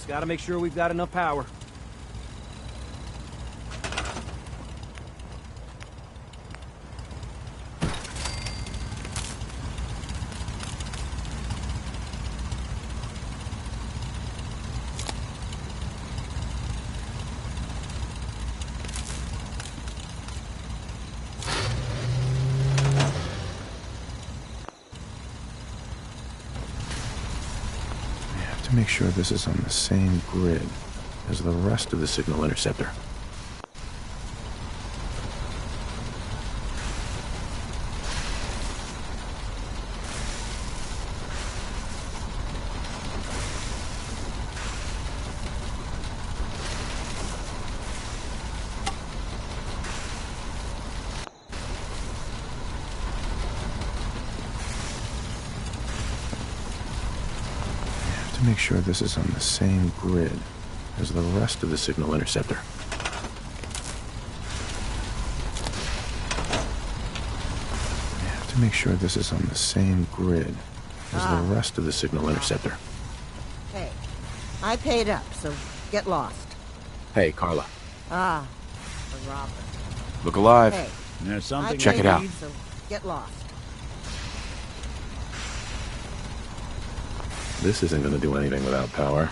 Just gotta make sure we've got enough power. Make sure this is on the same grid as the rest of the signal interceptor. Make sure this is on the same grid as the rest of the signal interceptor. I have to make sure this is on the same grid as the rest of the signal interceptor. Hey, I paid up, so get lost. Hey, Carla. The robber. Look alive. Hey, there's something. Check it out. So get lost. This isn't going to do anything without power.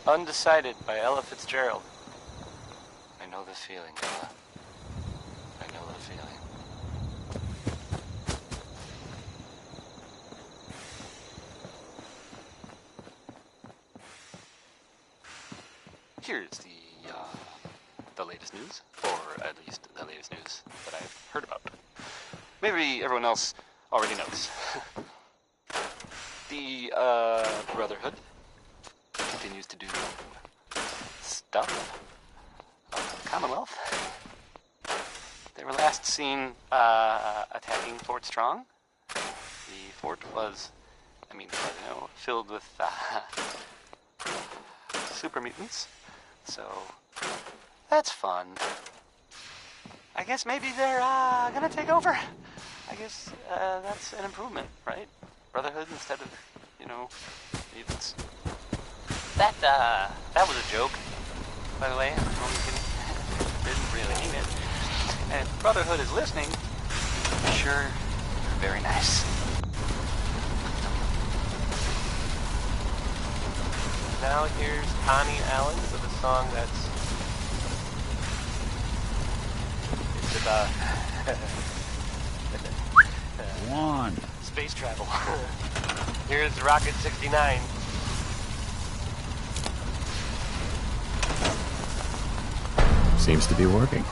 Undecided by Ella Fitzgerald. I know this feeling, Ella. I know the feeling. Here's the latest news, or at least the latest news that I've heard about. Maybe everyone else already knows. The Brotherhood continues to do stuff. Commonwealth. They were last seen attacking Fort Strong. The fort was, filled with super mutants. So, that's fun. I guess maybe they're gonna take over. I guess that's an improvement, right? Brotherhood instead of, mutants. That was a joke, by the way. I'm only kidding. Didn't really mean it. And if Brotherhood is listening, I'm sure you're very nice. Now here's Connie Allen with a song that's... It's about... Go on. Space travel. Here's Rocket 69. Seems to be working.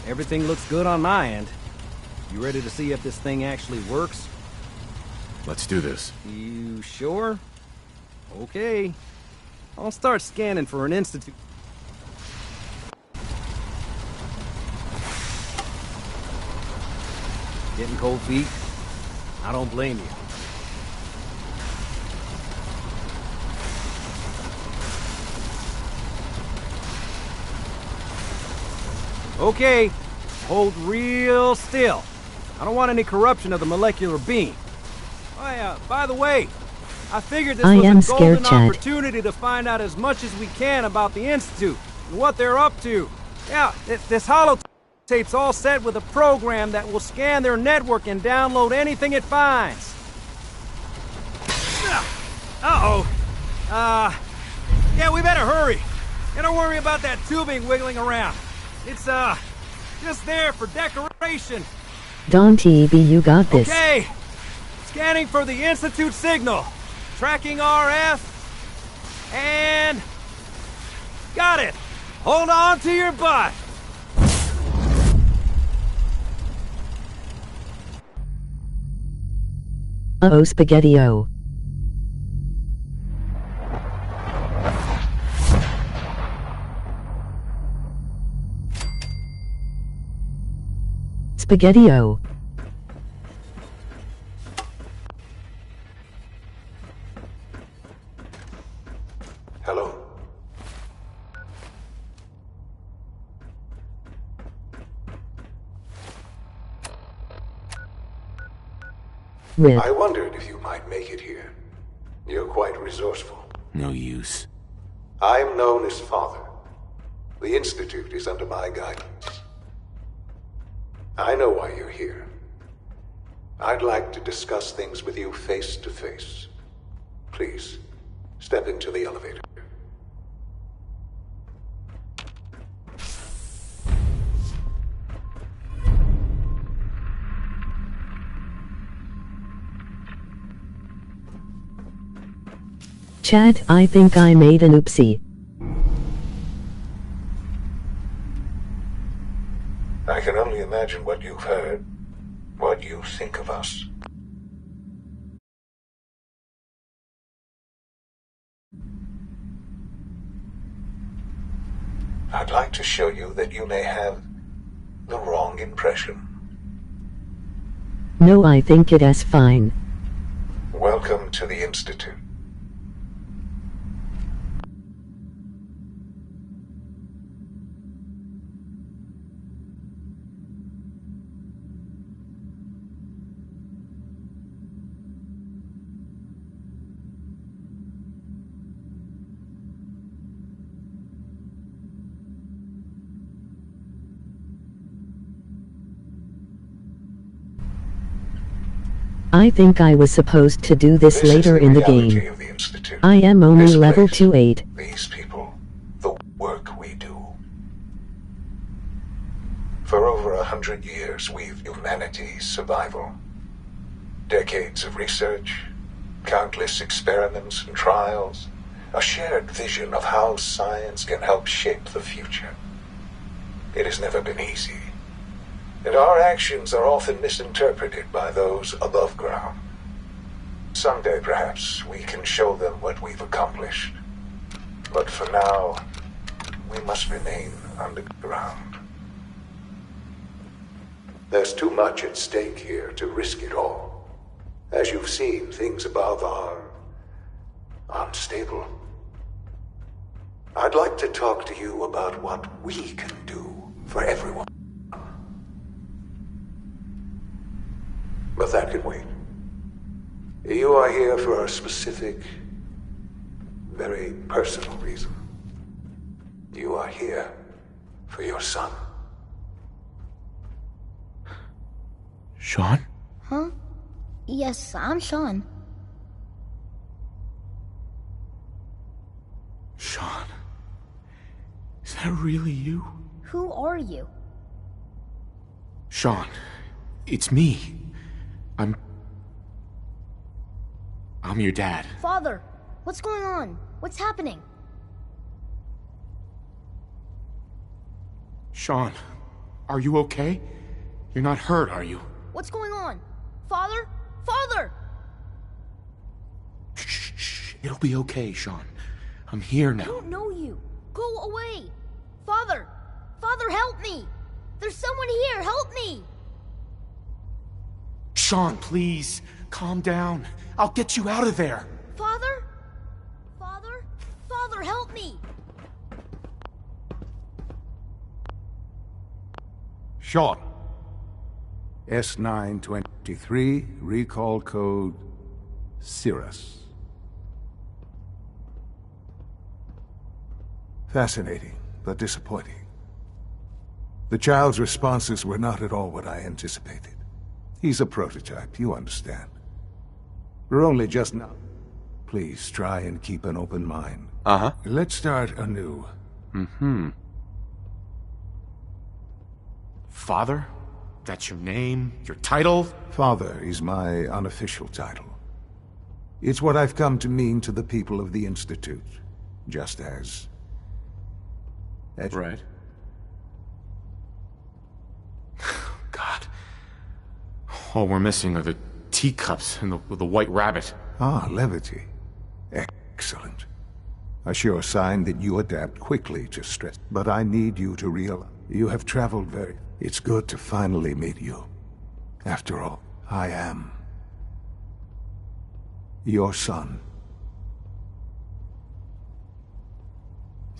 Everything looks good on my end. You ready to see if this thing actually works? Let's do this. You sure? Okay. I'll start scanning for an institute. Getting cold feet? I don't blame you. Okay, hold real still. I don't want any corruption of the molecular beam. Oh yeah, by the way, I figured this was a golden opportunity to find out as much as we can about the Institute and what they're up to. Yeah, this holotape's all set with a program that will scan their network and download anything it finds. Uh-oh. Yeah, we better hurry. And don't worry about that tubing wiggling around. It's, just there for decoration. Don TB, you got this. Okay. Scanning for the Institute signal. Tracking RF. And... got it. Hold on to your butt. Uh-oh, Spaghetti-O. Spaghetti-O. Hello. Rip. I wondered if you might make it here. You're quite resourceful. No use. I'm known as Father. The Institute is under my guidance. I know why you're here. I'd like to discuss things with you face to face. Please, step into the elevator. Chat, I think I made an oopsie. I can only imagine what you've heard, what you think of us. I'd like to show you that you may have the wrong impression. No, I think it is fine. Welcome to the Institute. I think I was supposed to do this later in the game. Of the Institute. I am only This level place, 28. These people, the work we do. For over 100 years, we've humanity's survival. Decades of research, countless experiments and trials, a shared vision of how science can help shape the future. It has never been easy. And our actions are often misinterpreted by those above ground. Someday, perhaps, we can show them what we've accomplished. But for now, we must remain underground. There's too much at stake here to risk it all. As you've seen, things above are unstable. I'd like to talk to you about what we can do for everyone. But that can wait. You are here for a specific, very personal reason. You are here for your son. Sean? Huh? Yes, I'm Sean. Sean? Is that really you? Who are you? Sean, it's me. I'm your dad. Father, what's going on? What's happening? Sean, are you okay? You're not hurt, are you? What's going on? Father? Father! Shh. It'll be okay, Sean. I'm here now. I don't know you. Go away. Father! Father, help me! There's someone here. Help me! Sean, please. Calm down. I'll get you out of there. Father? Father? Father, help me! Sean. S923, recall code Cirrus. Fascinating, but disappointing. The child's responses were not at all what I anticipated. He's a prototype, you understand. We're only just now. Please try and keep an open mind. Uh-huh. Let's start anew. Father? That's your name? Your title? Father is my unofficial title. It's what I've come to mean to the people of the Institute. Just as... Right. God. All we're missing are the teacups and the white rabbit. Ah, levity. Excellent. A sure sign that you adapt quickly to stress. But I need you to realize you have traveled very It's good to finally meet you. After all, I am your son.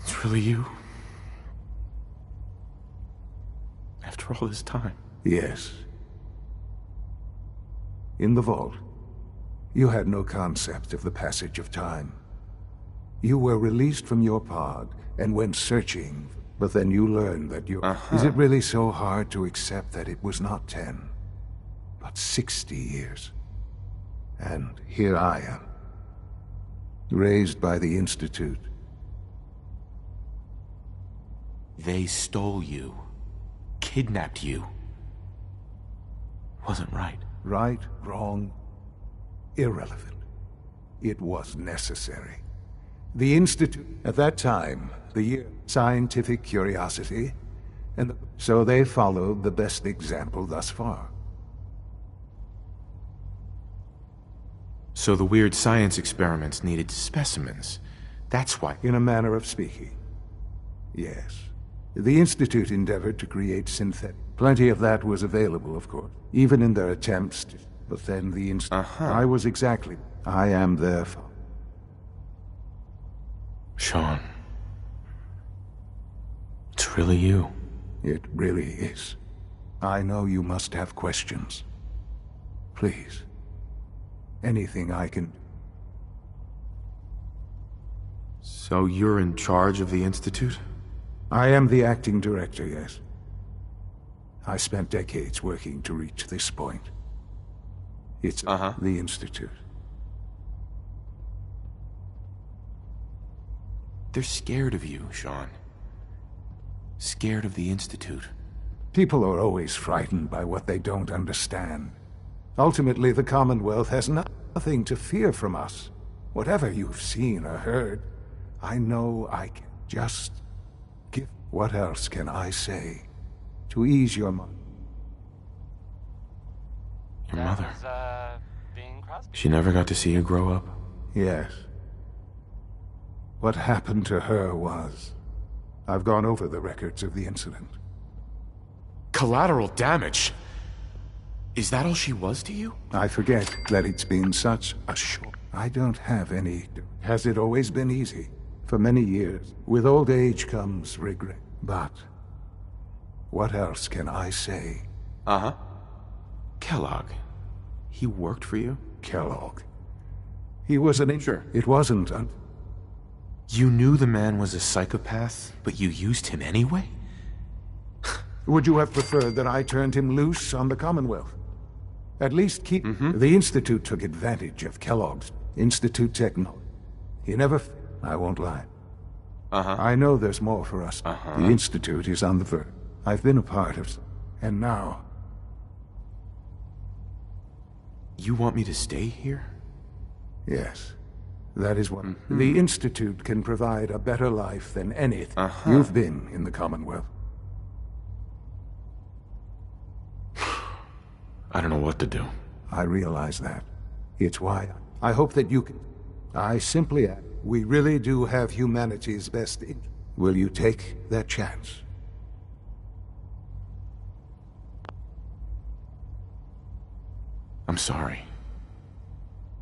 It's really you? After all this time? Yes. In the vault, you had no concept of the passage of time. You were released from your pod and went searching, but then you learned that you... Is it really so hard to accept that it was not 10, but 60 years? And here I am, raised by the Institute. They stole you. Kidnapped you. Wasn't right. Right, wrong, irrelevant. It was necessary. The Institute, at that time, the year scientific curiosity, and so they followed the best example thus far. So the weird science experiments needed specimens. That's why... In a manner of speaking, yes. The Institute endeavored to create synthetic. Plenty of that was available, of course, even in their attempts to... But then the Institute... I was exactly... I am their father. Sean. It's really you. It really is. I know you must have questions. Please. Anything I can... So you're in charge of the Institute? I am the acting director, yes. I spent decades working to reach this point. It's the Institute. They're scared of you, Sean. Scared of the Institute. People are always frightened by what they don't understand. Ultimately, the Commonwealth has nothing to fear from us. Whatever you've seen or heard, I know I can just give... What else can I say to ease your mind? Your mother. She never got to see you grow up? Yes. What happened to her was... I've gone over the records of the incident. Collateral damage? Is that all she was to you? I forget that it's been such a short... I don't have any... Has it always been easy? For many years. With old age comes regret. But... what else can I say? Kellogg. He worked for you? Kellogg. He was an... Sure. It wasn't... You knew the man was a psychopath, but you used him anyway? Would you have preferred that I turned him loose on the Commonwealth? At least keep... The Institute took advantage of Kellogg's Institute technology. He never... I won't lie. I know there's more for us. The Institute is on the verge. I've been a part of... And now... You want me to stay here? Yes. That is what... The Institute can provide a better life than anything. You've been in the Commonwealth. I don't know what to do. I realize that. It's why I hope that you can... I simply... We really do have humanity's best... Will you take that chance? I'm sorry.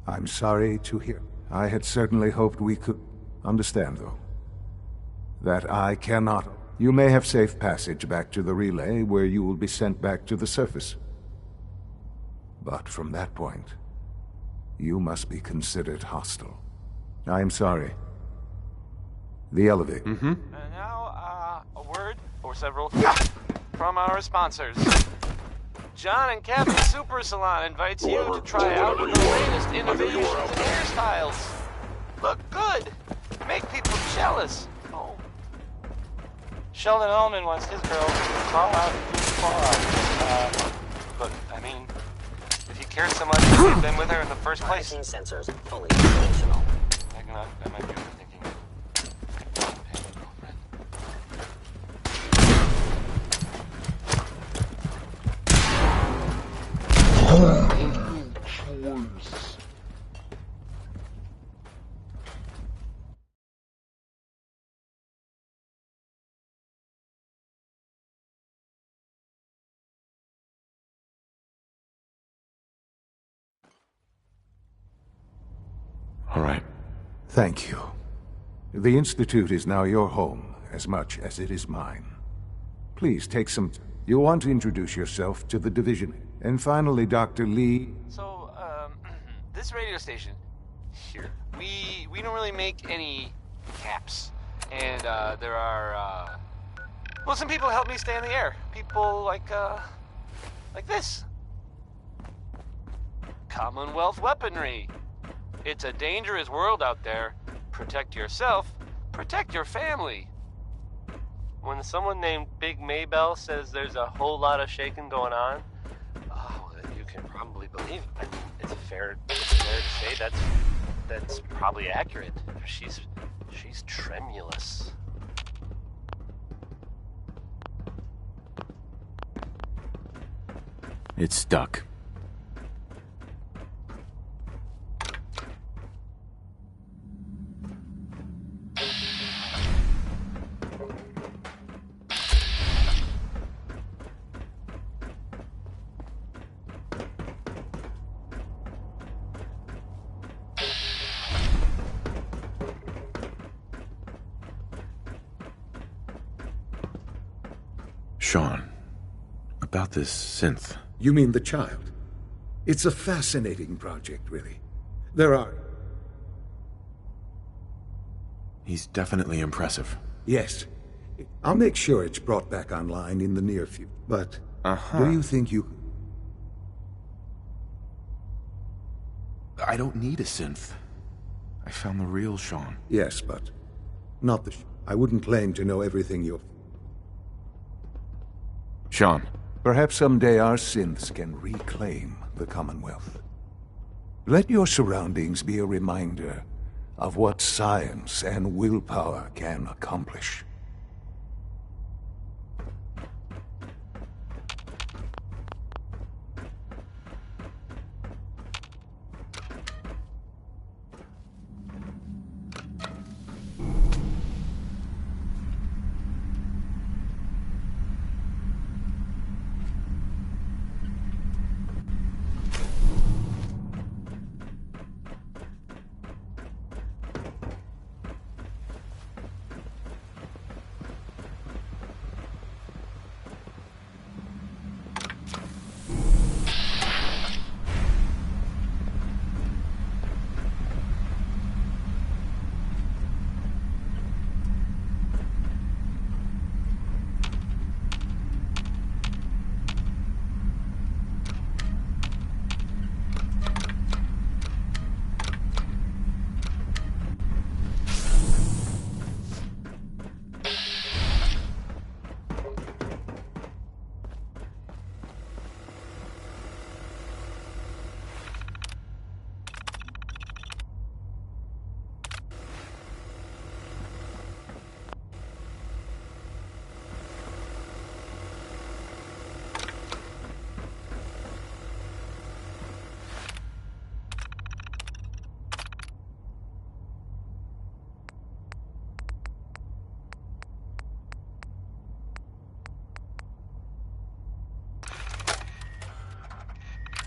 I'm sorry to hear. I had certainly hoped we could... Understand, though, that I cannot... You may have safe passage back to the relay, where you will be sent back to the surface. But from that point, you must be considered hostile. I am sorry. The elevator. And now, a word, or several, from our sponsors. John and Kathy Super Salon invites you to try out the latest innovations in hairstyles. Look good. Make people jealous. Oh. Sheldon Ullman wants his girl to fall out and fall out. Look, I mean, if you cared so much, you would have been with her in the first place. Sensors fully operational. I might be All right. Thank you. The Institute is now your home, as much as it is mine. Please take some... You want to introduce yourself to the division. And finally, Dr. Lee... So, this radio station, here, we don't really make any caps. And, there are, well, some people help me stay in the air. People like this. Commonwealth weaponry. It's a dangerous world out there. Protect yourself, protect your family. When someone named Big Maybell says there's a whole lot of shaking going on, oh, you can probably believe it. I mean, it's fair to say that's probably accurate. She's tremulous. It's stuck. Sean, about this synth. You mean the child? It's a fascinating project, really. There are... He's definitely impressive. Yes. I'll make sure it's brought back online in the near future. But do you think you... I don't need a synth. I found the real Sean. Yes, but not the... I wouldn't claim to know everything you're... Sean. Perhaps someday our synths can reclaim the Commonwealth. Let your surroundings be a reminder of what science and willpower can accomplish.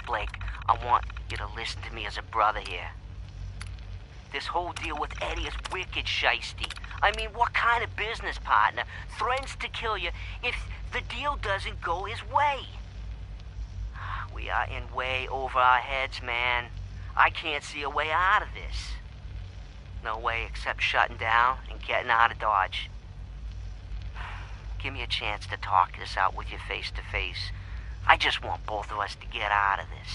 Blake, I want you to listen to me as a brother here. This whole deal with Eddie is wicked shiesty. I mean, what kind of business partner threatens to kill you if the deal doesn't go his way? We are in way over our heads, man. I can't see a way out of this. No way except shutting down and getting out of Dodge. Give me a chance to talk this out with you face to face. I just want both of us to get out of this.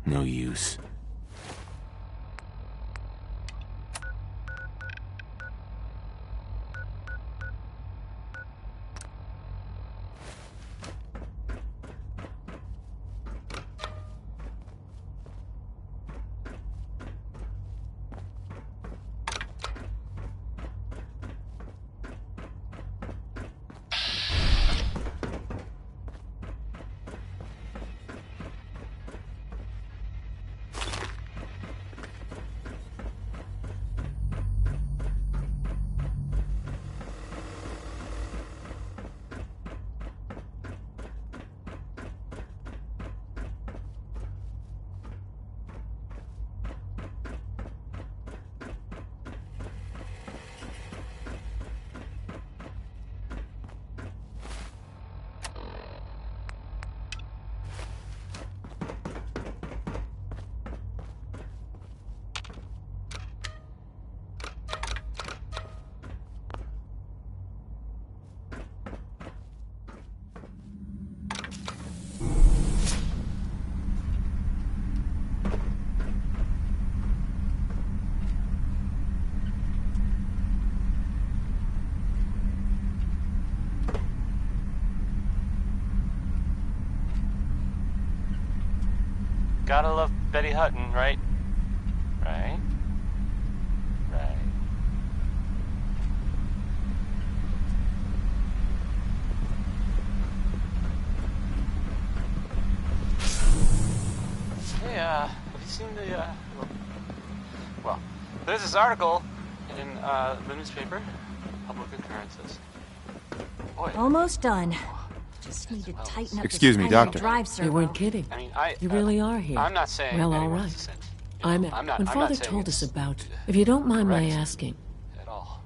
No use. Gotta love Betty Hutton, right? Right? Right. Hey, have you seen the, well, there's this article in, the newspaper, Public Occurrences. Boy. Almost done. Just need to tighten up Excuse me, this Doctor. drive servo. You weren't kidding. I mean, You really are here. I'm not saying Well, all anyone's right. innocent. I'm I'm not when Father saying told it's us about. If you don't mind my correct. asking, At all.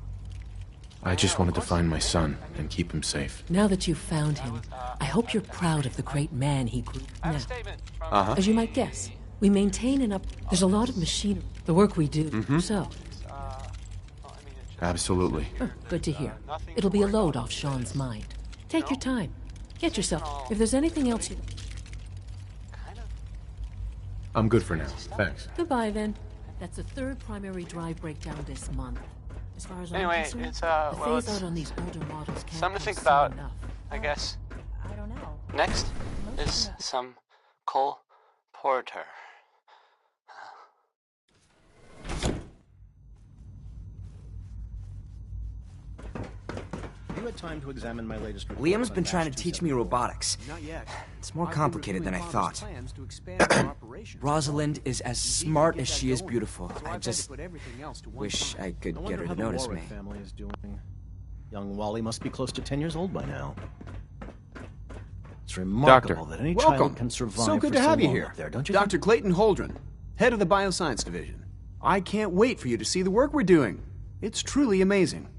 I just wanted to find my son and keep him safe. now that you've found him, I hope you're proud of the great man he grew. Now, Uh-huh. as you might guess, we maintain and up. There's a lot of machinery. The work we do. Mhm. So, Absolutely. good to hear. It'll be a load off Sean's mind. Take your time. Get yourself. If there's anything else you. I'm good for now. Thanks. Goodbye then. That's the third primary drive breakdown this month. As far as Anyway, I'm concerned, it's, the well, phase it's out on these older models can't something to go think soon about, enough. I guess. I don't know. Next is some Cole Porter. You had time to examine my latest report. Liam's on been trying to Batch teach me robotics. Not yet. It's more I've been complicated than I reviewing thought. Father's plans to expand our operations. Rosalind is as smart as she is beautiful. So I've I had to just put everything else to one wish side. I could I get wonder her how to the notice Warwick me. family is doing. Young Wally must be close to 10 years old by now. It's remarkable that any Welcome. child can survive So good for to have you long here. up there, don't you Dr. think? Clayton Holdren, head of the Bioscience Division. I can't wait for you to see the work we're doing. It's truly amazing.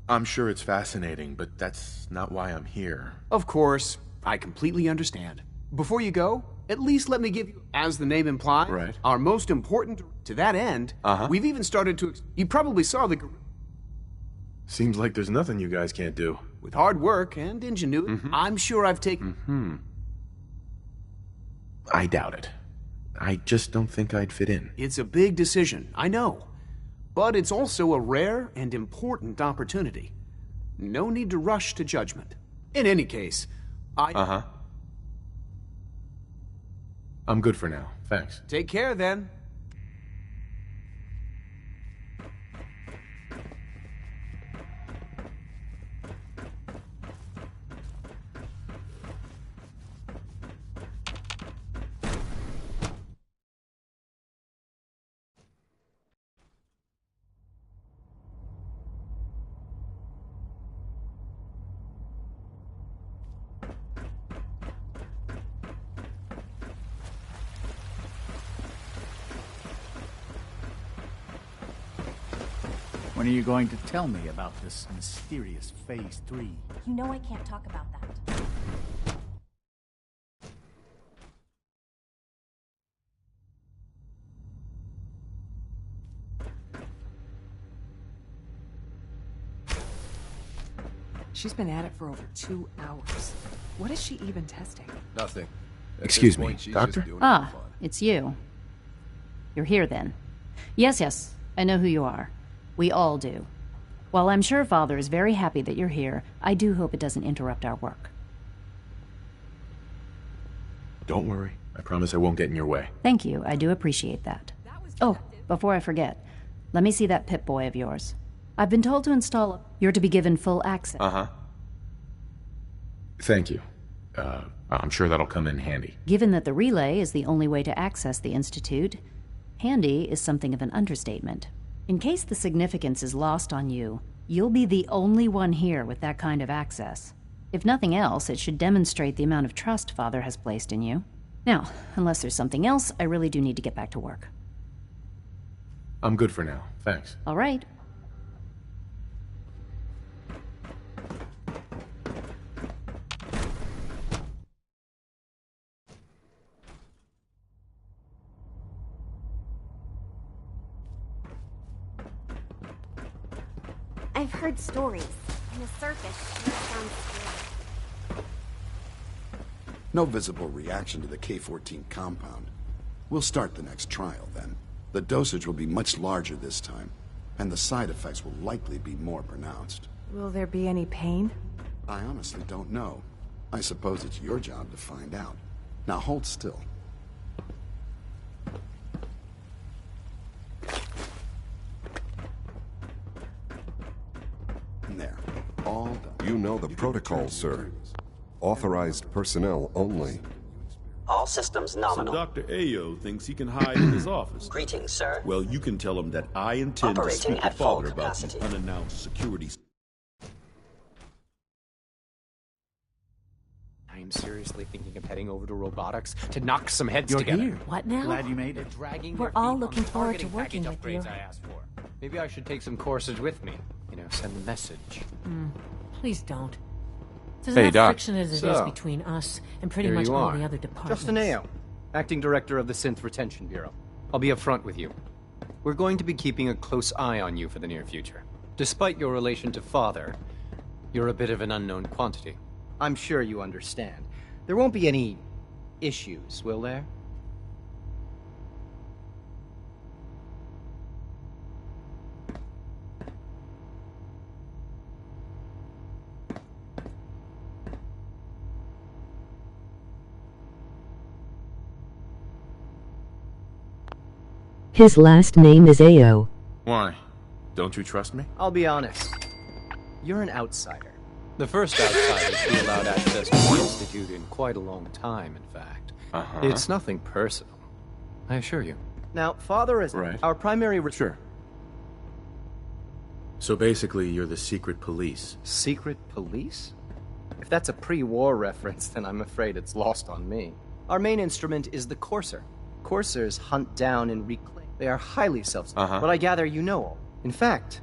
I'm sure it's fascinating, but that's not why I'm here. Of course, I completely understand. Before you go, at least let me give you, as the name implies, Right. our most important. To that end, Uh-huh. we've even started to. You probably saw the. Seems like there's nothing you guys can't do. With hard work and ingenuity, I'm sure I've taken. I doubt it. I just don't think I'd fit in. It's a big decision, I know. But it's also a rare and important opportunity. No need to rush to judgment. In any case, Uh-huh. I'm good for now. Thanks. Take care then. When are you going to tell me about this mysterious Phase 3? You know I can't talk about that. She's been at it for over 2 hours. What is she even testing? Nothing. Excuse me, Doctor? Ah, it's you. You're here then. Yes, I know who you are. We all do. While I'm sure Father is very happy that you're here, I do hope it doesn't interrupt our work. Don't worry. I promise I won't get in your way. Thank you, I do appreciate that. Oh, before I forget, let me see that Pip-Boy of yours. I've been told to install it. You're to be given full access. Uh-huh. Thank you. I'm sure that'll come in handy. Given that the relay is the only way to access the Institute, handy is something of an understatement. In case the significance is lost on you, you'll be the only one here with that kind of access. If nothing else, it should demonstrate the amount of trust Father has placed in you. Now, unless there's something else, I really do need to get back to work. I'm good for now. Thanks. All right. I've heard stories. In a circus, that sounds scary. No visible reaction to the K-14 compound. We'll start the next trial then. The dosage will be much larger this time, and the side effects will likely be more pronounced. Will there be any pain? I honestly don't know. I suppose it's your job to find out. Now hold still. There. All done. You know the protocol, sir. Authorized personnel only. All systems nominal. So Dr. Ayo thinks he can hide in his office. Greetings, sir. Well, you can tell him that I intend Operating to speak to at full Father about these capacity. unannounced security. I'm seriously thinking of heading over to robotics to knock some heads You're together. here. What now? Glad you made it. They're dragging We're their all feet on looking the forward to targeting working package with you. upgrades I asked for. Maybe I should take some courses with me. You know, send a message. Please don't. There's Hey, enough Doc. friction as it is So, between us and pretty Here much you all are. the other departments. Justin Ayo, Acting Director of the Synth Retention Bureau. I'll be upfront with you. We're going to be keeping a close eye on you for the near future. Despite your relation to Father, you're a bit of an unknown quantity. I'm sure you understand. There won't be any issues, will there? His last name is Ayo. Why? Don't you trust me? I'll be honest. You're an outsider. The first outsider to be allowed access to the Institute in quite a long time, in fact. It's nothing personal, I assure you. Now, Father is our primary... Sure. So basically, you're the secret police. Secret police? If that's a pre-war reference, then I'm afraid it's lost on me. Our main instrument is the Courser. Coursers hunt down and reclaim. They are highly self-sufficient, but I gather you know all. In fact,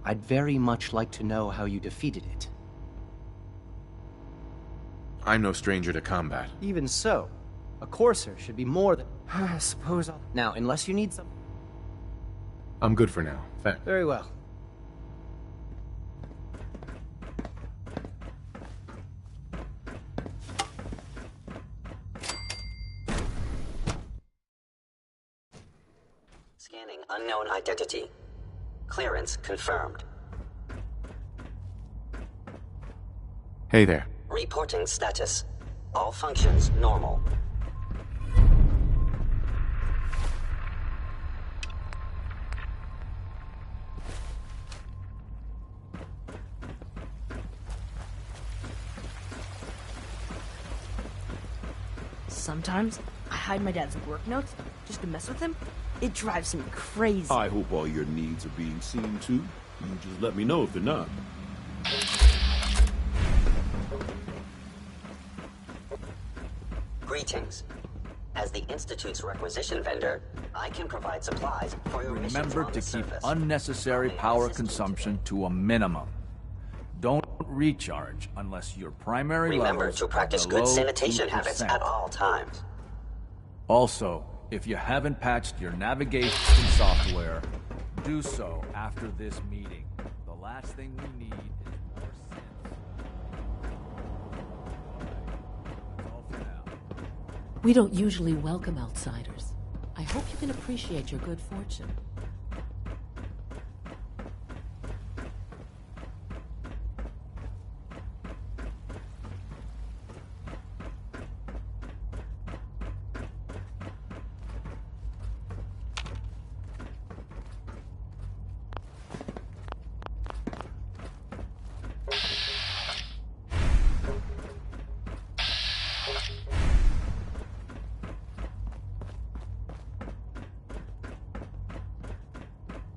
I'd very much like to know how you defeated it. I'm no stranger to combat. Even so, a Courser should be more than... I suppose I'll... Now, unless you need some... I'm good for now. Thanks. Very well. Scanning unknown identity. Clearance confirmed. Hey there. Reporting status. All functions normal. Sometimes I hide my dad's work notes just to mess with him. It drives him crazy. I hope all your needs are being seen too. You just let me know if they're not. Greetings. As the Institute's requisition vendor, I can provide supplies for your missions Remember on to the keep surface. unnecessary power consumption to a minimum. Don't recharge unless your primary Remember levels to practice are good below sanitation 2%. habits at all times. Also, if you haven't patched your navigation software, do so after this meeting. The last thing we need is more synths. That's all for now. We don't usually welcome outsiders. I hope you can appreciate your good fortune.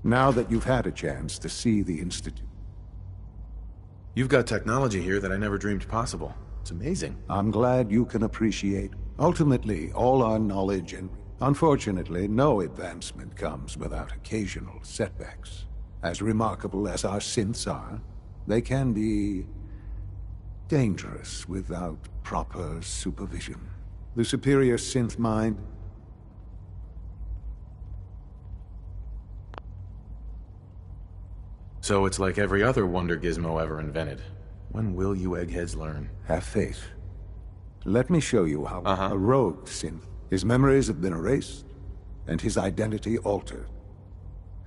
Now that you've had a chance to see the Institute. You've got technology here that I never dreamed possible. It's amazing. I'm glad you can appreciate. Ultimately, all our knowledge and... Unfortunately, no advancement comes without occasional setbacks. As remarkable as our synths are, they can be... dangerous without proper supervision. The superior synth mind... So it's like every other wonder gizmo ever invented. When will you eggheads learn? Have faith. Let me show you how a rogue synth. His memories have been erased, and his identity altered.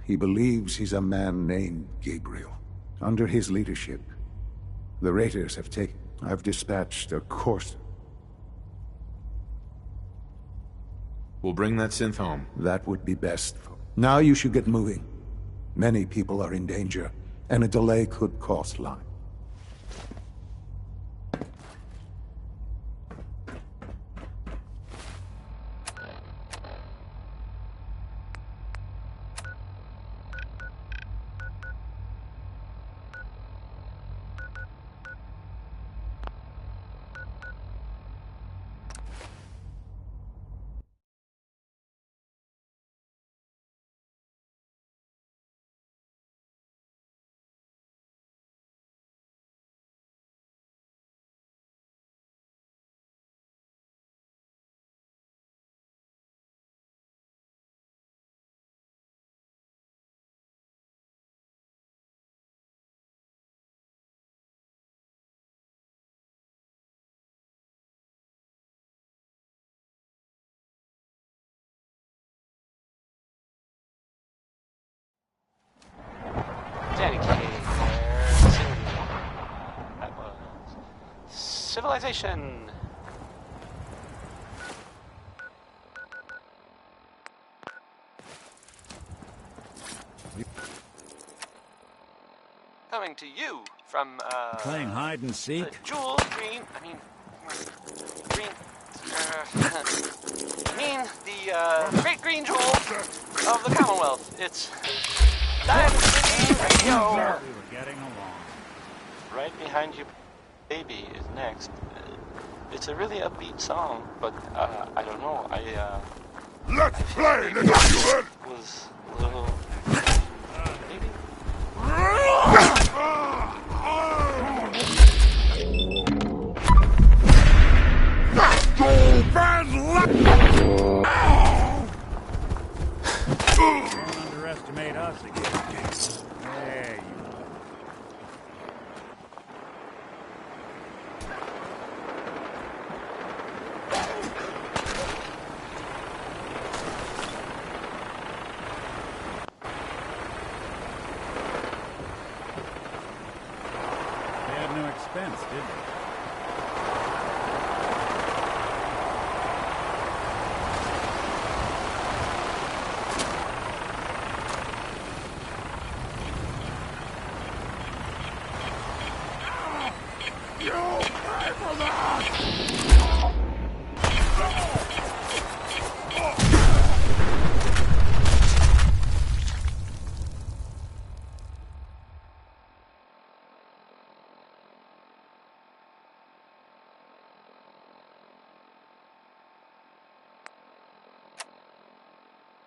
He believes he's a man named Gabriel. Under his leadership, the Raiders have taken... I've dispatched a course. We'll bring that synth home. That would be best. Now you should get moving. Many people are in danger, and a delay could cost lives. That was Civilization. Coming to you from playing hide and seek. Jewel Green. Green. The Great Green Jewel of the Commonwealth. It's Diamond City Radio. We were getting along. Right behind you, Baby is next. It's a really upbeat song, but I don't know. Let's play, little human. Was a little. Maybe. Don't underestimate us again. There you go. They had no expense, did they?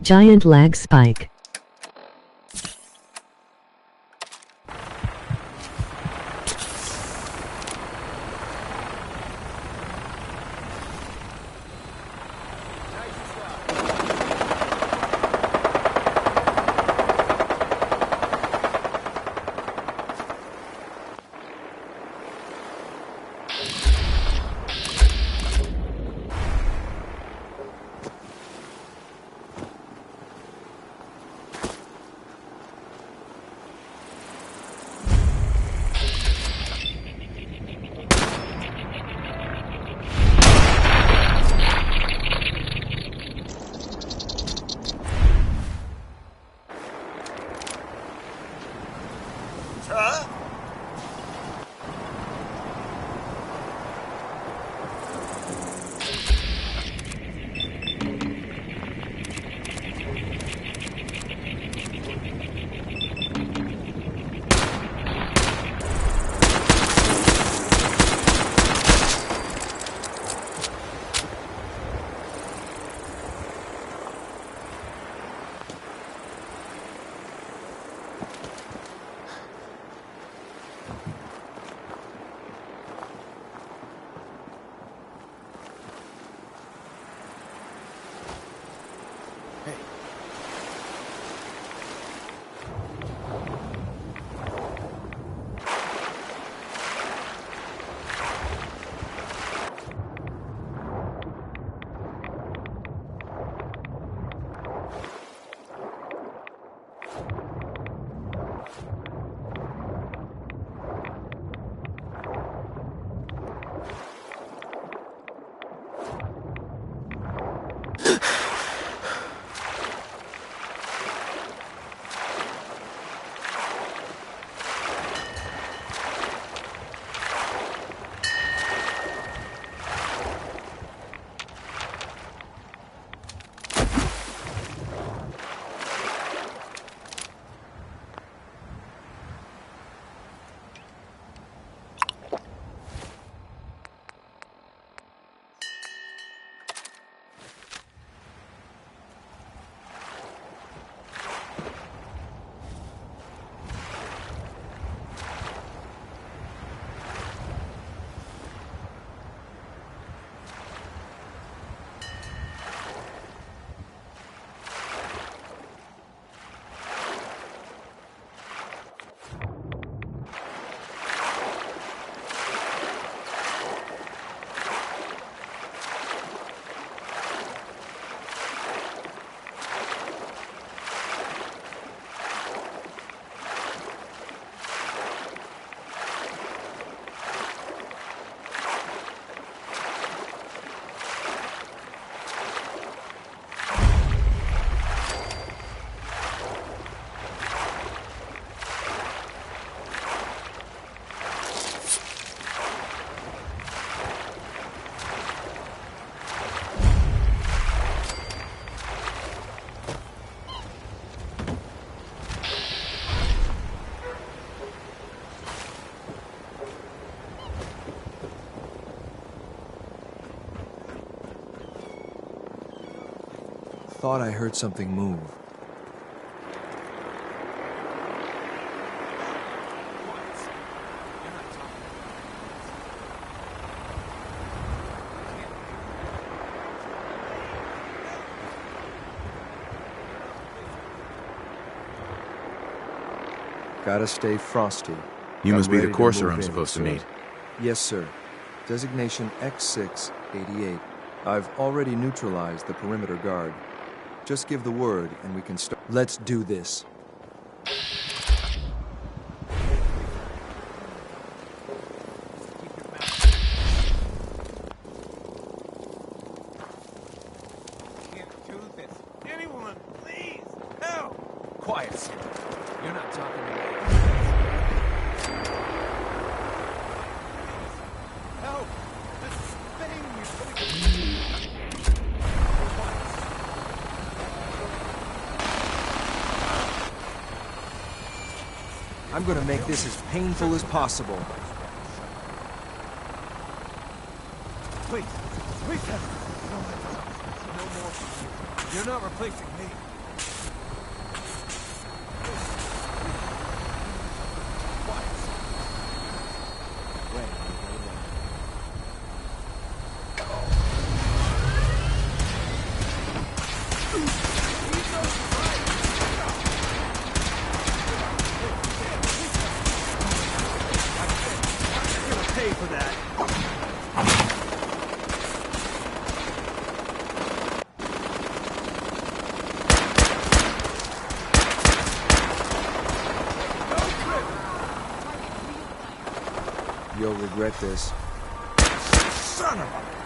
Giant lag spike. Thought I heard something move. Gotta stay frosty. You I'm must be the ready to courser move I'm in, supposed to sir. meet. Yes, sir. Designation X688. I've already neutralized the perimeter guard. Just give the word and we can start. Let's do this. Anyone, please, help! Quiet, sir. You're not talking to me. Help! This thing is I'm gonna make this as painful as possible. Please, please help me. No more from you. You're not replacing me. Pay for that. You'll regret this. Son of a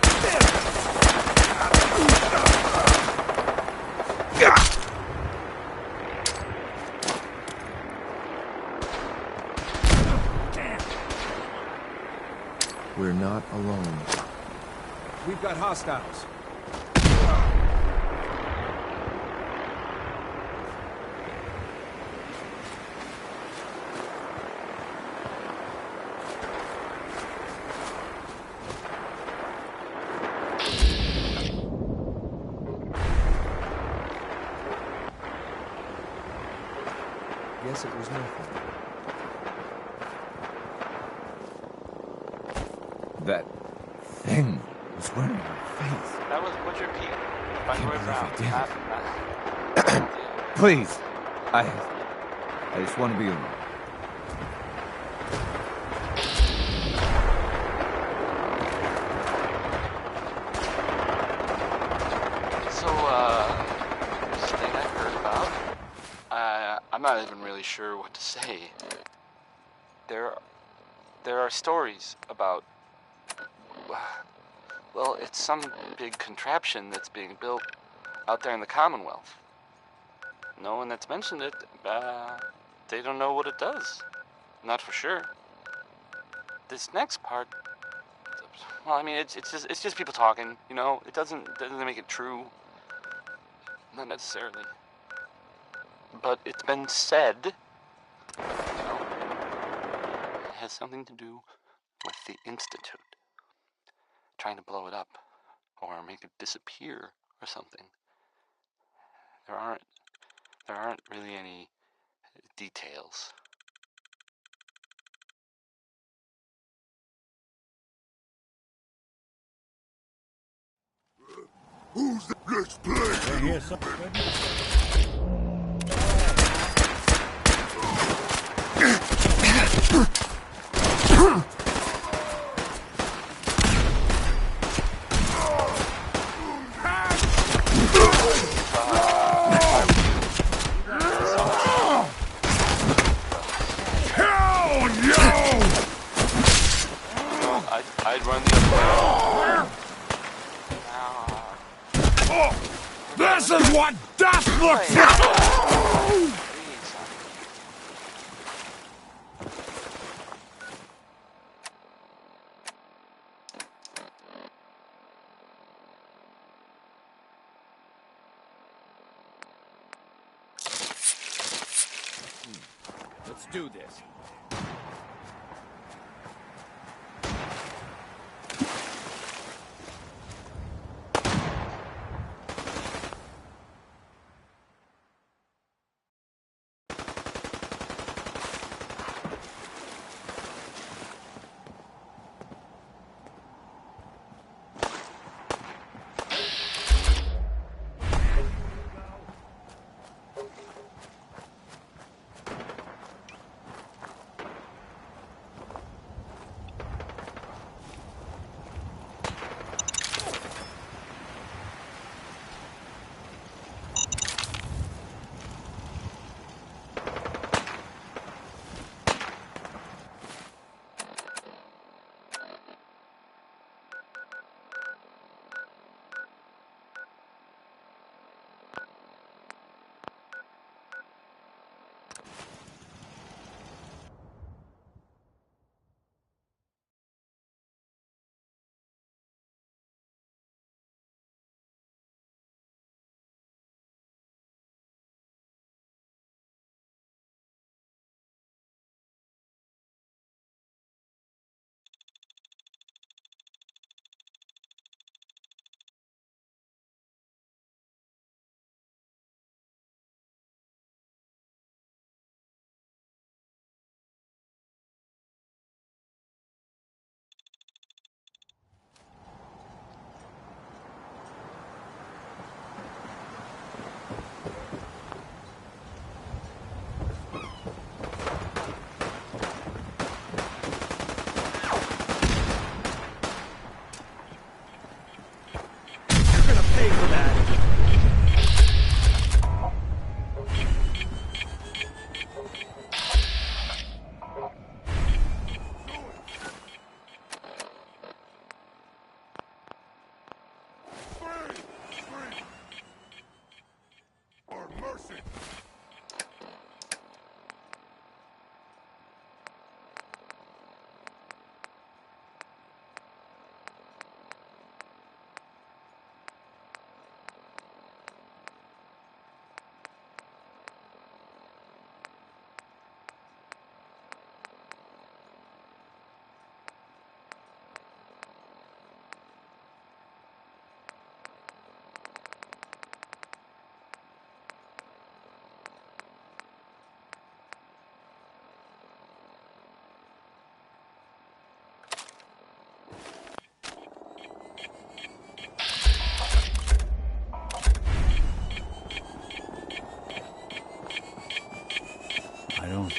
We're not alone. We've got hostiles. Guess it was nothing. That thing was wearing her face. That was Butcher Pete. By Roy Brown. Please. I just want to be alone. So, this thing I heard about, I'm not even really sure what to say. There are stories about, well, it's some big contraption that's being built out there in the Commonwealth. No one that's mentioned it, they don't know what it does. Not for sure. This next part, well, I mean, it's just people talking, you know? It doesn't make it true. Not necessarily. But it's been said, you know, it has something to do with the Institute. Trying to blow it up, or make it disappear, or something. There aren't really any details. Who's the next player? I hear something. I'd run the other way. This is what death looks like! Let's do this.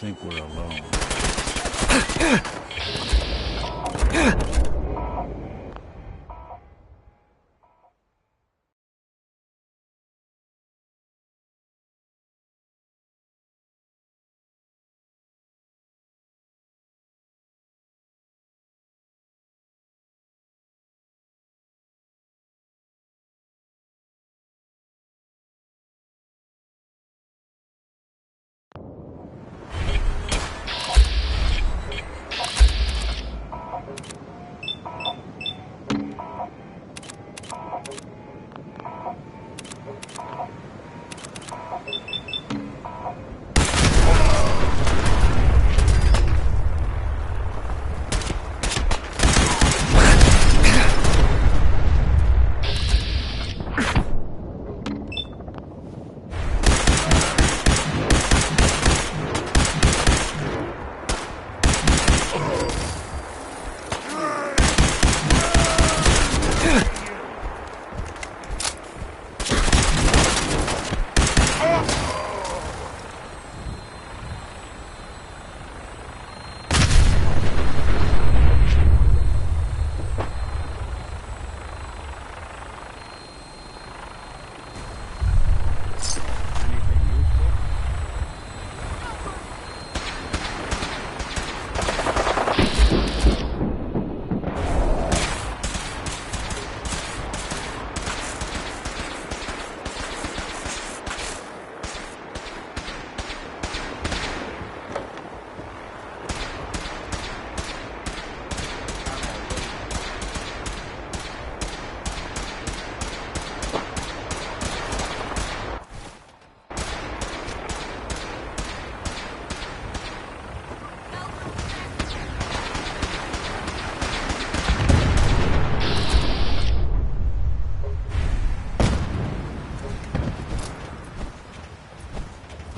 think we're alone.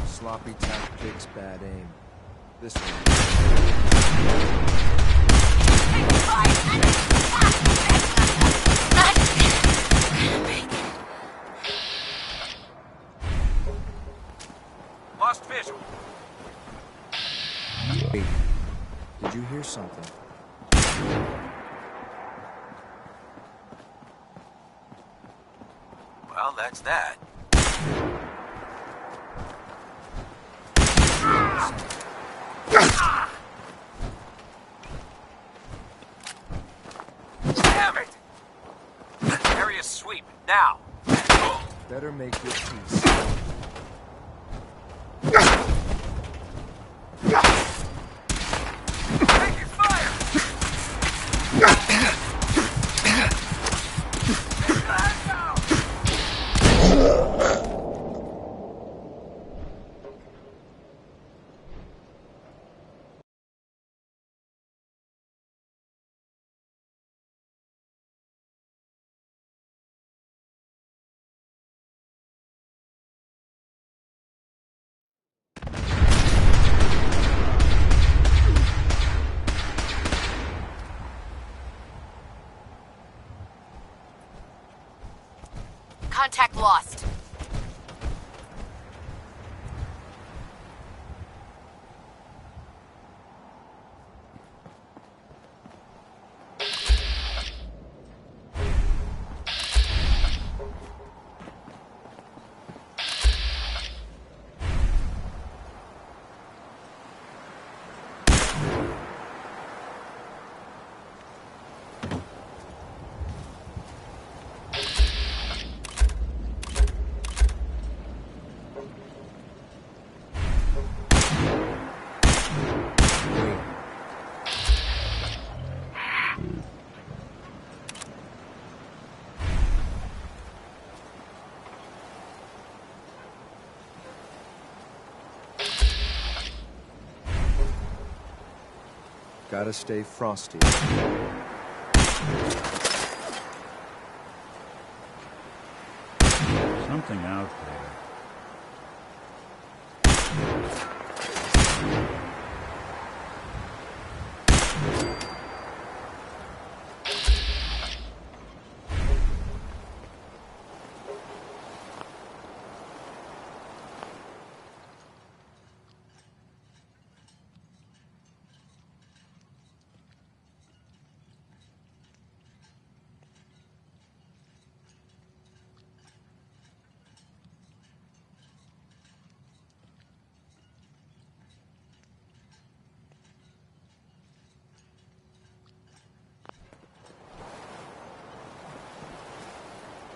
Sloppy tactics, bad aim. This one. Lost visual. Wait, did you hear something? Well, that's that. Damn it! Area sweep, now! Better make your peace. Taking fire! Contact lost. Gotta stay frosty. Something out there.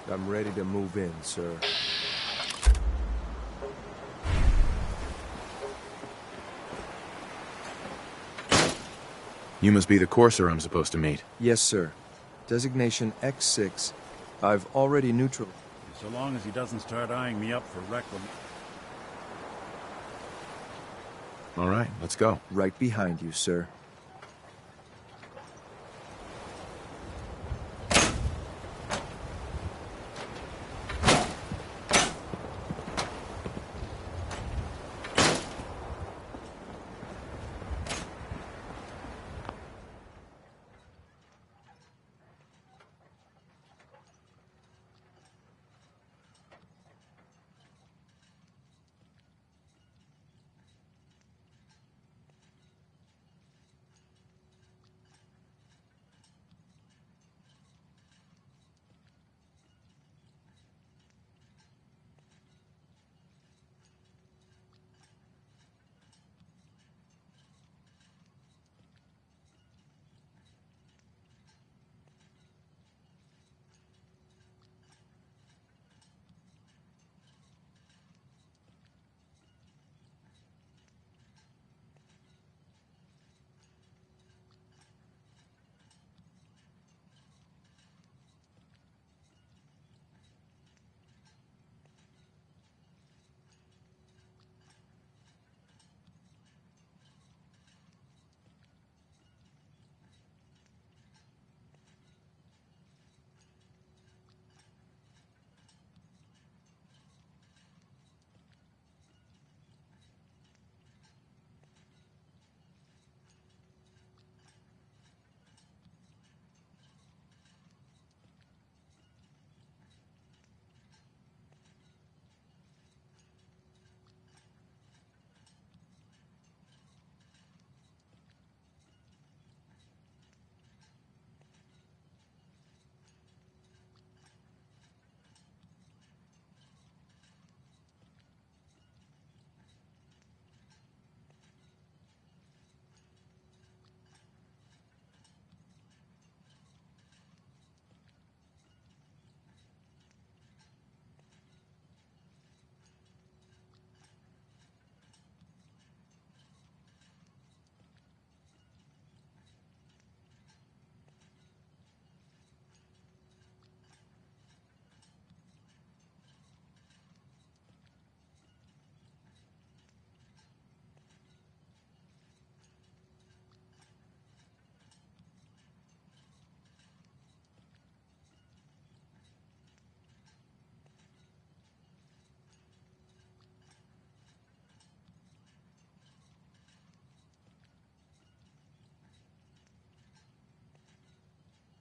I'm ready to move in, sir. You must be the courser I'm supposed to meet. Yes, sir. Designation X6. I've already neutral. So long as he doesn't start eyeing me up for reclamation. All right, let's go. Right behind you, sir.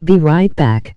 Be right back.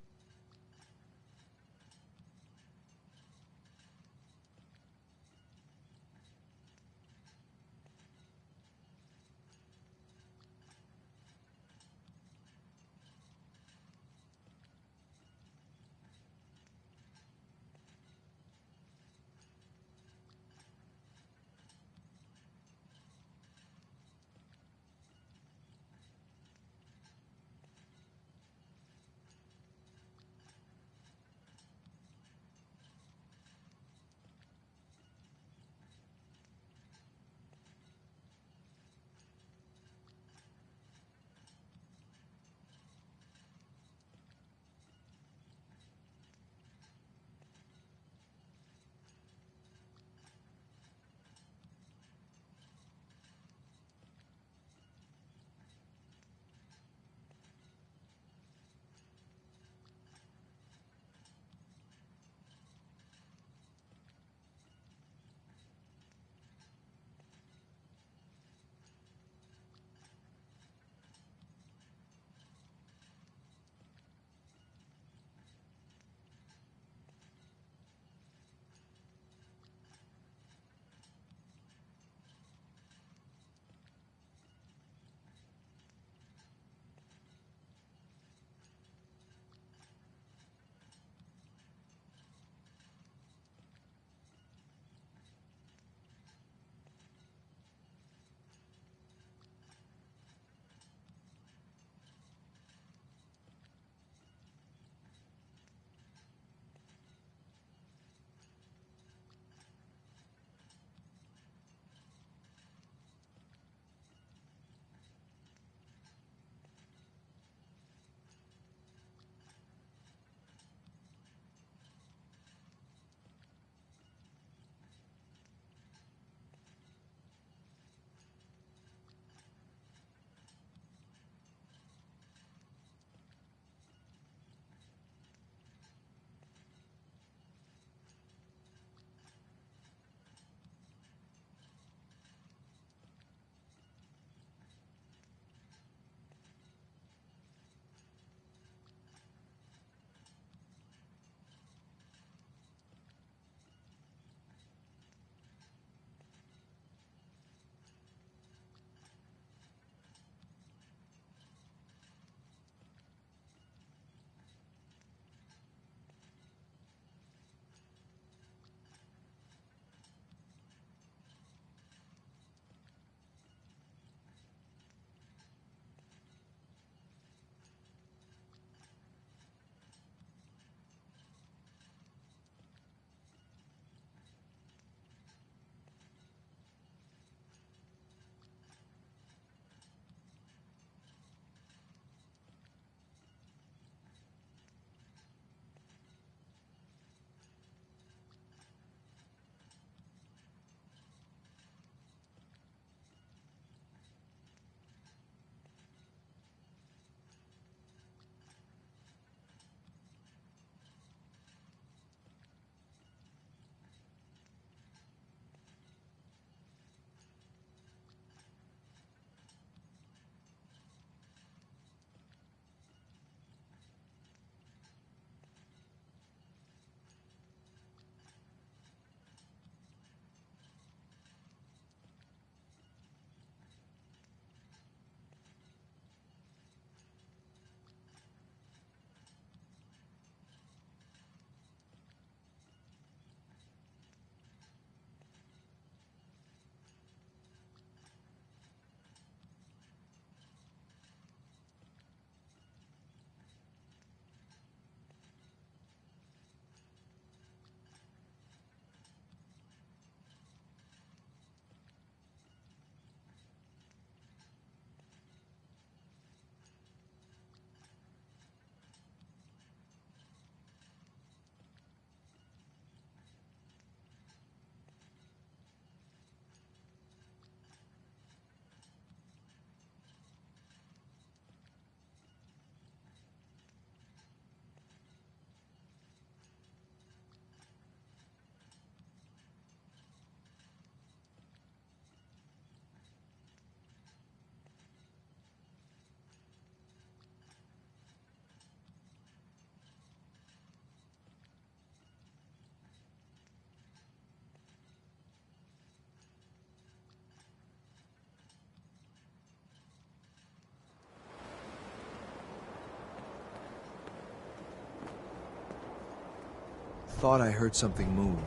thought I heard something move.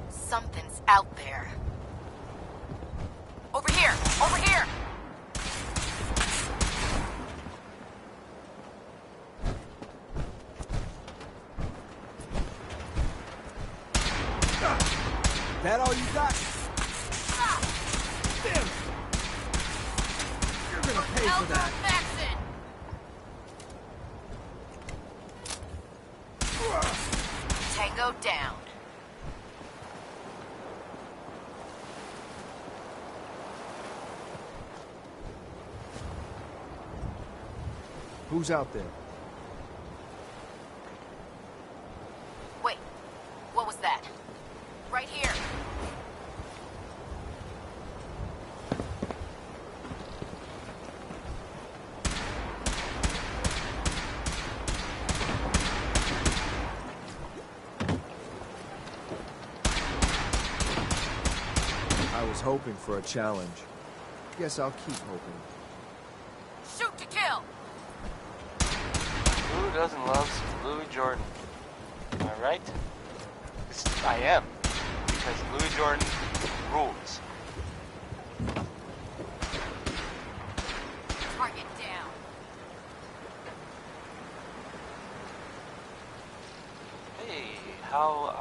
Something's out there. Over here! Over here! That all you got? Damn! You're gonna pay for that. Tango down. Who's out there? Wait, what was that? Right here. I was hoping for a challenge. Guess I'll keep hoping. Shoot to kill! Who doesn't love some Louis Jordan? Am I right? I am. Because Louis Jordan rules. Target down. Hey, how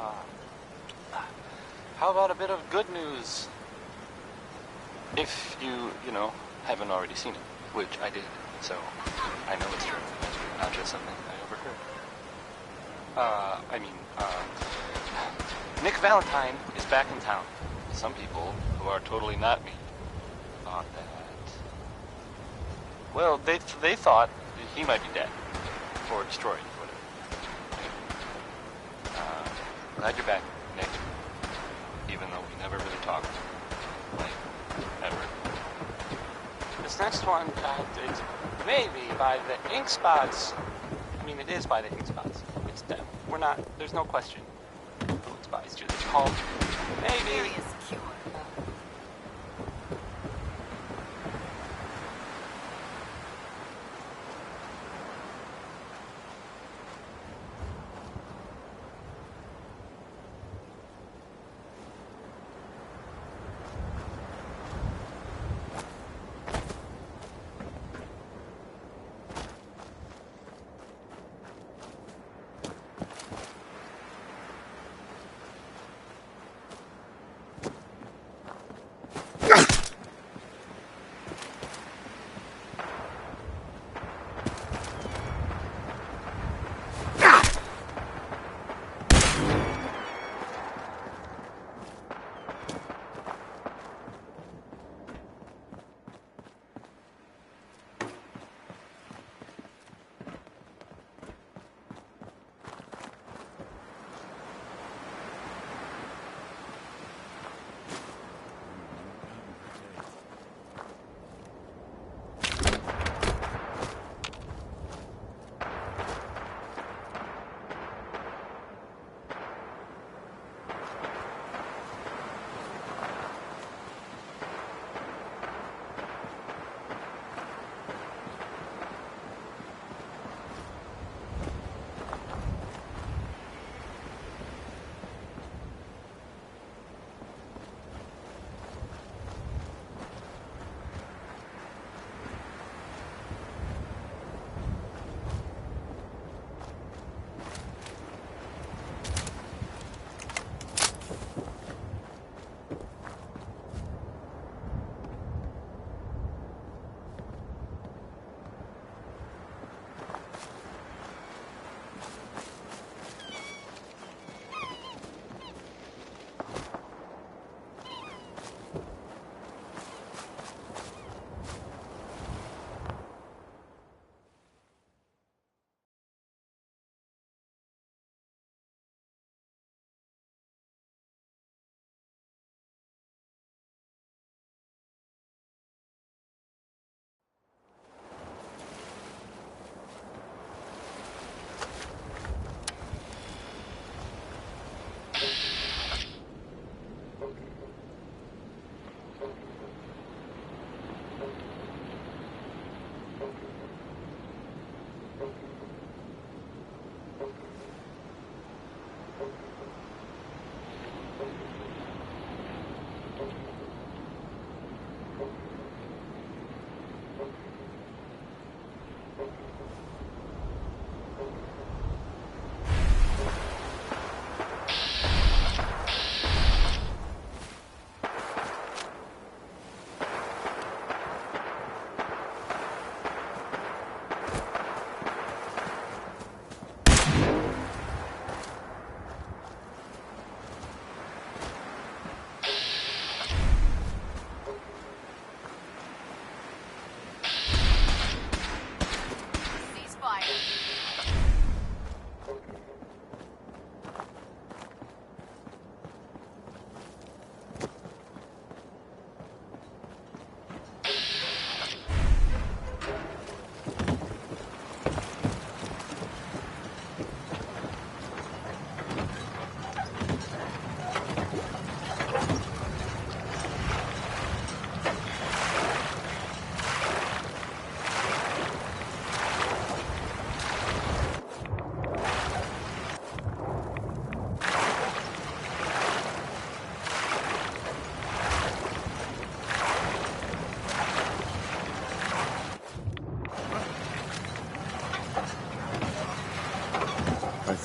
about a bit of good news? If you haven't already seen it, which I did, so I know it's true, not just something I overheard. Nick Valentine is back in town. Some people, who are totally not me, thought that... Well, they thought that he might be dead, or destroyed, whatever. Glad you're back, Nick. Even though we never really talked. Like, ever. This next one, it's maybe by the ink spots. I mean, it is by the ink spots. It's we're not, there's no question who it's by. It's just called, maybe.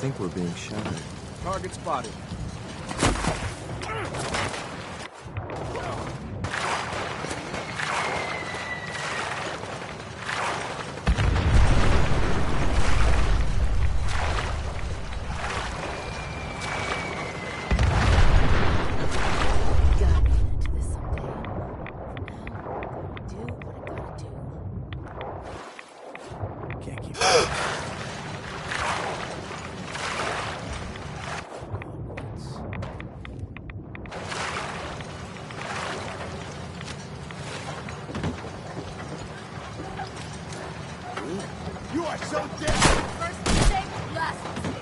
think we're being shadowed. Target spotted. You are so dead! First mistake, last mistake.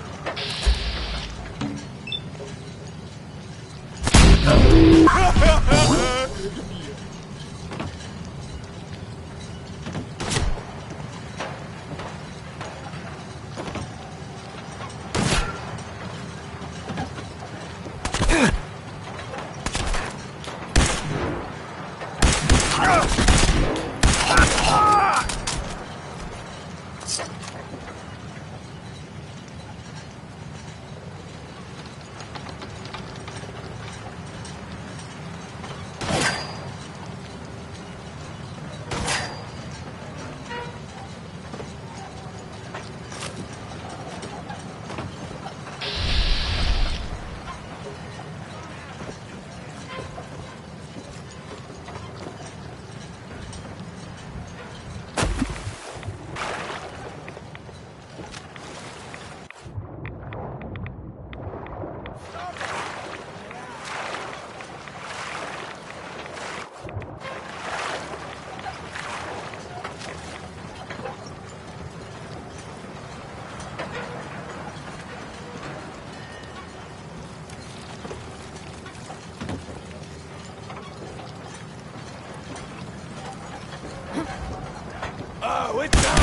Oh, it's on!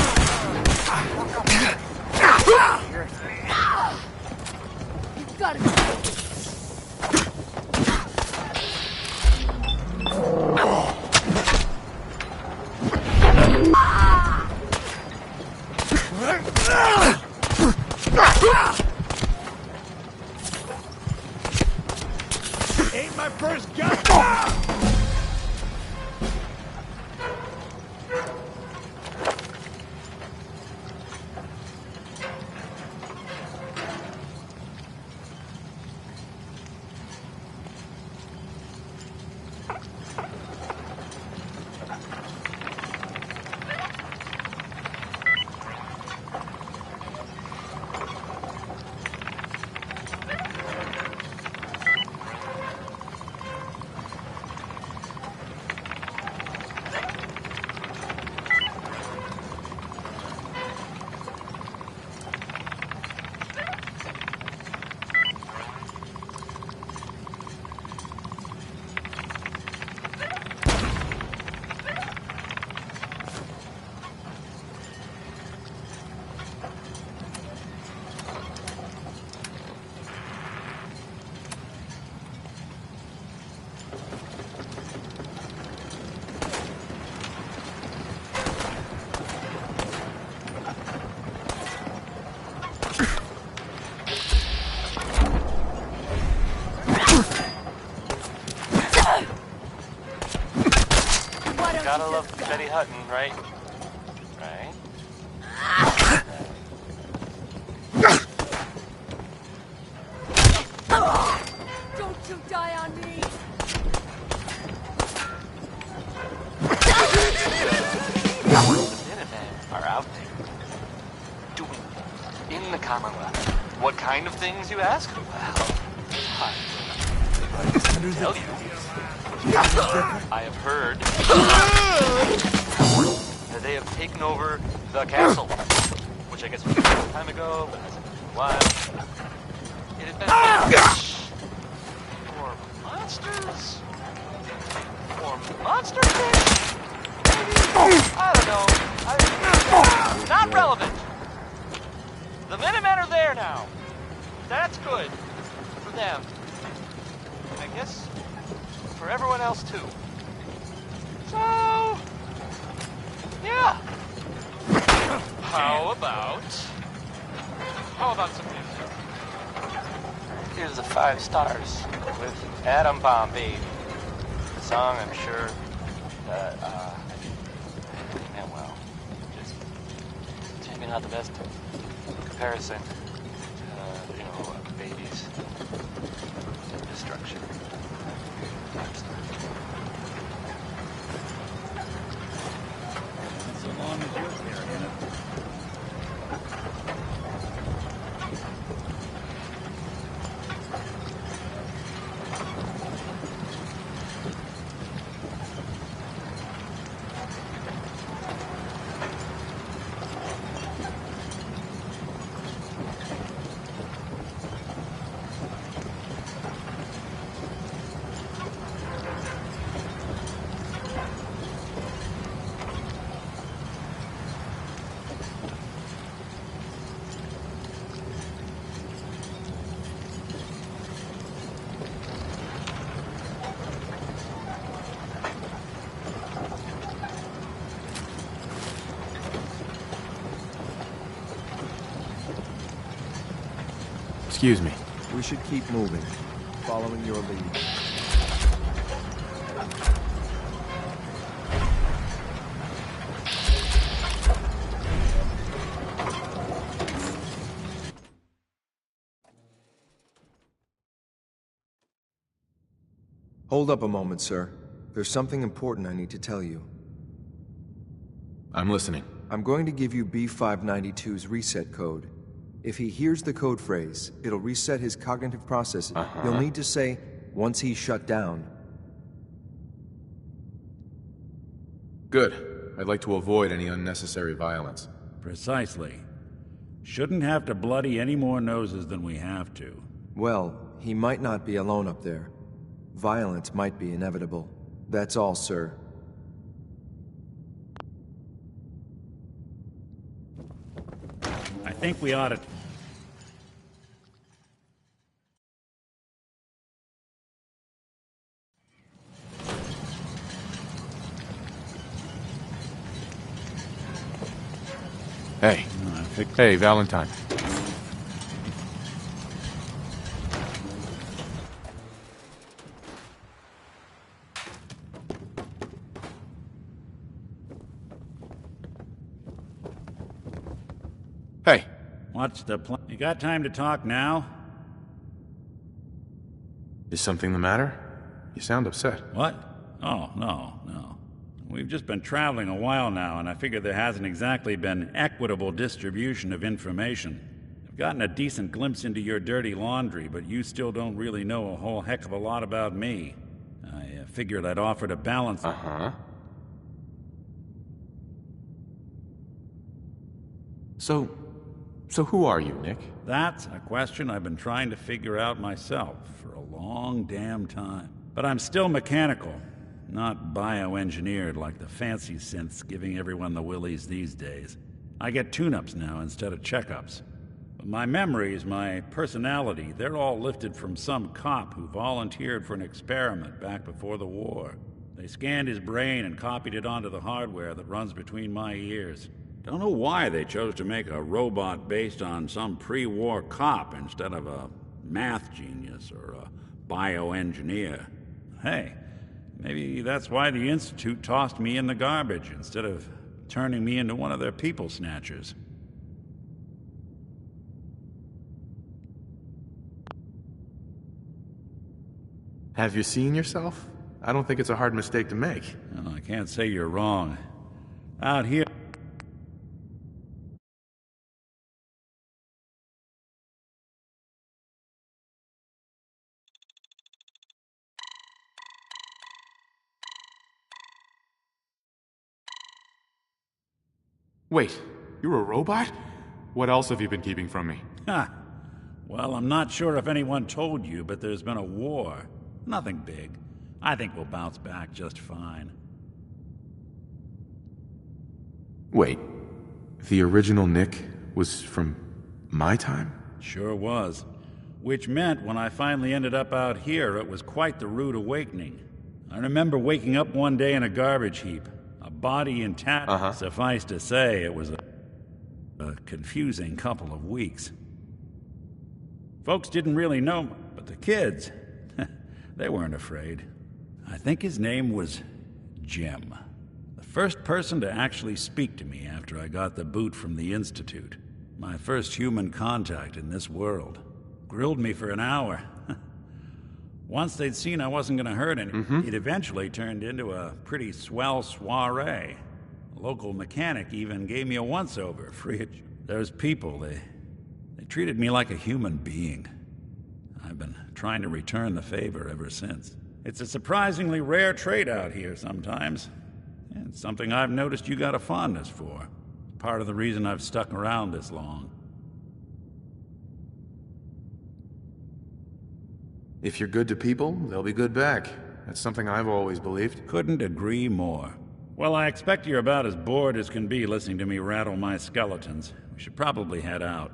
You've got to Ain't my first gun! Gotta love Betty Hutton, right? Right? Don't you die on me! The Minutemen are out there. Doing in the Commonwealth. What kind of things, you ask? Well, I will tell you. I have heard that they have taken over the castle, which I guess was a long time ago, but hasn't been in a while. It had been for monsters? For monster fish? Maybe? I don't know. Not relevant. The Minutemen are there now. That's good. For them. I guess for everyone else too. So, yeah. How about some music? Here's the 5 stars with Adam Bomb, babe. The song, I'm sure that, yeah, well, just maybe not the best comparison. You know, babies, destruction. So long as you're carrying it. Excuse me. We should keep moving, following your lead. Hold up a moment, sir. There's something important I need to tell you. I'm listening. I'm going to give you B592's reset code. If he hears the code phrase, it'll reset his cognitive processes. You'll need to say, once he's shut down. Good. I'd like to avoid any unnecessary violence. Precisely. Shouldn't have to bloody any more noses than we have to. Well, he might not be alone up there. Violence might be inevitable. That's all, sir. I think we ought to... Hey. Hey, Valentine. Hey. What's the plan? You got time to talk now? Is something the matter? You sound upset. What? Oh, no. We've just been traveling a while now, and I figure there hasn't exactly been equitable distribution of information. I've gotten a decent glimpse into your dirty laundry, but you still don't really know a whole heck of a lot about me. I figured I'd offer to balance... So who are you, Nick? That's a question I've been trying to figure out myself for a long damn time. But I'm still mechanical, not bioengineered like the fancy synths giving everyone the willies these days. I get tune-ups now instead of checkups. But my memories, my personality, they're all lifted from some cop who volunteered for an experiment back before the war. They scanned his brain and copied it onto the hardware that runs between my ears. Don't know why they chose to make a robot based on some pre-war cop instead of a math genius or a bioengineer. Hey, maybe that's why the Institute tossed me in the garbage instead of turning me into one of their people snatchers. Have you seen yourself? I don't think it's a hard mistake to make. Well, I can't say you're wrong. Out here... Wait, you're a robot? What else have you been keeping from me? Ha! Well, I'm not sure if anyone told you, but there's been a war. Nothing big. I think we'll bounce back just fine. Wait, the original Nick was from my time? Sure was. Which meant when I finally ended up out here, it was quite the rude awakening. I remember waking up one day in a garbage heap. A body in tatters. Suffice to say, it was a confusing couple of weeks. Folks didn't really know... But the kids, they weren't afraid. I think his name was Jim. The first person to actually speak to me after I got the boot from the Institute. My first human contact in this world. Grilled me for an hour. Once they'd seen I wasn't gonna hurt anyone, it eventually turned into a pretty swell soiree. A local mechanic even gave me a once-over, free of... Those people, they treated me like a human being. I've been trying to return the favor ever since. It's a surprisingly rare trait out here sometimes. And it's something I've noticed you got a fondness for. Part of the reason I've stuck around this long. If you're good to people, they'll be good back. That's something I've always believed. Couldn't agree more. Well, I expect you're about as bored as can be listening to me rattle my skeletons. We should probably head out.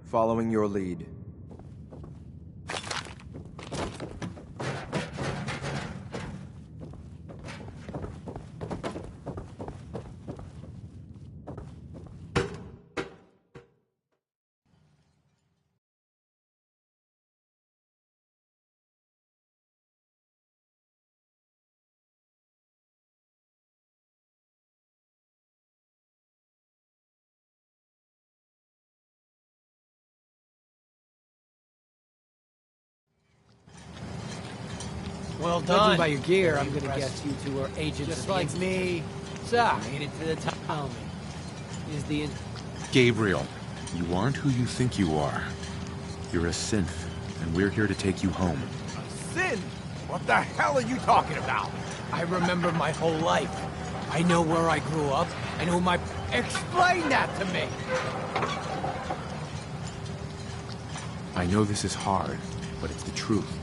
Following your lead. Well done. By your gear, I'm gonna guess you two are agents just like me. So, made it to the town. Is the... Gabriel, you aren't who you think you are. You're a synth, and we're here to take you home. A synth? What the hell are you talking about? I remember my whole life. I know where I grew up. I know my... Explain that to me! I know this is hard, but it's the truth.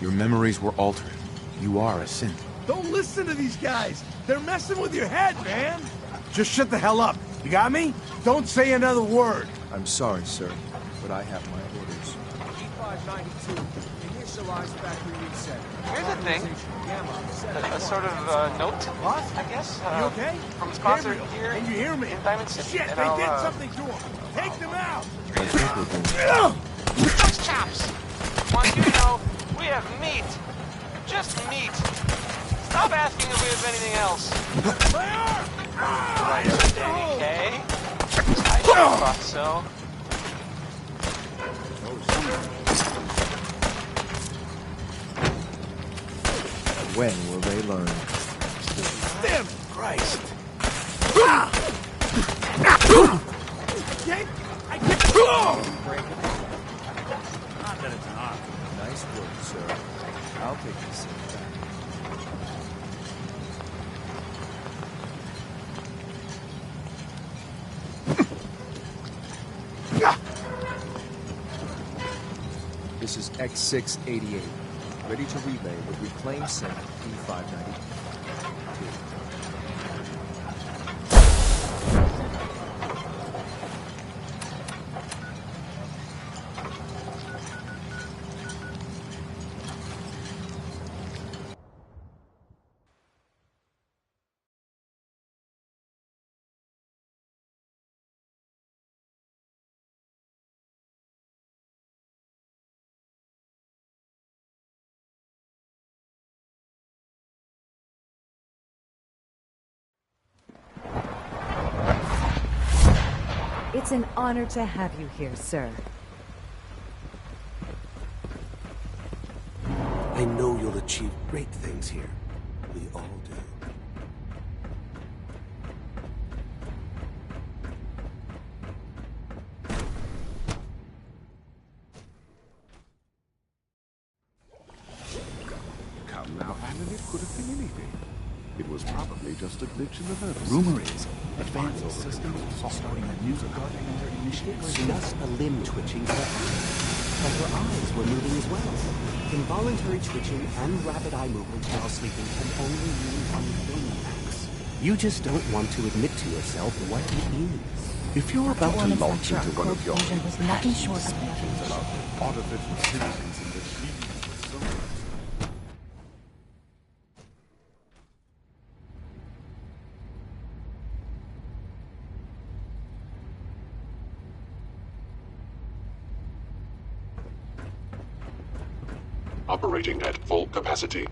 Your memories were altered. You are a synth. Don't listen to these guys. They're messing with your head, man. Just shut the hell up. You got me? Don't say another word. I'm sorry, sir, but I have my orders. E592, initialized factory reset. Here's the thing. A sort of note, what? I guess. You okay? From a sponsor Gabriel, here. Can you hear me? In Diamond City. Shit, and they did I'll, something to him. Take them out. Those chaps. Want you to know, we have meat. Just meat. Stop asking if we have anything else. Right, okay? I thought so. When will they learn? Damn Christ! I can't. Not that it's not. Nice work, sir. I'll take this seat back. This is X688. Ready to relay with reclaimed synth E592. It's an honor to have you here, sir. I know you'll achieve great things here. We all do. Come now, Alan, it could have been anything. It was probably just a glitch in the nervous Rumor system. is, advanced systems starting a new guarding under initiative. It was just a limb twitching her eyes. But her eyes were moving as well. Involuntary twitching and rapid eye movement while sleeping can only mean one thing, Max. You just don't want to admit to yourself what it is. If you're about to launch into one of your was nothing short of speeches about artificial citizens and the feelings of souls. Operating at full capacity.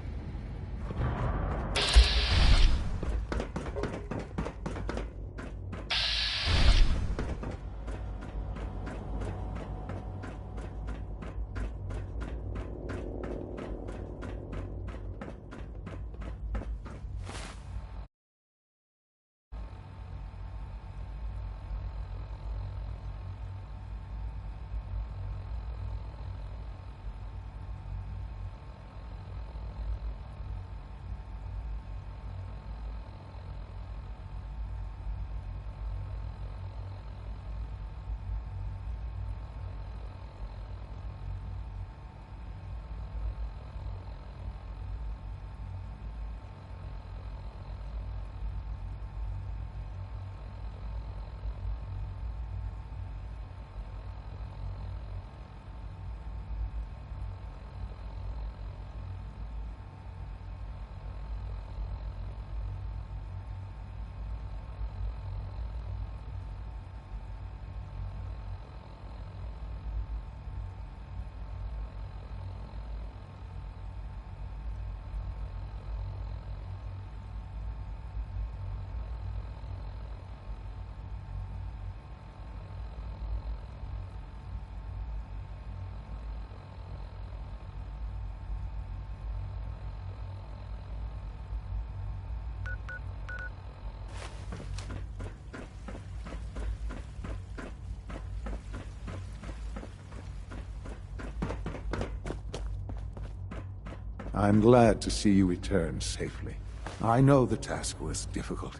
I'm glad to see you return safely. I know the task was difficult,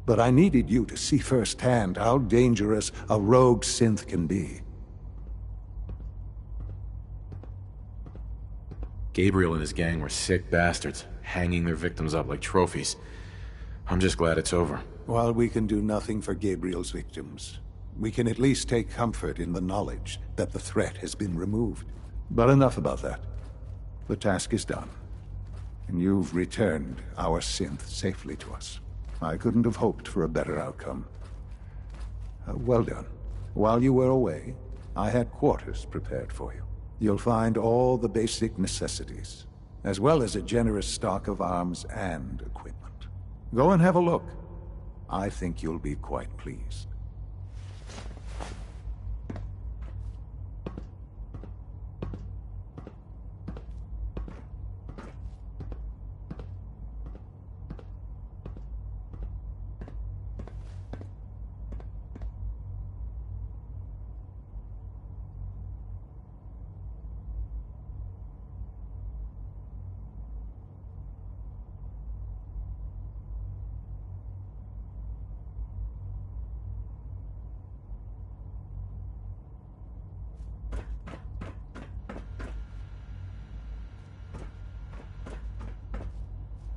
but I needed you to see firsthand how dangerous a rogue synth can be. Gabriel and his gang were sick bastards, hanging their victims up like trophies. I'm just glad it's over. While we can do nothing for Gabriel's victims, we can at least take comfort in the knowledge that the threat has been removed. But enough about that. The task is done, and you've returned our synth safely to us. I couldn't have hoped for a better outcome. Well done. While you were away, I had quarters prepared for you. You'll find all the basic necessities, as well as a generous stock of arms and equipment. Go and have a look. I think you'll be quite pleased.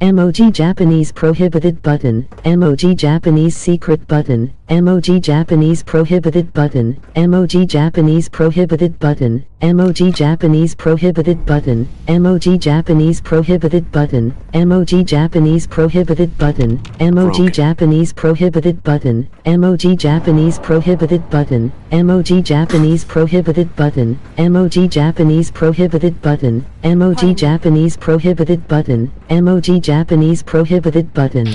MOG Japanese prohibited button, MOG Japanese secret button, MOG Japanese prohibited button, MOG Japanese prohibited button, MOG Japanese prohibited button, MOG Japanese prohibited button, MOG Japanese prohibited button, MOG Japanese prohibited button, MOG Japanese prohibited button, MOG Japanese prohibited button, MOG Japanese prohibited button, MOG Japanese prohibited button, MOG Japanese prohibited button.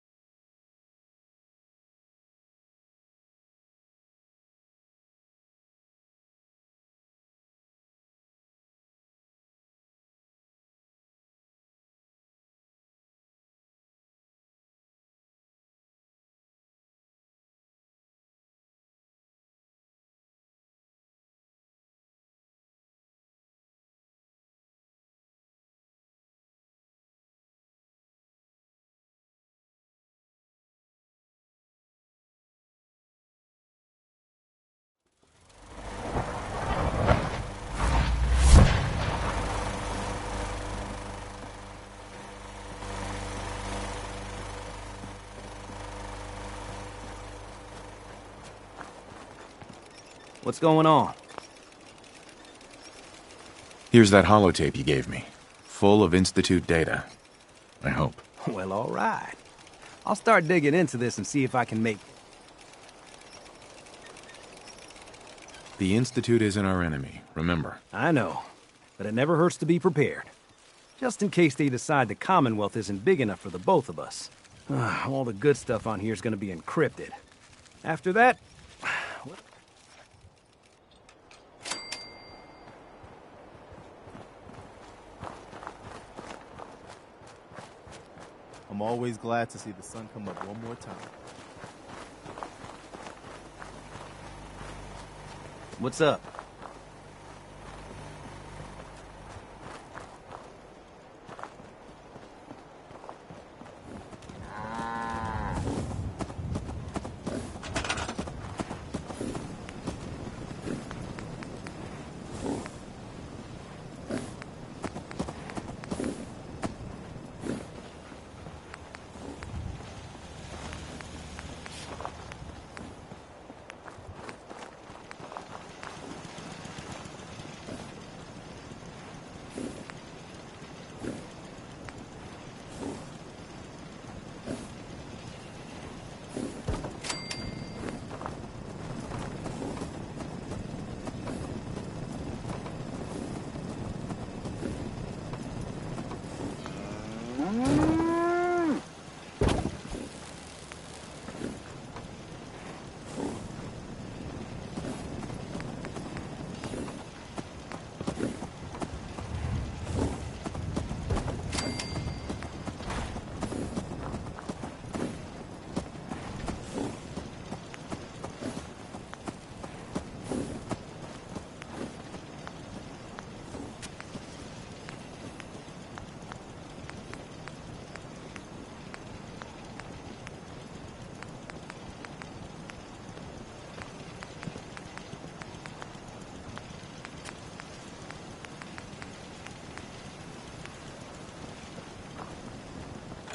What's going on? Here's that holotape you gave me. Full of Institute data. I hope. Well, all right. I'll start digging into this and see if I can make... The Institute isn't our enemy, remember. I know, but it never hurts to be prepared. Just in case they decide the Commonwealth isn't big enough for the both of us. All the good stuff on here is going to be encrypted. After that... I'm always glad to see the sun come up one more time. What's up?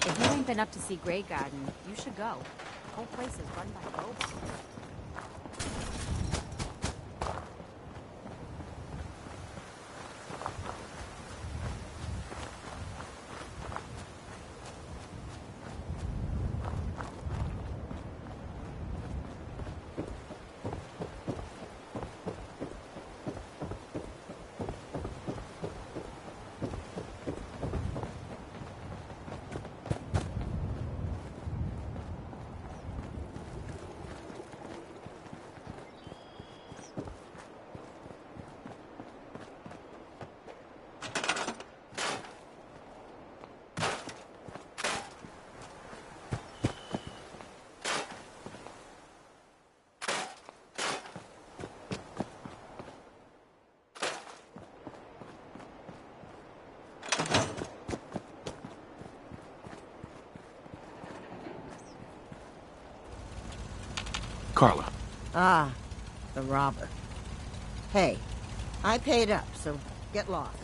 If you ain't been up to see Grey Garden, you should go. The whole place is run by ghosts. Carla. Ah, the robber. Hey, I paid up, so get lost.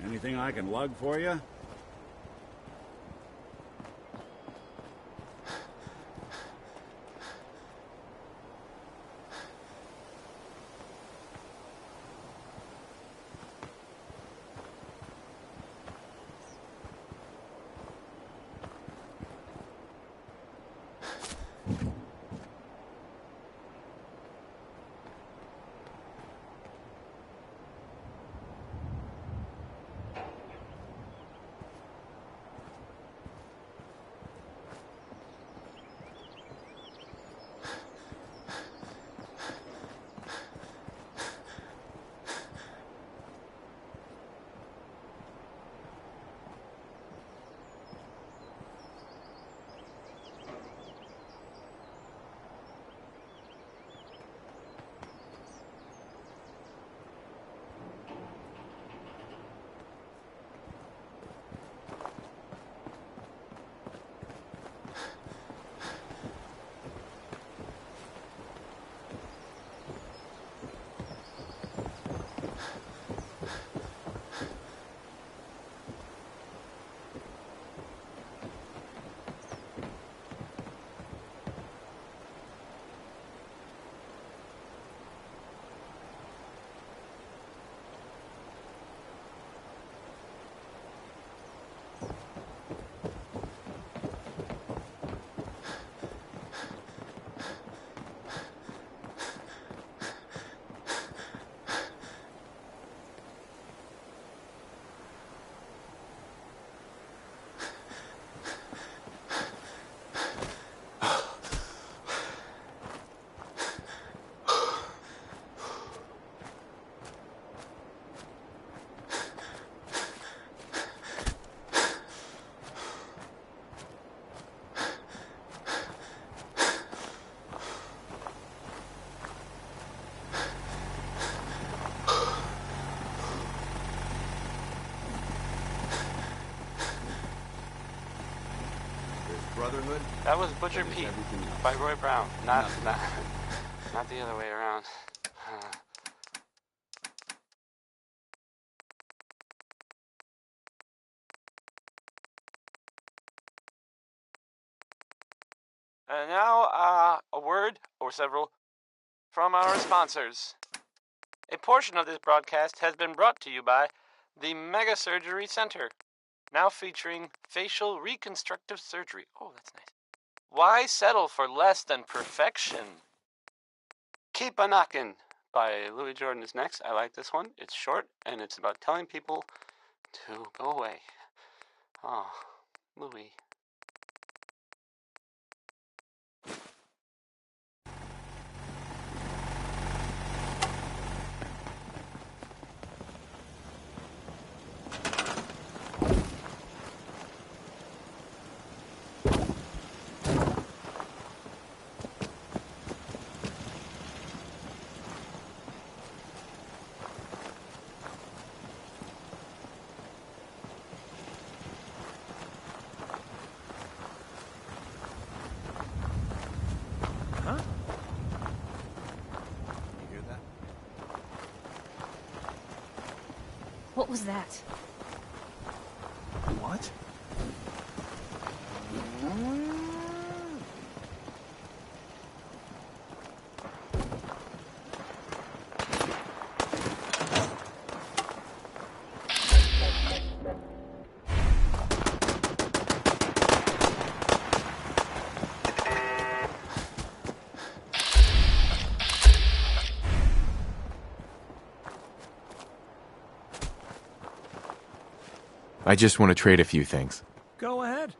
Anything I can lug for you? Brotherhood? That was Butcher Pete by Roy Brown. Not the other way around. And now, a word, or several, from our sponsors. A portion of this broadcast has been brought to you by the Mega Surgery Center, now featuring facial reconstructive surgery. Oh, that's nice. Why settle for less than perfection? Keep a Knockin' by Louis Jordan is next. I like this one. It's short, and it's about telling people to go away. Oh, Louis. What was that? What? I just want to trade a few things. Go ahead.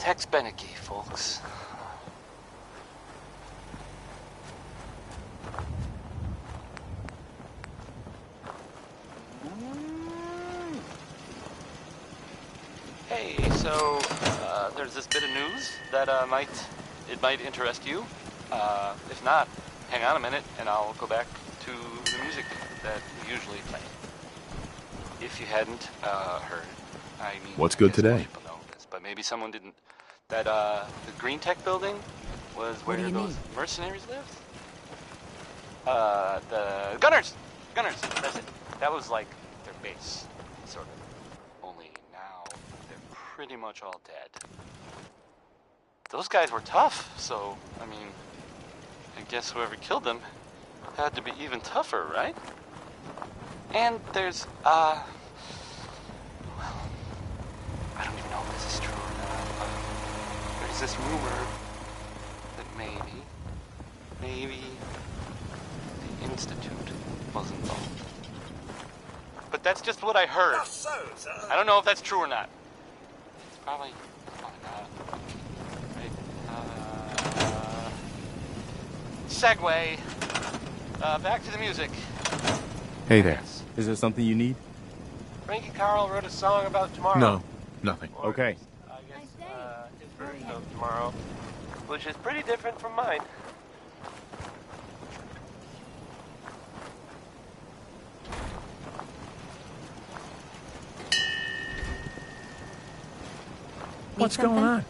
Tex Beneke, folks. Hey, so there's this bit of news that might interest you. If not, hang on a minute, and I'll go back to the music that we usually play. If you hadn't heard, I mean, What's I good guess today? most people know this, but maybe someone didn't. That the Green Tech building was where do you those mean? mercenaries lived. The Gunners. That's it. That was like their base, sort of. Only now they're pretty much all dead. Those guys were tough, so I mean, I guess whoever killed them had to be even tougher, right? And there's well, I don't even know if this is true or not, but there's this rumor that maybe the Institute was involved. But that's just what I heard. I don't know if that's true or not. It's probably not. Right. Segue. Back to the music. Hey there. Is there something you need? Frankie Carl wrote a song about tomorrow. No, nothing. Okay. I guess his version of tomorrow, which is pretty different from mine. What's going on?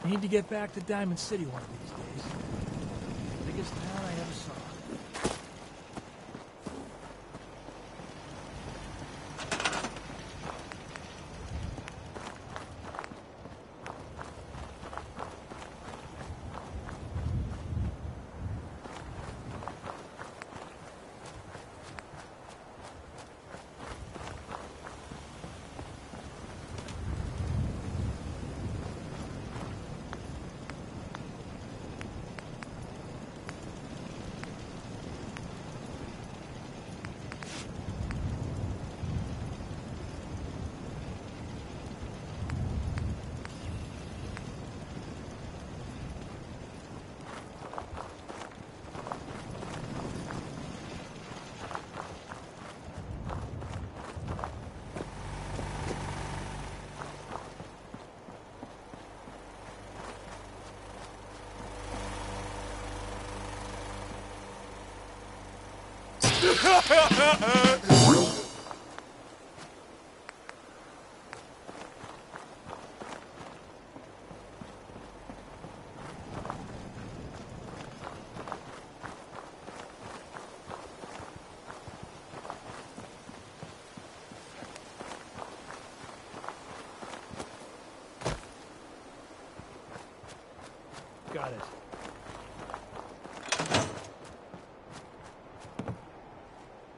I need to get back to Diamond City one of these days. Biggest town I ever saw. Got it.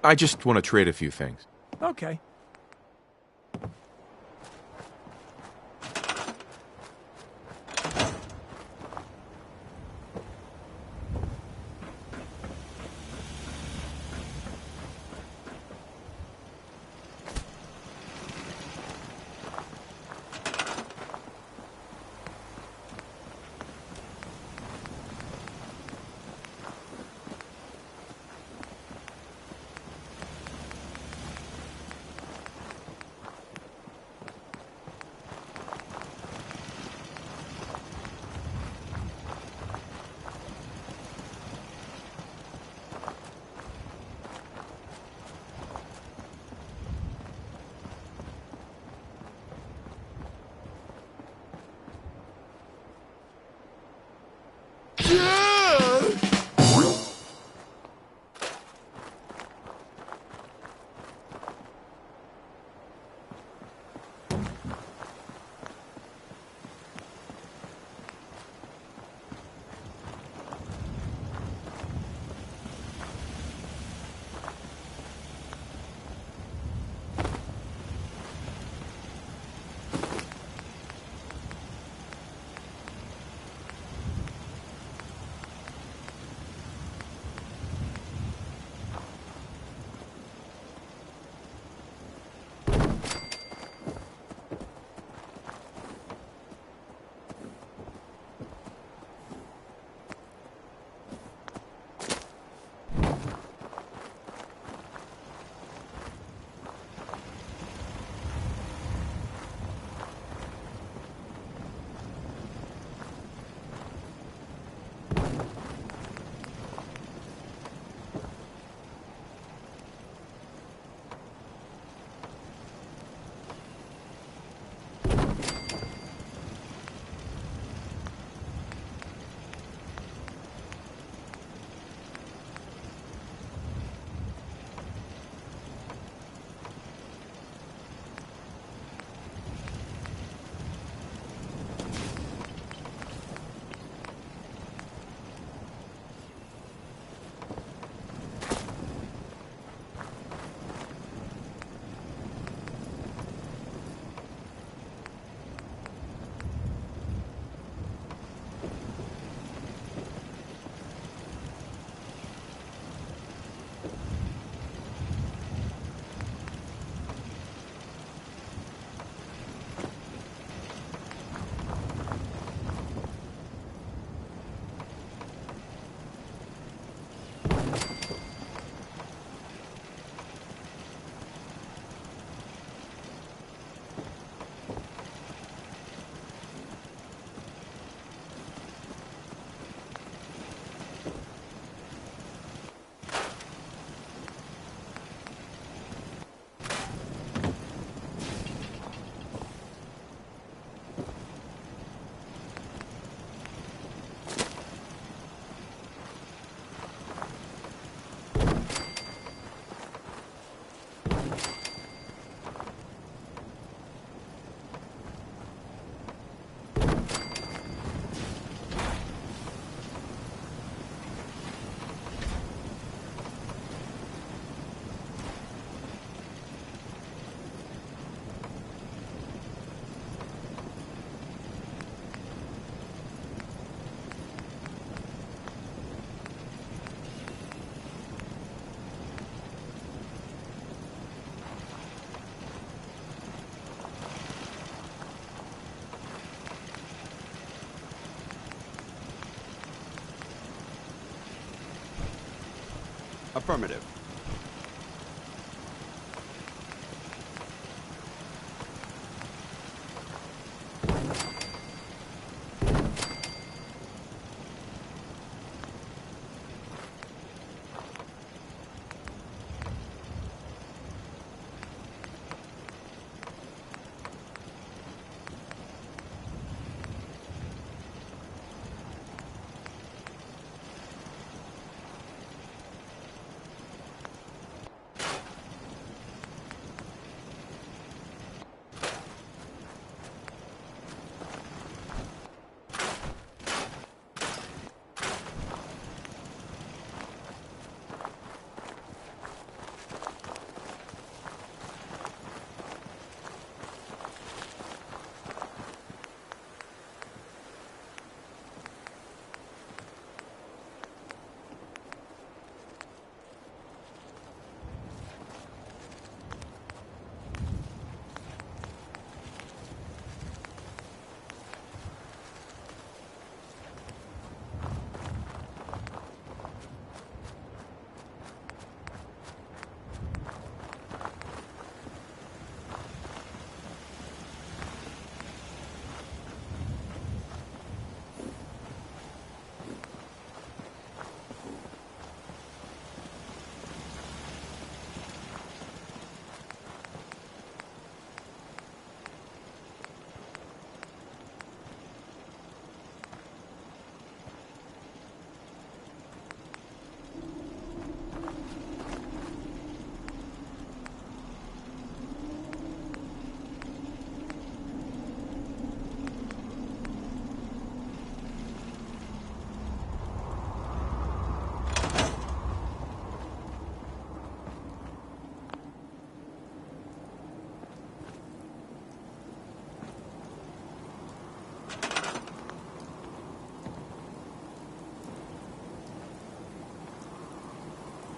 I just want to trade a few things. Okay. Affirmative.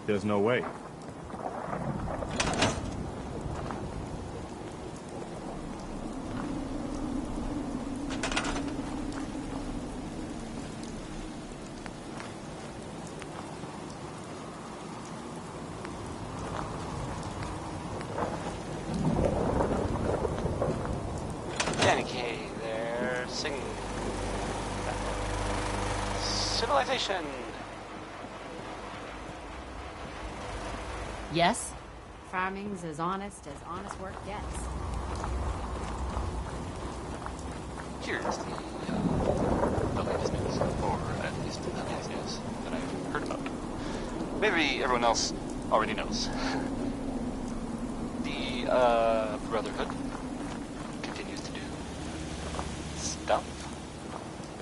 There's no way. Danny Kaye there, singing. Civilization. Yes? Farming's as honest work gets. Here's the latest news, or at least the latest news that I've heard about. Maybe everyone else already knows. The Brotherhood continues to do stuff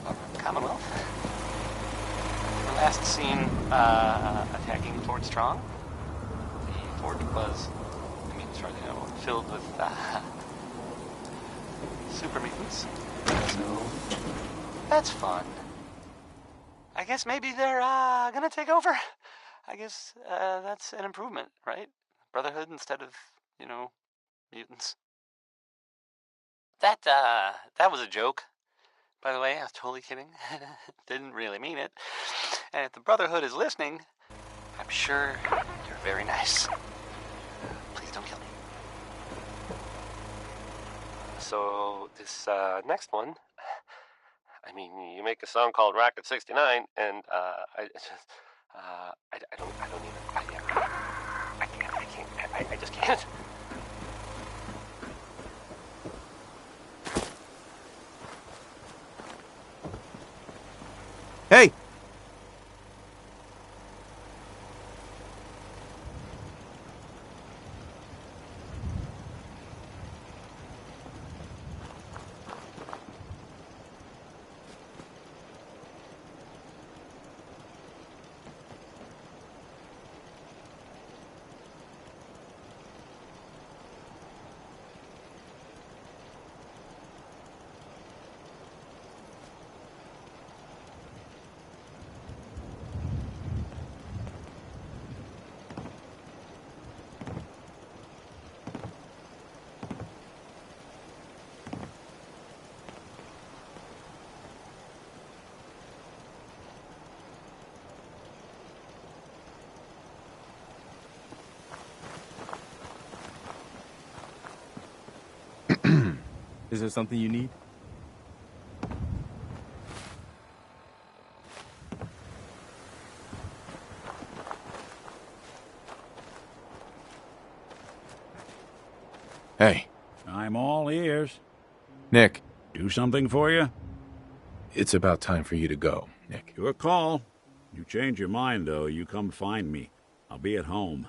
of Commonwealth. The last seen attacking Fort Strong. The fort was, as far as I know, filled with super mutants. So that's fun. I guess maybe they're gonna take over. I guess that's an improvement, right? Brotherhood instead of, mutants. That was a joke, by the way. I was totally kidding. Didn't really mean it. And if the Brotherhood is listening, I'm sure you're very nice. Please don't kill me. So this next one, you make a song called Rocket 69, and I just can't. Hey! Is there something you need? Hey. I'm all ears. Nick. Do something for you? It's about time for you to go, Nick. Your call. You change your mind, though, you come find me. I'll be at home.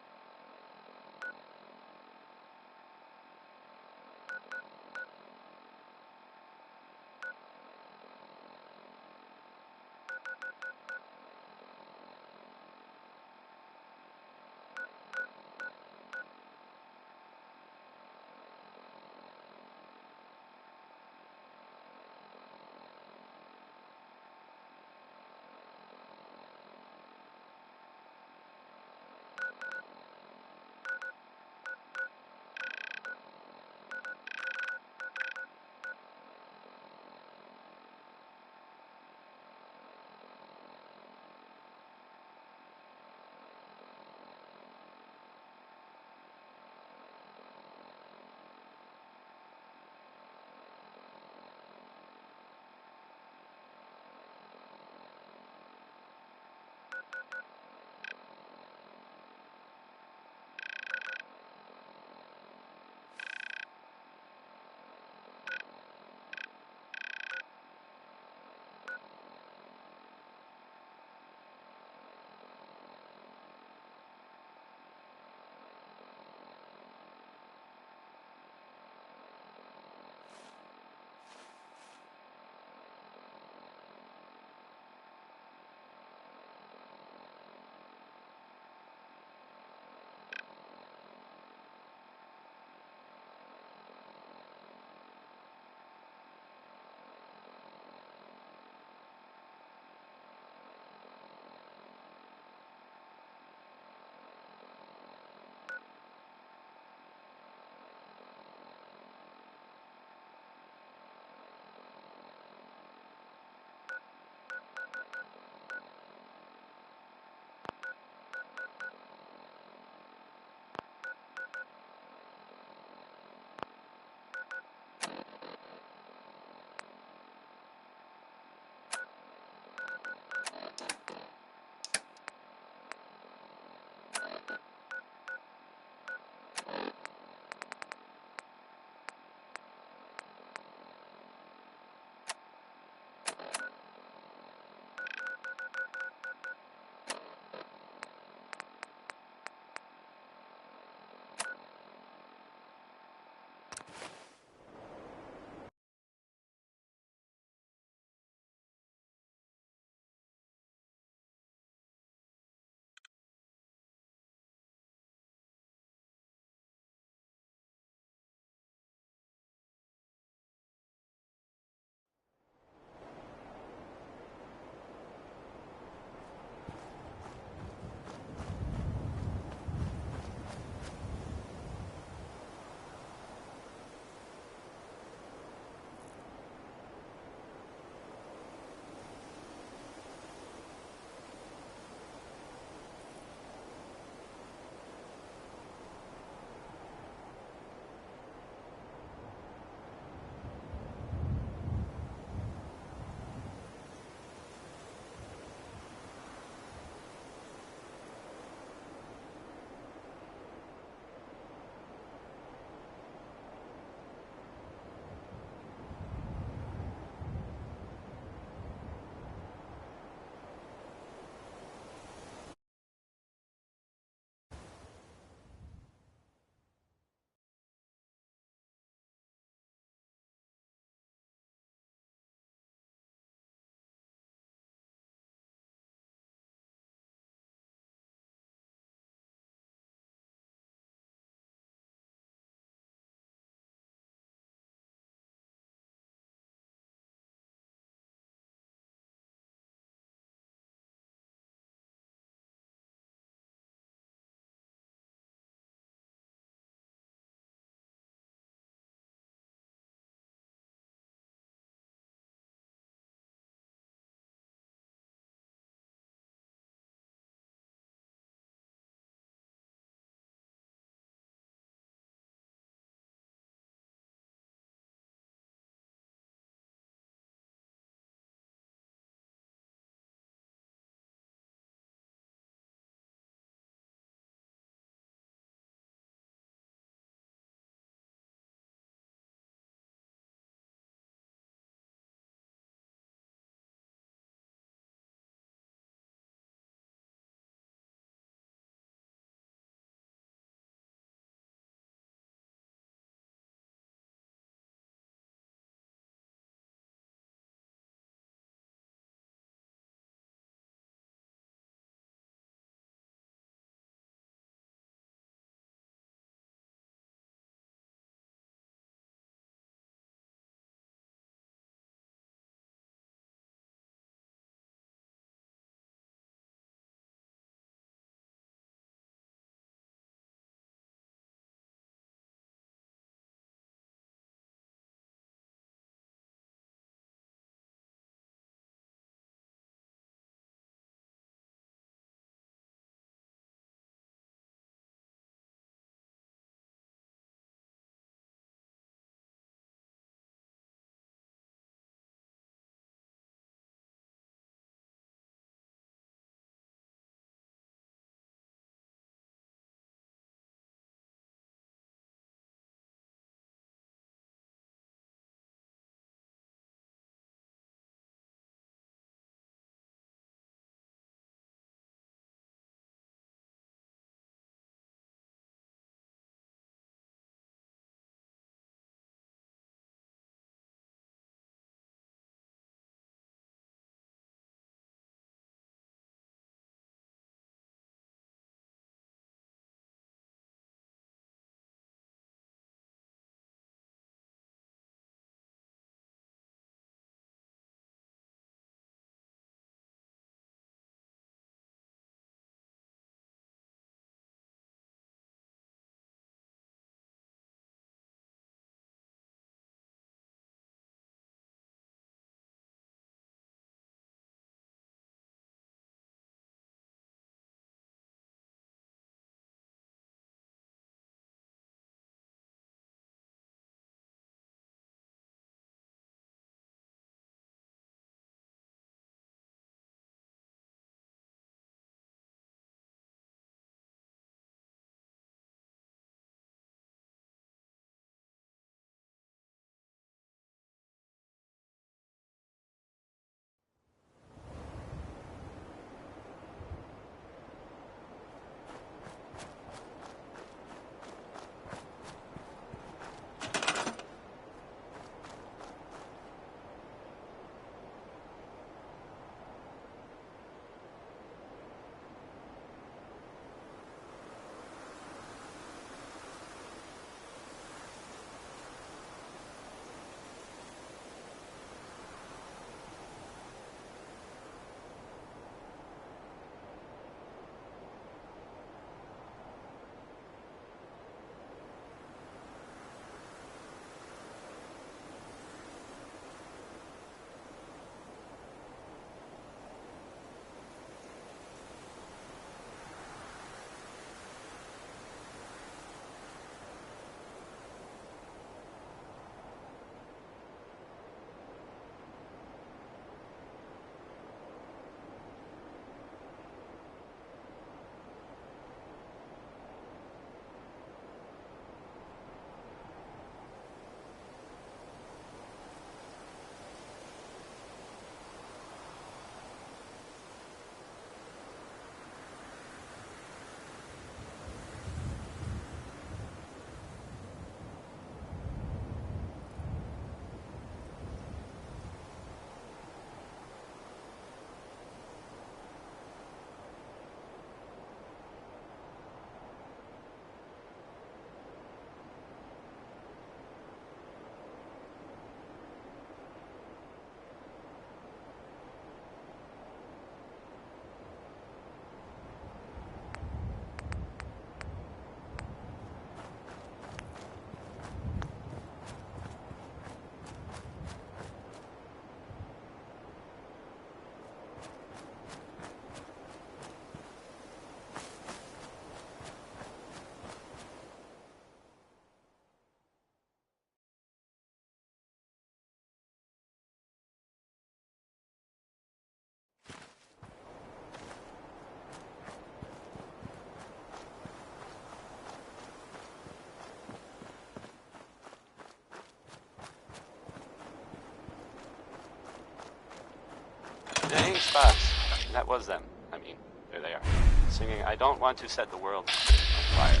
Dang spots. That was them. I mean, there they are. Singing, I don't want to set the world on fire.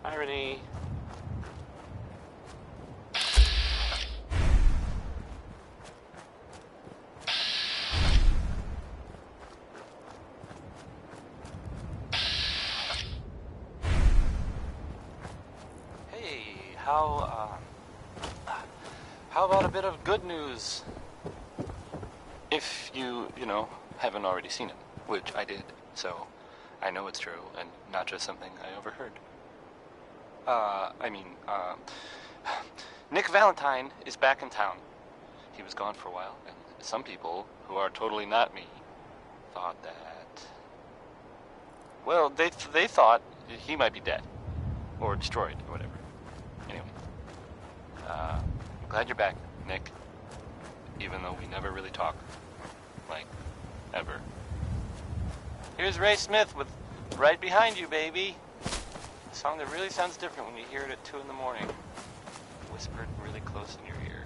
Irony. Hey, how about a bit of good news? If you haven't already seen it, which I did, so I know it's true and not just something I overheard. Nick Valentine is back in town. He was gone for a while, and some people, who are totally not me, thought that... Well, they thought he might be dead, or destroyed, or whatever. Anyway, I'm glad you're back, Nick, even though we never really talk. Like, ever. Here's Ray Smith with Right Behind You, Baby. A song that really sounds different when you hear it at 2 in the morning. Whispered really close in your ear.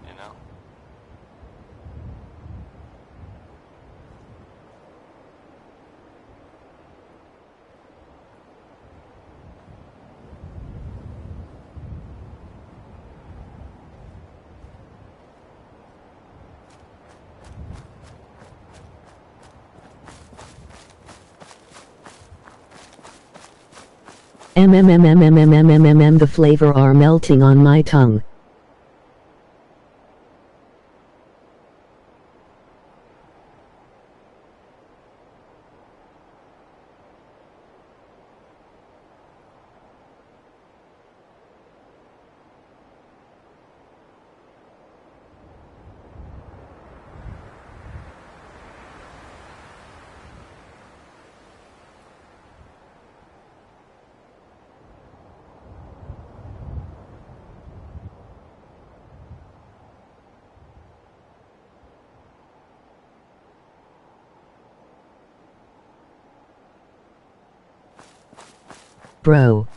You know? The flavor are melting on my tongue. Bro.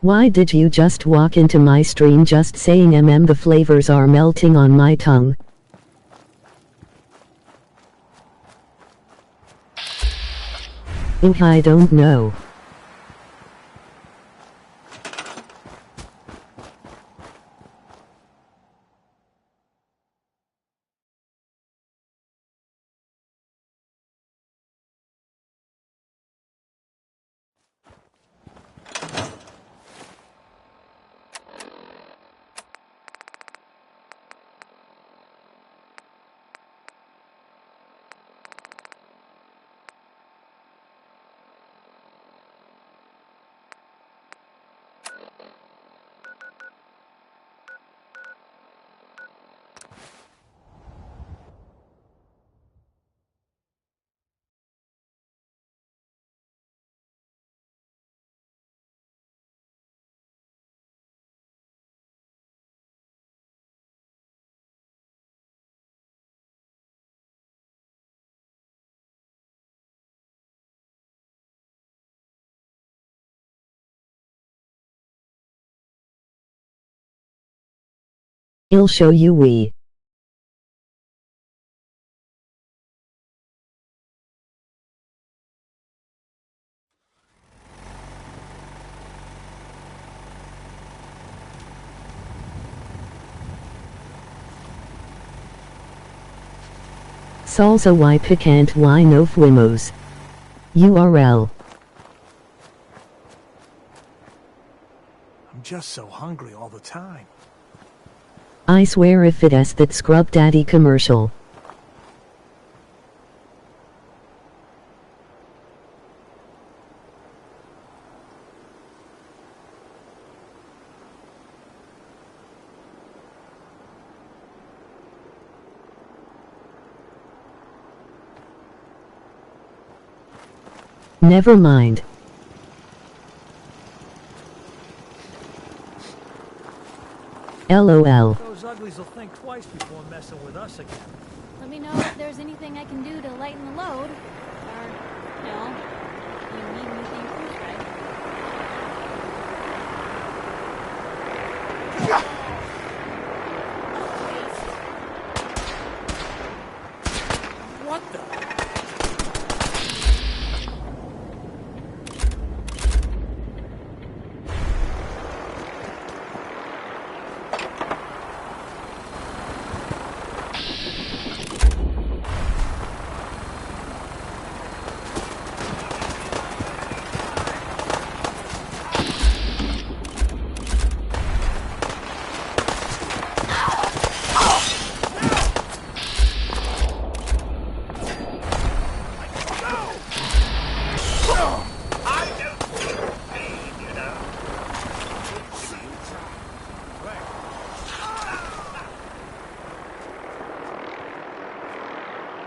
Why did you just walk into my stream just saying the flavors are melting on my tongue? I don't know. I'll show you we. Salsa y picante y no fuimos. URL. I'm just so hungry all the time. I swear if it is that Scrub Daddy commercial. Never mind. LOL. Those uglies will think twice before messing with us again. Let me know if there's anything I can do to lighten the load. Or, you know, if you need anything freeze-dried. What the?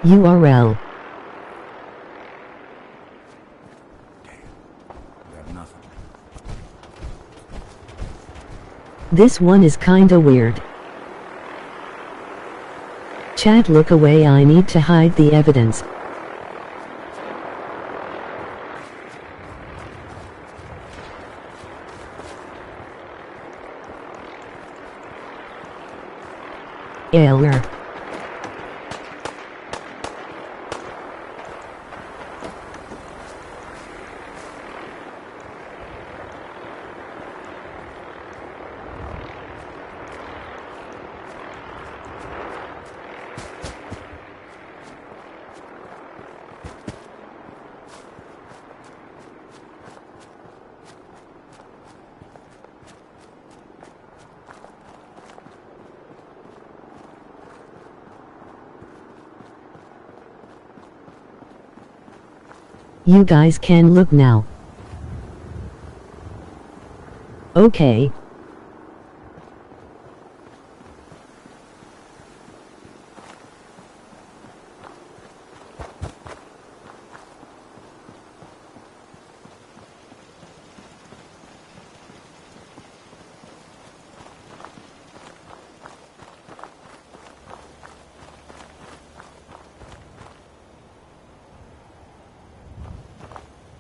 URL. Got nothing. This one is kinda weird. Chat, look away, I need to hide the evidence. Error. You guys can look now. Okay.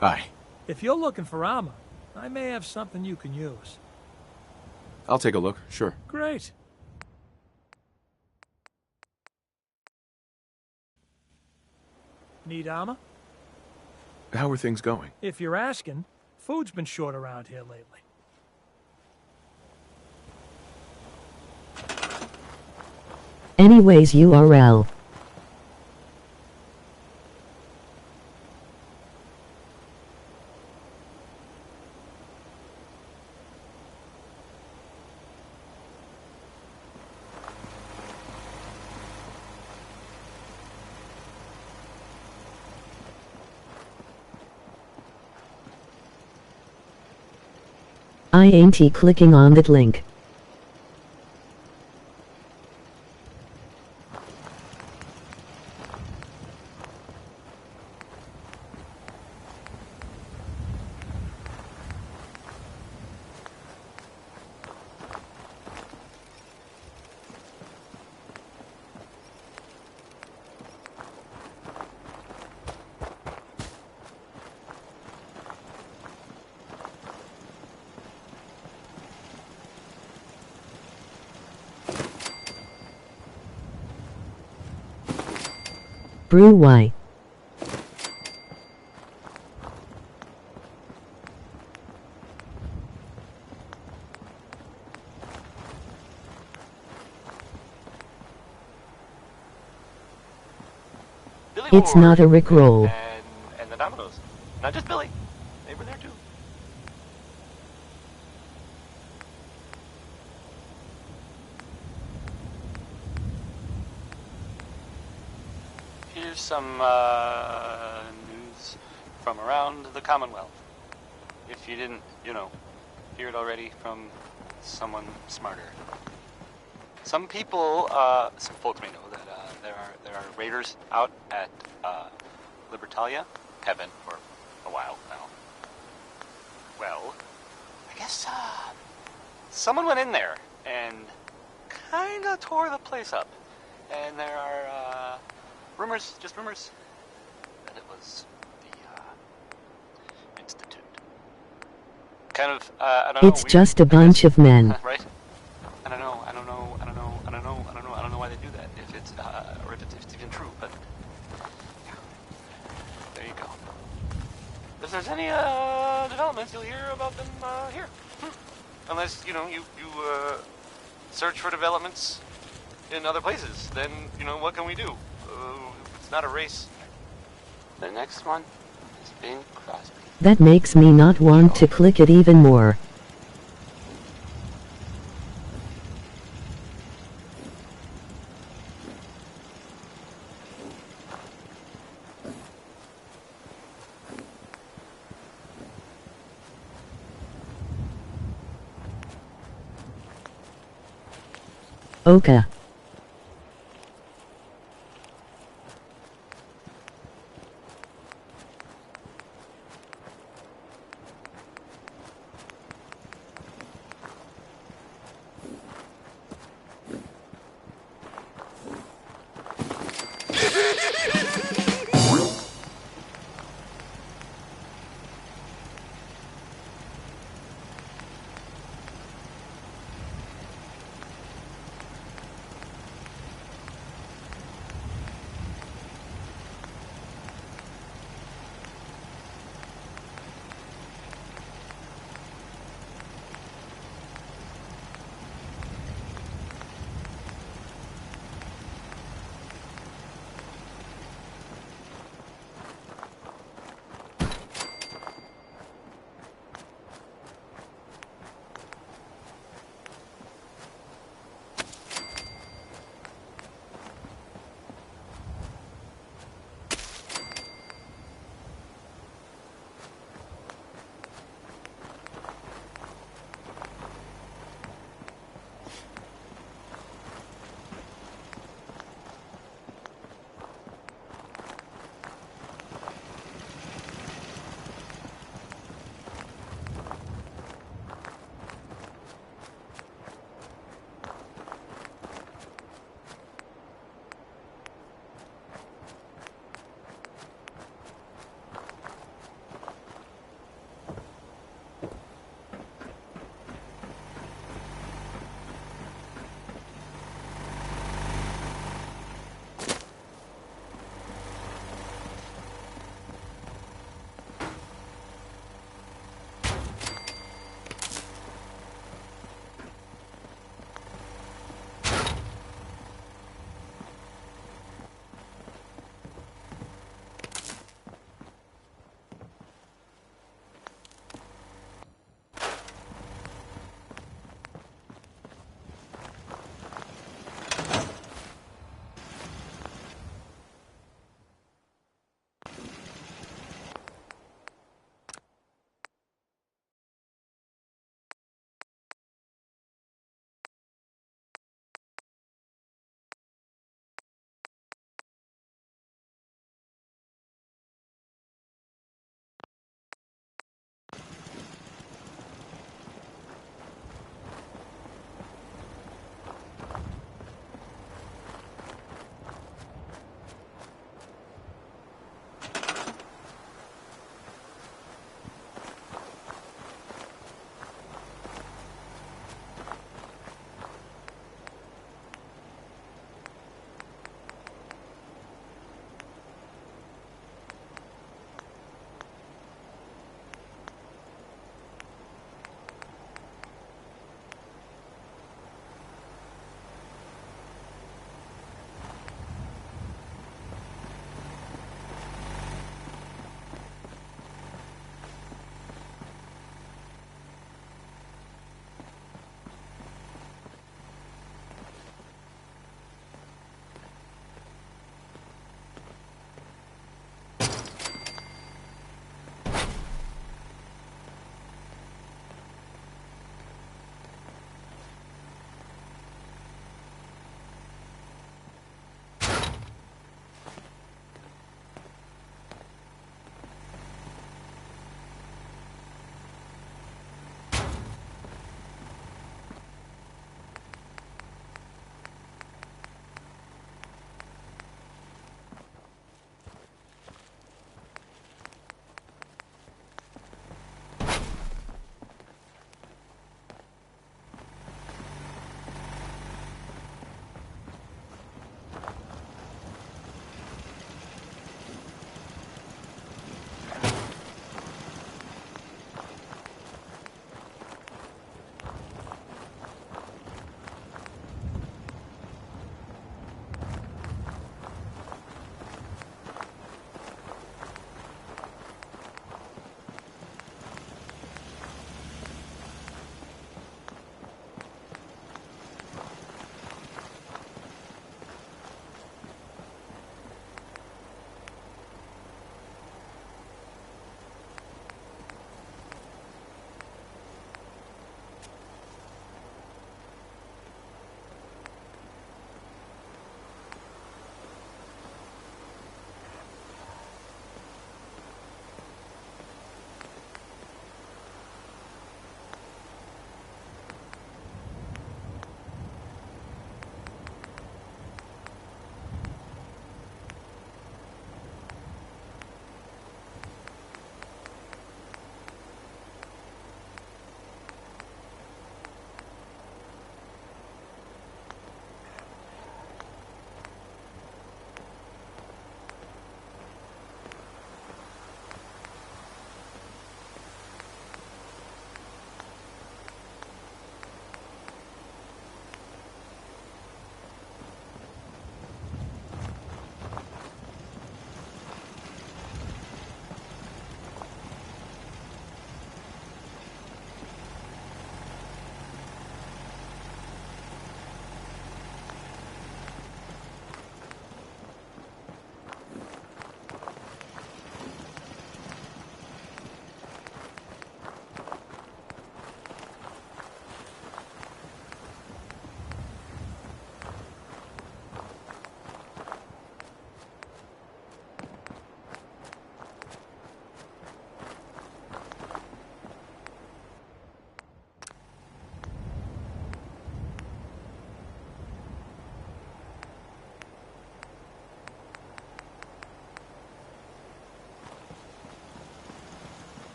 Hi. If you're looking for armor, I may have something you can use. I'll take a look, sure. Great. Need armor? How are things going? If you're asking, food's been short around here lately. Anyways, URL. I ain't clicking on that link. Brew Y. It's not a Rickroll. And the Dominoes. Not just Billy. They were there too. Here's some news from around the Commonwealth. If you didn't, hear it already from someone smarter. Some people, some folks may know that there are raiders out at Libertalia, have been for a while now. Well, I guess someone went in there and kinda tore the place up. And there are, rumors, just rumors, that it was the, Institute. Kind of, I don't know. It's just a bunch of men. Right? I don't know why they do that, if it's, or if it's even true, but, yeah. There you go. If there's any, developments, you'll hear about them, here. Unless, you search for developments in other places, then, what can we do? It's not a race. The next one is Bing Crosby. That makes me not want to click it even more. Okay.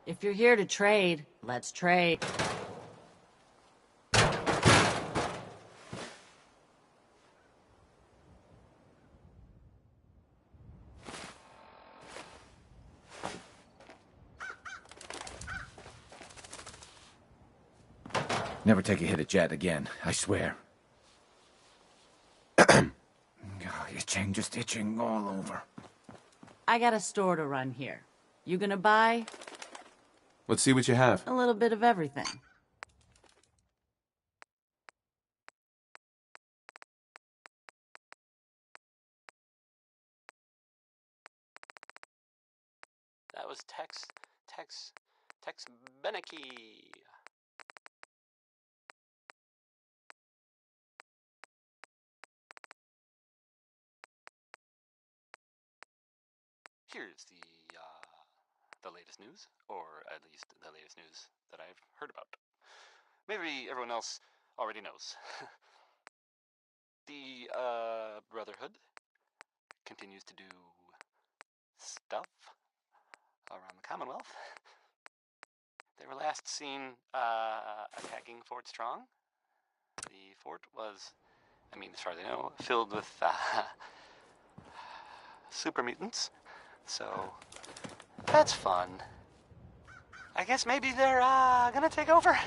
If you're here to trade, let's trade. Never take a hit at Jet again, I swear. Itching, just itching all over. I got a store to run here. You gonna buy? Let's see what you have. A little bit of everything. That was Tex Beneke. Here's the latest news, or at least the latest news that I've heard about. Maybe everyone else already knows. The Brotherhood continues to do stuff around the Commonwealth. They were last seen attacking Fort Strong. The fort was, I mean, as far as I know, filled with super mutants. So, that's fun. I guess maybe they're gonna take over.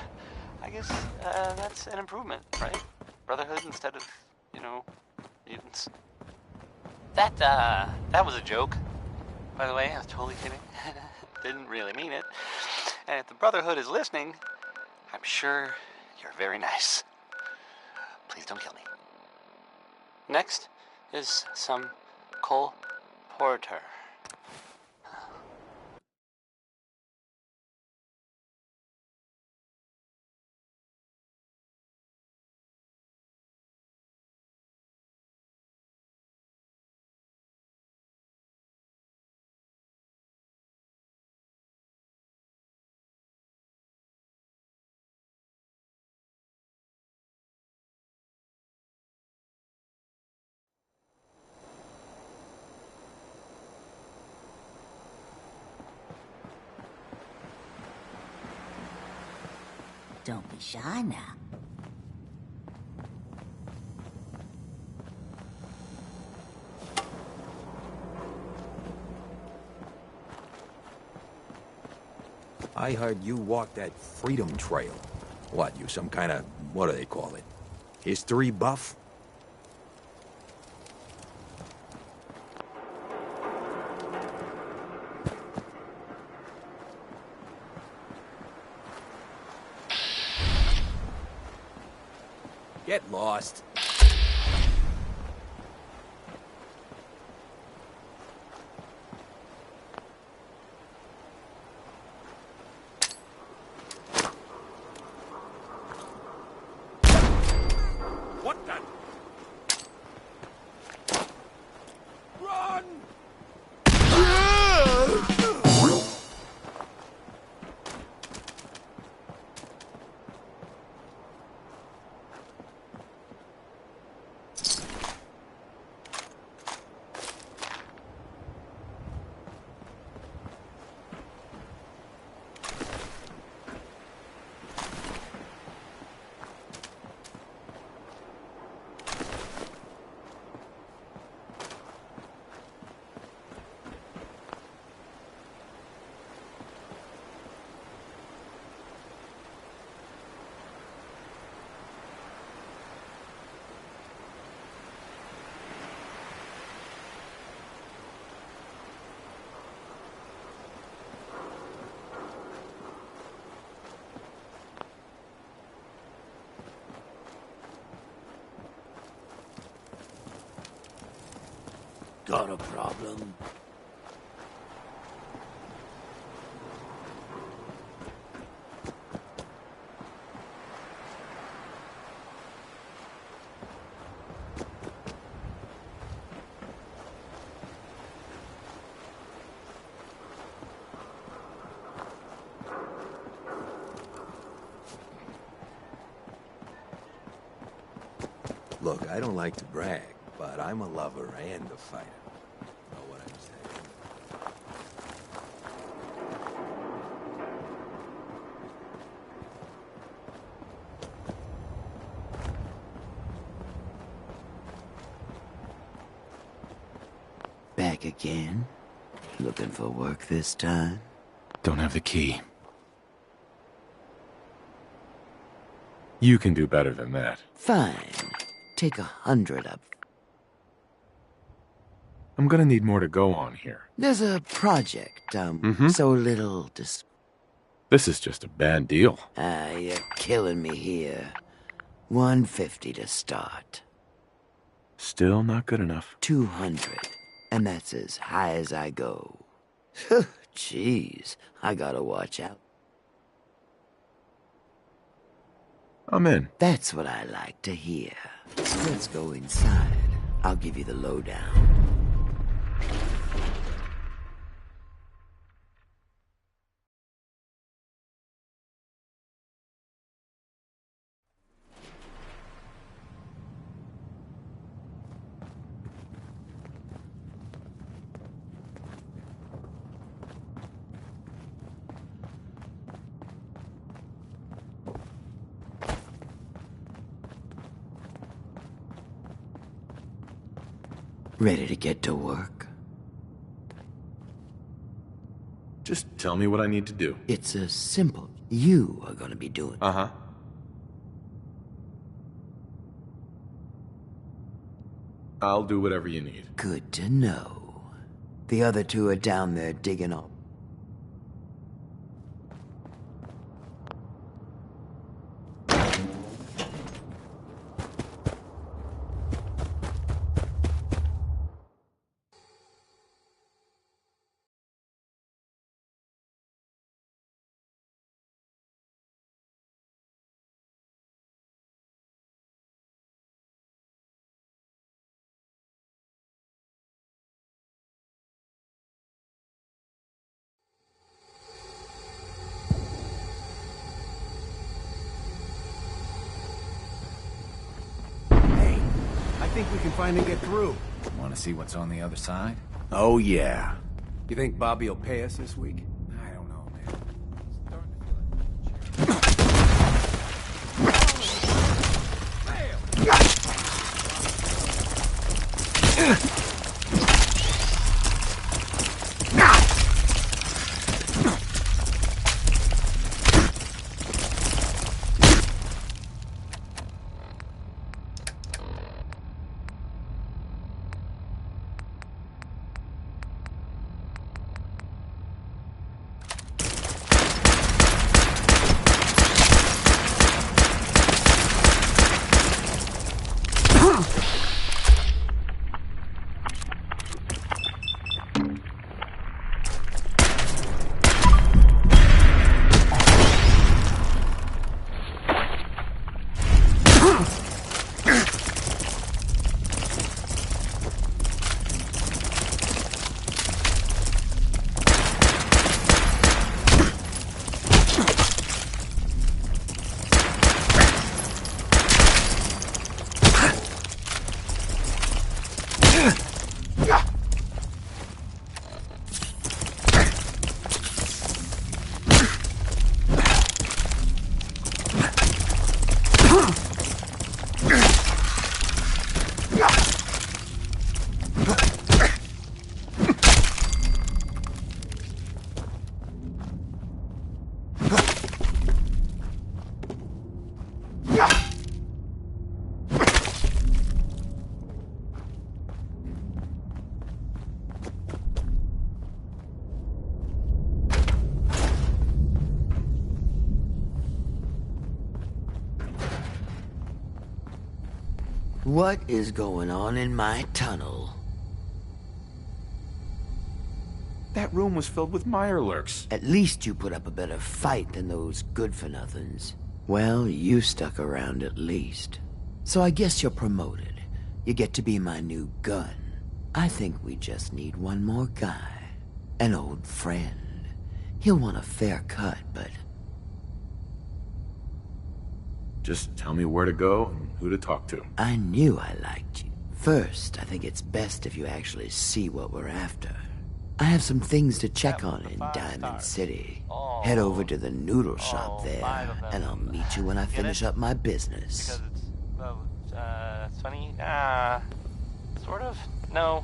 I guess that's an improvement, right? Brotherhood instead of, you know, mutants. That was a joke, by the way. I was totally kidding. Didn't really mean it. And if the Brotherhood is listening, I'm sure you're very nice. Please don't kill me. Next is some Cole Porter. Don't be shy now. I heard you walk that Freedom Trail. What, you some kind of, what do they call it? History buff? Get lost. What the? Run! Got a problem? Look, I don't like to brag, but I'm a lover and a fighter. Know what I'm saying? Back again? Looking for work this time? Don't have the key. You can do better than that. Fine. Take 100 up. I'm gonna need more to go on here. There's a project, so little This is just a bad deal. You're killing me here. 150 to start. Still not good enough. 200. And that's as high as I go. Jeez, I gotta watch out. I'm in. That's what I like to hear. Let's go inside. I'll give you the lowdown. Ready to get to work? Just tell me what I need to do. It's a simple. You are gonna be doing. Uh-huh. I'll do whatever you need. Good to know. The other two are down there digging up. I think we can finally get through. Want to see what's on the other side? Oh, yeah. You think Bobby will pay us this week? I don't know, man. What is going on in my tunnel? That room was filled with Mirelurks. At least you put up a better fight than those good-for-nothings. Well, you stuck around at least. So I guess you're promoted. You get to be my new gun. I think we just need one more guy. An old friend. He'll want a fair cut, but... Just tell me where to go and who to talk to. I knew I liked you. First, I think it's best if you actually see what we're after. I have some things to check on in Diamond City. Head over to the noodle shop there, and I'll meet you when I finish up my business. It's funny? Sort of? No.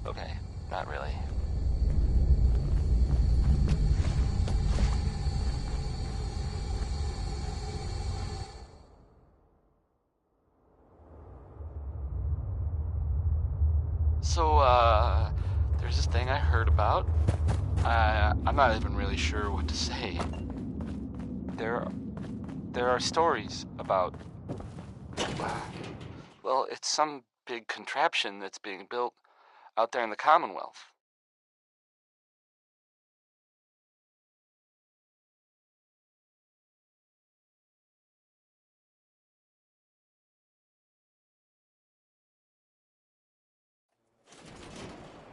Okay, not really. So, there's this thing I heard about. I'm not even really sure what to say. There are stories about... Well, it's some big contraption that's being built out there in the Commonwealth.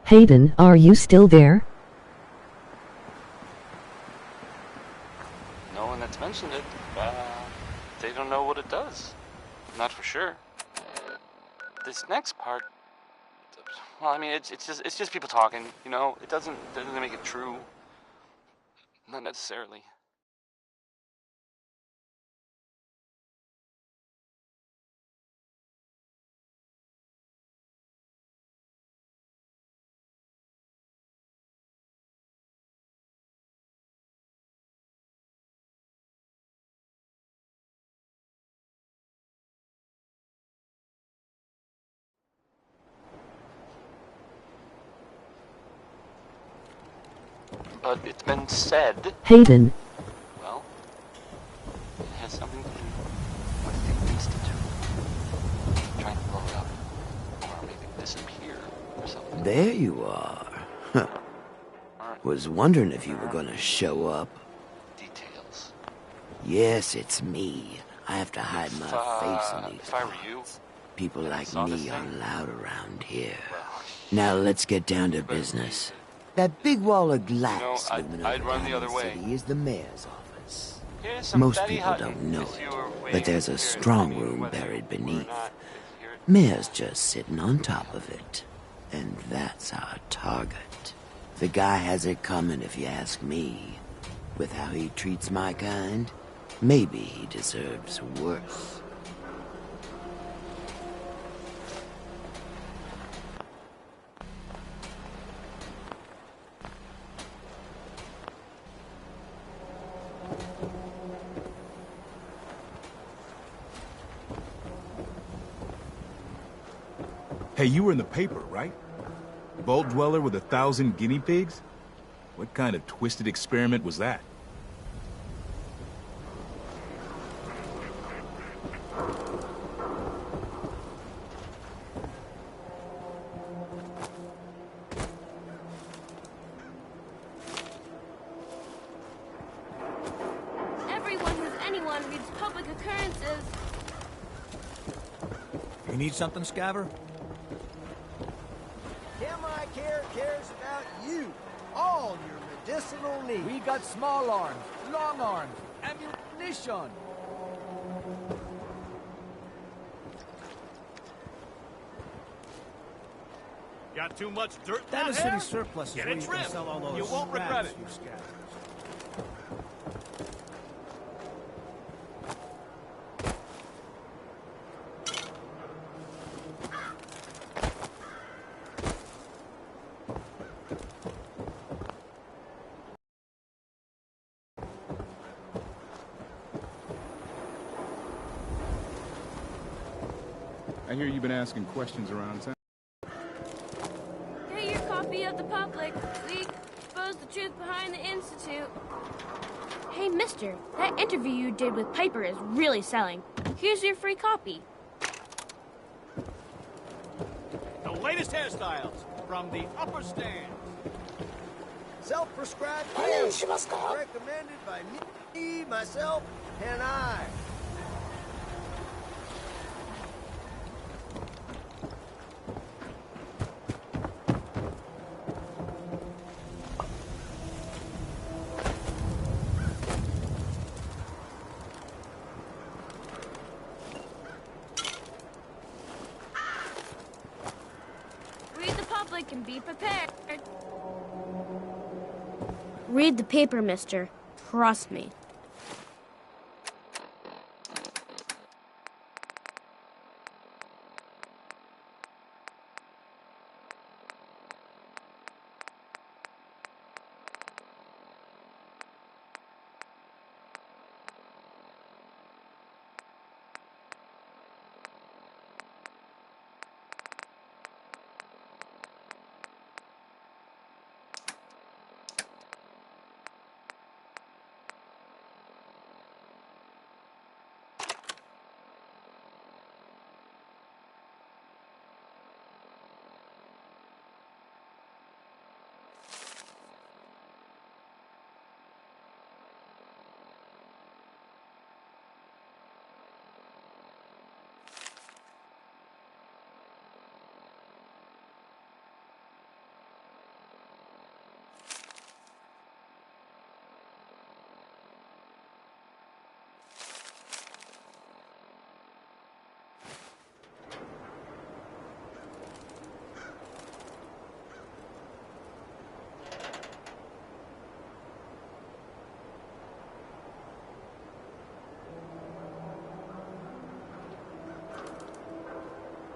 Hayden, are you still there? No one that's mentioned it, they don't know what it does. Not for sure. This next part, well, I mean, it's just people talking, you know. It doesn't make it true. Not necessarily. But it's been said... Hayden. Well, it has something to do with the Institute. Trying to blow it up. Or make it disappear, or something. There you are. Huh. Was wondering if you were gonna show up. Details. Yes, it's me. I have to hide my face in these if I were you, people like me are loud around here. Well, Now let's get down to business. That big wall of glass looming I'd over run the Diamond other way. City is the mayor's office. Here's some Most fatty people hutton don't know if you it, were waiting but there's to a hear it. strong I mean, room whether buried or beneath. not, hear it. Mayor's just sitting on top of it. And that's our target. The guy has it coming if you ask me. With how he treats my kind, maybe he deserves worse. Hey, you were in the paper, right? Vault Dweller with 1,000 guinea pigs? What kind of twisted experiment was that? Everyone who's anyone reads public occurrences. You need something, Scaver? CamI Care cares about you. All your medicinal needs. We got small arms, long arms, ammunition. Got too much dirt That down is here? city surplus is Get where it you can trimmed. sell all those You won't regret scraps it. you scavenged. I hear you've been asking questions around town. Get your copy of the public. We expose the truth behind the Institute. Hey, mister, that interview you did with Piper is really selling. Here's your free copy. The latest hairstyles from the upper stand. Self-prescribed pills recommended by me, myself, and I. Read the public and be prepared. Read the paper, mister. Trust me.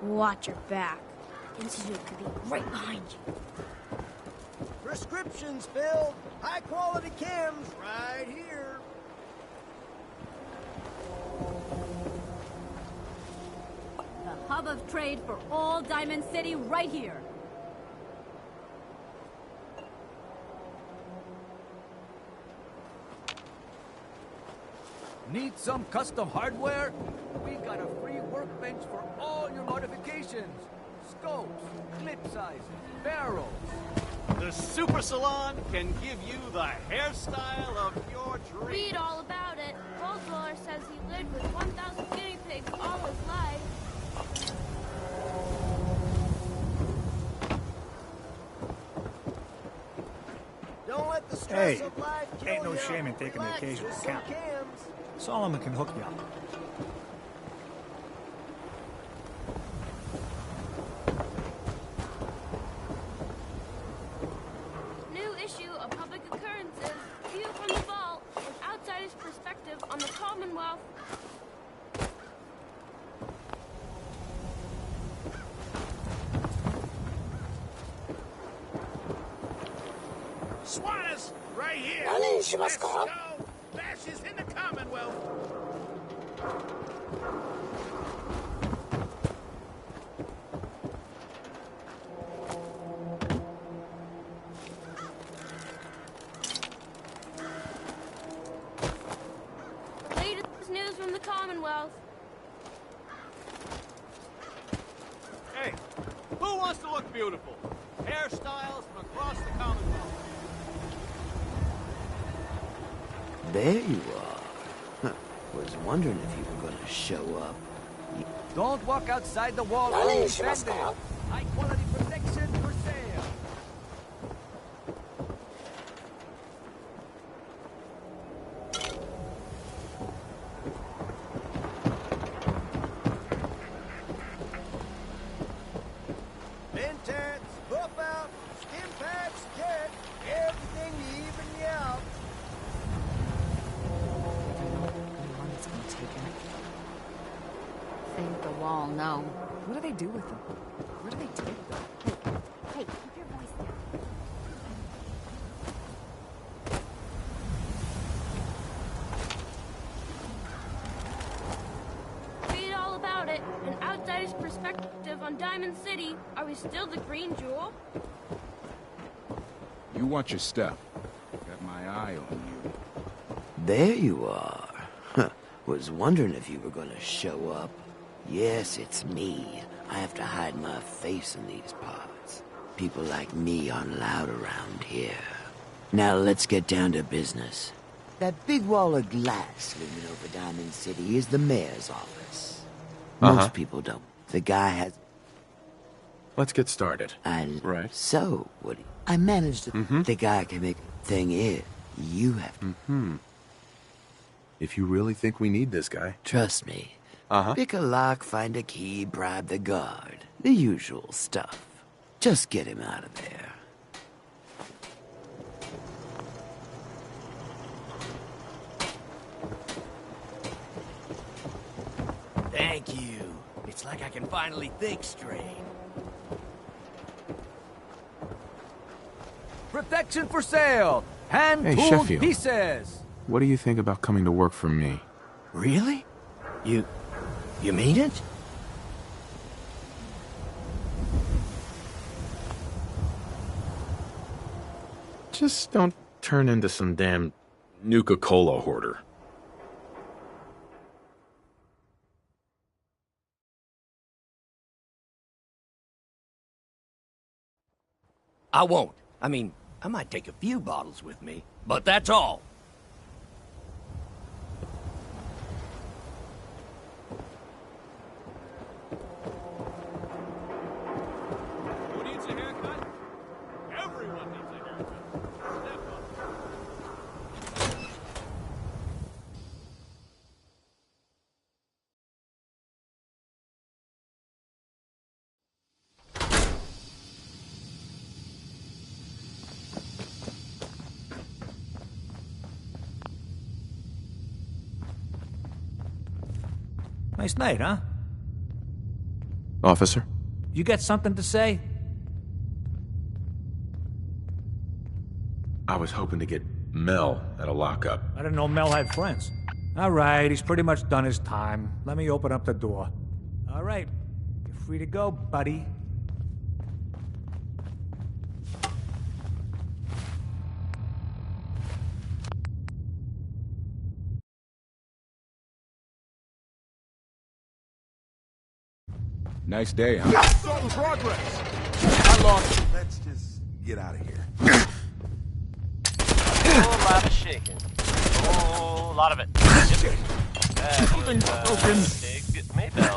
Watch your back. Institute could be right behind you. Prescriptions filled. High quality chems right here. The hub of trade for all Diamond City right here. Need some custom hardware? We got a free workbench for all your modifications. Scopes, clip sizes, barrels. The Super Salon can give you the hairstyle of your dreams. Read all about it. Goldwiller says he lived with 1,000 guinea pigs all his life. Don't let the stress Hey, of life kill ain't no you. shame in taking the Relax occasional with some camp. chems. Solomon can hook you up. New issue of Public Occurrences. View from the vault. An outsider's perspective on the Commonwealth. Swanus, right here. 何しますか? Let's go. Bashes in the Commonwealth. Latest news from the Commonwealth. Hey, who wants to look beautiful? Hairstyles from across the Commonwealth. There you are. Huh. Was wondering if you were gonna show up. Don't walk outside the wall. Nani Defend shimasu ka? it. High quality protection for sale. Intense, hoof out, skin packs, jet, everything to even you out. It's gonna take it. Think the wall, no. What do they do with them? Where do they take them? Hey, keep your voice down. Read all about it. An outsider's perspective on Diamond City. Are we still the Green Jewel? You watch your step. Got my eye on you. There you are. Huh. Was wondering if you were gonna show up. Yes, it's me. I have to hide my face in these parts. People like me aren't allowed around here. Now let's get down to business. That big wall of glass looming over Diamond City is the mayor's office. Most people don't. The guy has... Let's get started. Right. So, Woody, I managed to... The guy can make... Thing is, you have... If you really think we need this guy. Trust me. Pick a lock, find a key, bribe the guard. The usual stuff. Just get him out of there. Thank you. It's like I can finally think straight. Protection for sale. Hand Hey, tooled Sheffield. pieces. What do you think about coming to work for me? Really? You mean it? Just don't turn into some damn Nuka-Cola hoarder. I won't. I mean, I might take a few bottles with me, but that's all. Who needs a haircut? Everyone needs a haircut. Step up. Nice night, huh? Officer? You got something to say? I was hoping to get Mel at a lockup. I didn't know Mel had friends. All right, he's pretty much done his time. Let me open up the door. All right, you're free to go, buddy. Nice day, huh? Assault in progress. How long? Let's just get out of here. Whole lot of shaking. Whole lot of it. Something broken. Big Maybell.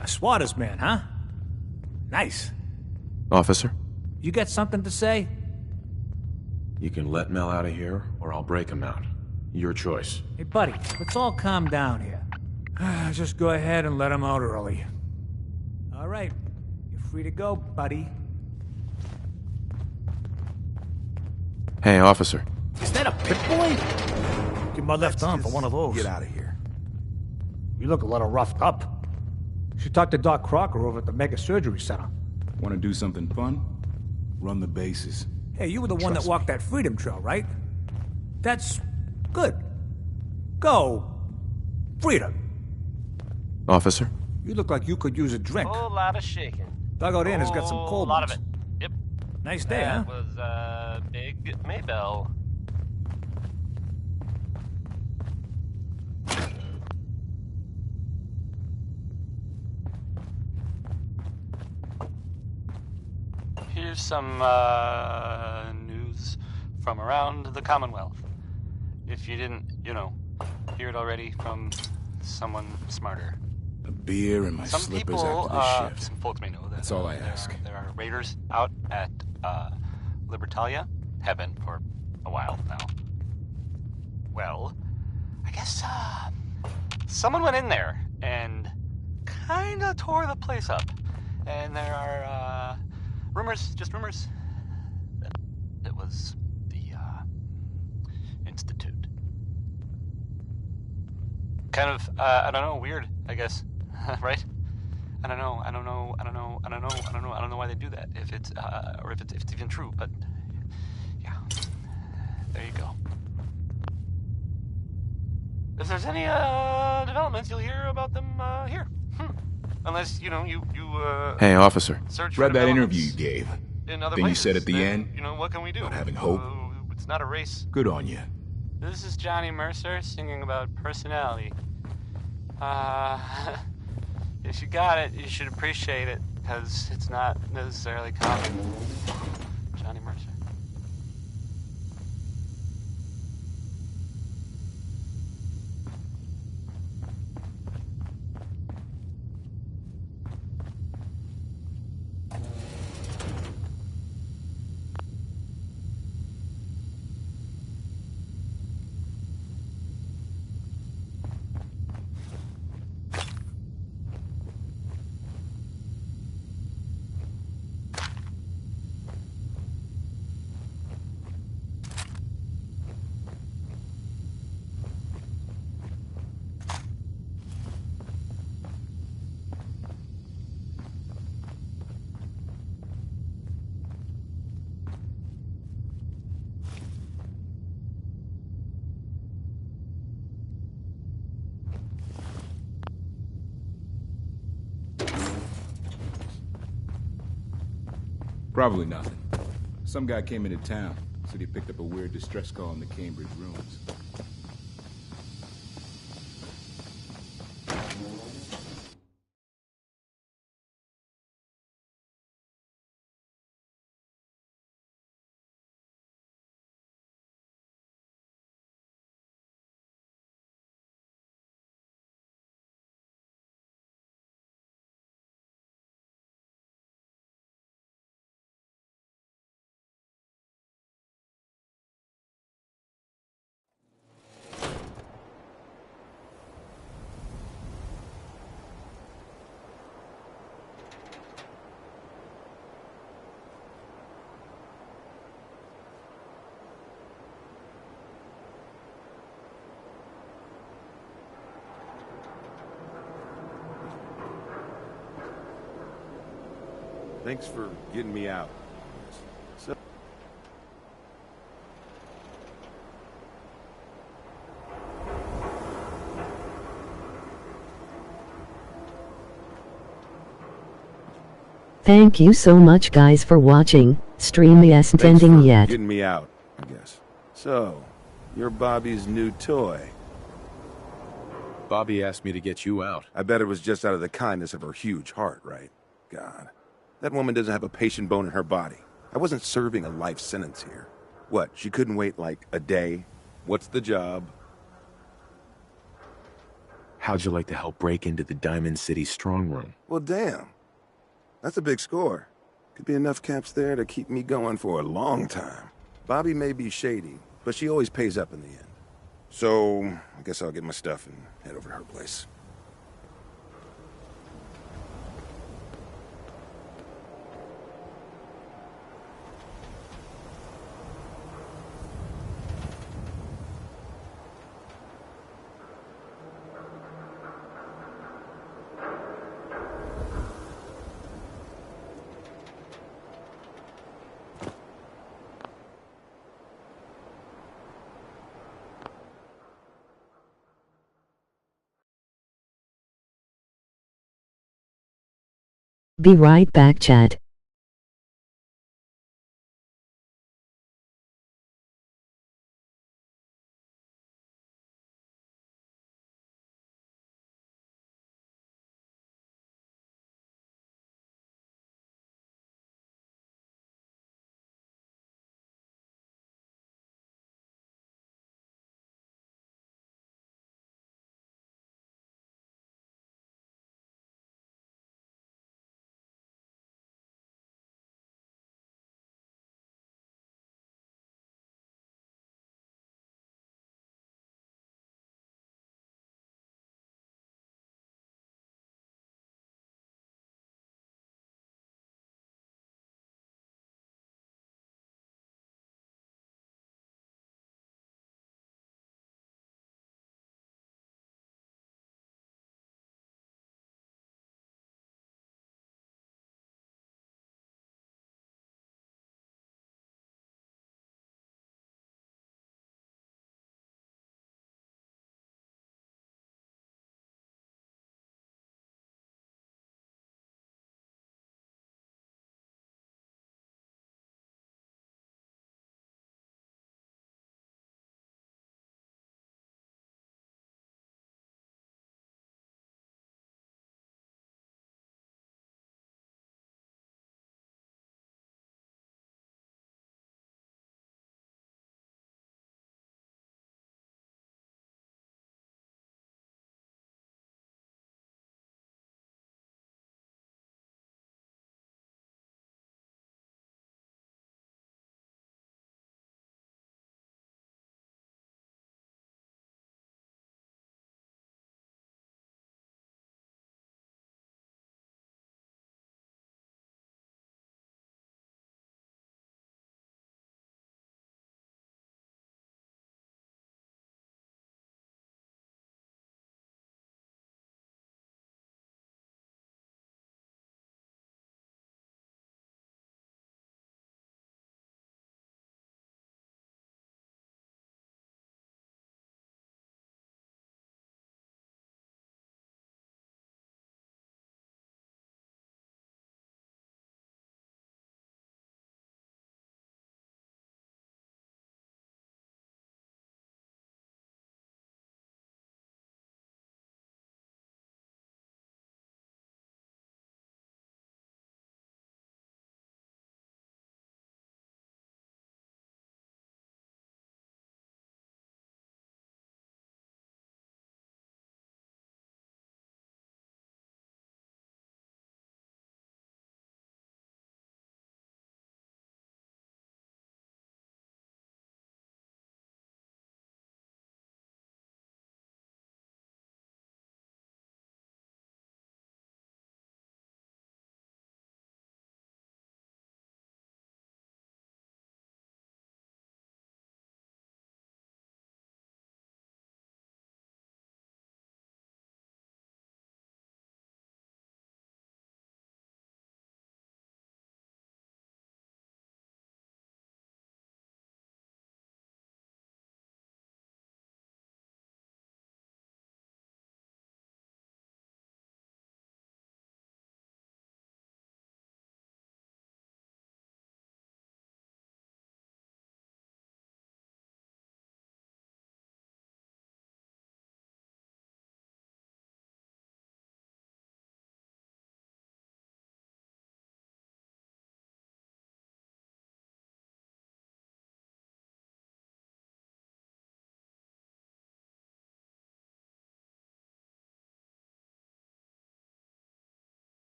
A Swatters man, huh? Nice. Officer? You got something to say? You can let Mel out of here, or I'll break him out. Your choice. Hey, buddy, let's all calm down here. Just go ahead and let him out early. All right, you're free to go, buddy. Hey, officer. Is that a pit boy? Give my left arm for one of those. Get out of here. You look a little roughed up. Should talk to Doc Crocker over at the Mega Surgery Center. Want to do something fun? Run the bases. Hey, you were the one that Trust walked that Freedom Trail, right? That's good. Go. Freedom. Officer? You look like you could use a drink. Whole lot of shaking. Dugout Inn has got some cold Whole lot ones. of it. Yep. Nice day, That huh? was, Big Maybell. Here's some, news from around the Commonwealth. If you didn't, hear it already from someone smarter. A beer and my Some slippers people, after the shift. some folks may know that. That's all I ask. There are raiders out at, Libertalia. Have been for a while now. Well, I guess, someone went in there and kinda tore the place up. And there are, rumors, just rumors, that it was the, Institute. Kind of, I don't know, weird, I guess, right? I don't know why they do that, if it's, or if it's even true, but, yeah, there you go. If there's any, developments, you'll hear about them, here. Unless, you Hey, officer. search for Read that developments interview you gave. in other Thing you places, said at the then, end? what can we do? Not having hope? It's not a race. Good on you. This is Johnny Mercer singing about personality. If you got it, you should appreciate it, because it's not necessarily common. Johnny Mercer. Probably nothing. Some guy came into town, said he picked up a weird distress call in the Cambridge ruins. Thanks for getting me out. So Thank you so much guys for watching. Stream isn't thanks ending for yet. getting me out, I guess. So, you're Bobby's new toy. Bobby asked me to get you out. I bet it was just out of the kindness of her huge heart, right? God. That woman doesn't have a patient bone in her body. I wasn't serving a life sentence here. What, she couldn't wait like a day? What's the job? How'd you like to help break into the Diamond City strong room? Well, damn. That's a big score. Could be enough caps there to keep me going for a long time. Bobby may be shady, but she always pays up in the end. So, I guess I'll get my stuff and head over to her place. Be right back, chat.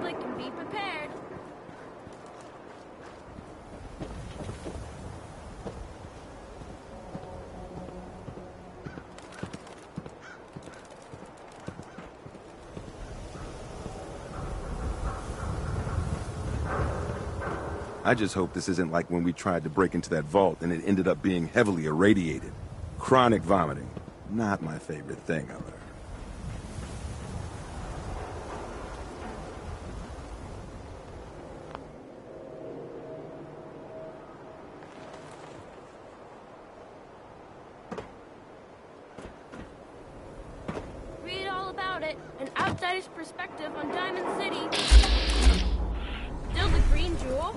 public and be prepared. I just hope this isn't like when we tried to break into that vault and it ended up being heavily irradiated. Chronic vomiting. Not my favorite thing, I've heard. Read all about it. An outsider's perspective on Diamond City. Still the green jewel?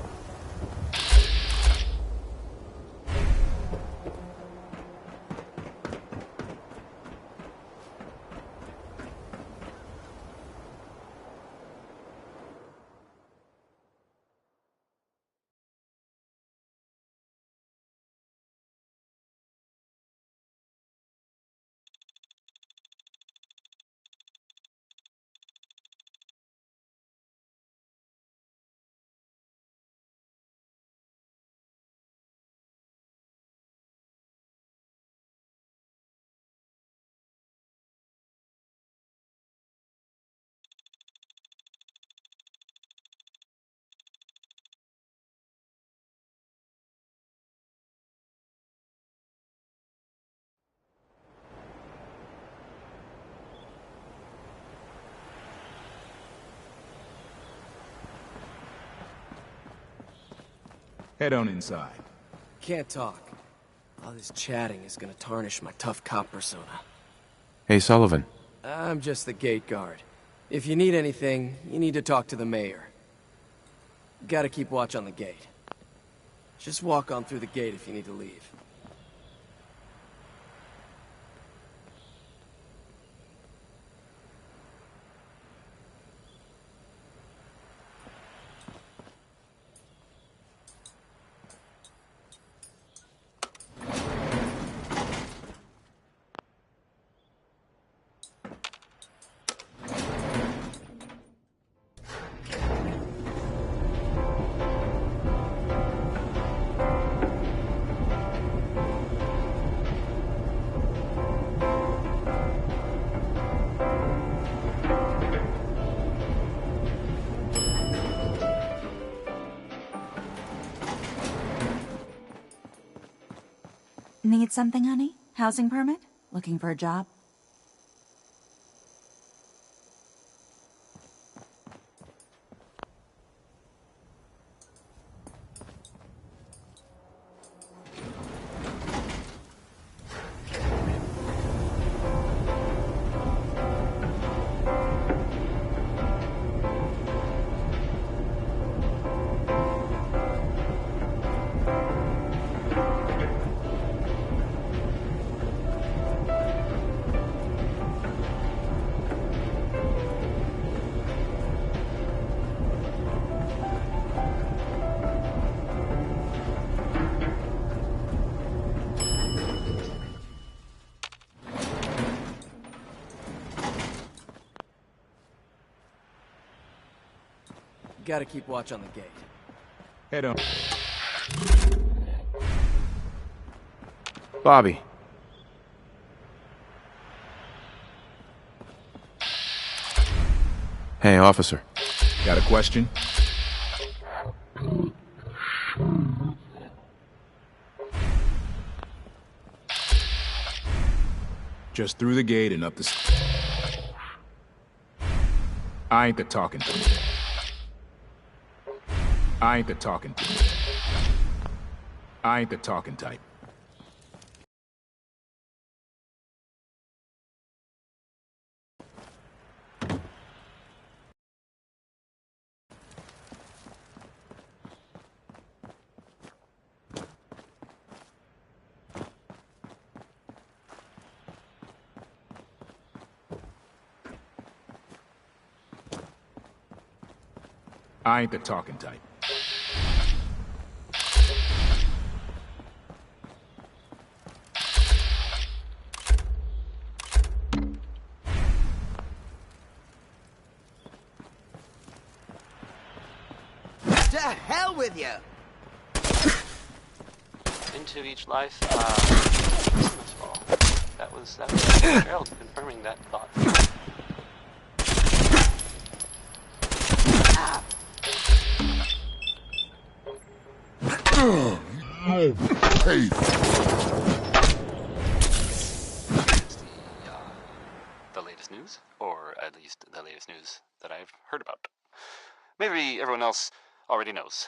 Head on inside. Can't talk. All this chatting is gonna tarnish my tough cop persona. Hey, Sullivan. I'm just the gate guard. If you need anything, you need to talk to the mayor. Gotta keep watch on the gate. Just walk on through the gate if you need to leave. Need something, honey? Housing permit? Looking for a job? Gotta keep watch on the gate. Head on. Bobby. Hey, officer. Got a question? Just through the gate and up the... I ain't the talking type. I ain't the talking type. I ain't the talking type. I ain't the talking type. hell with you? Into each life, that's all. That was Gerald confirming that thought. The latest news, or at least the latest news that I've heard about. Maybe everyone else already knows.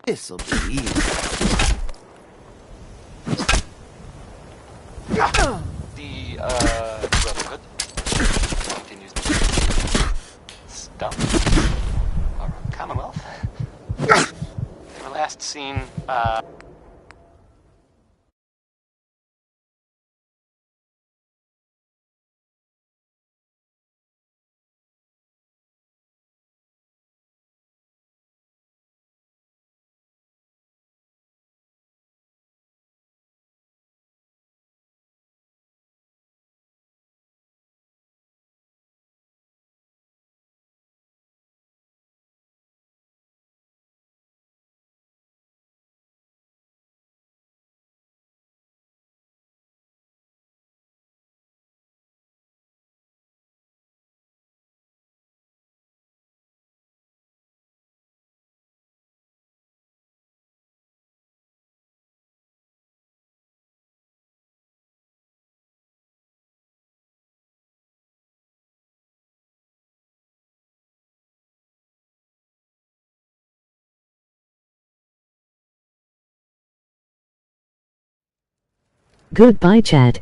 This'll be easy. The Brotherhood continues to stump our Commonwealth. They were last seen, Goodbye, chat.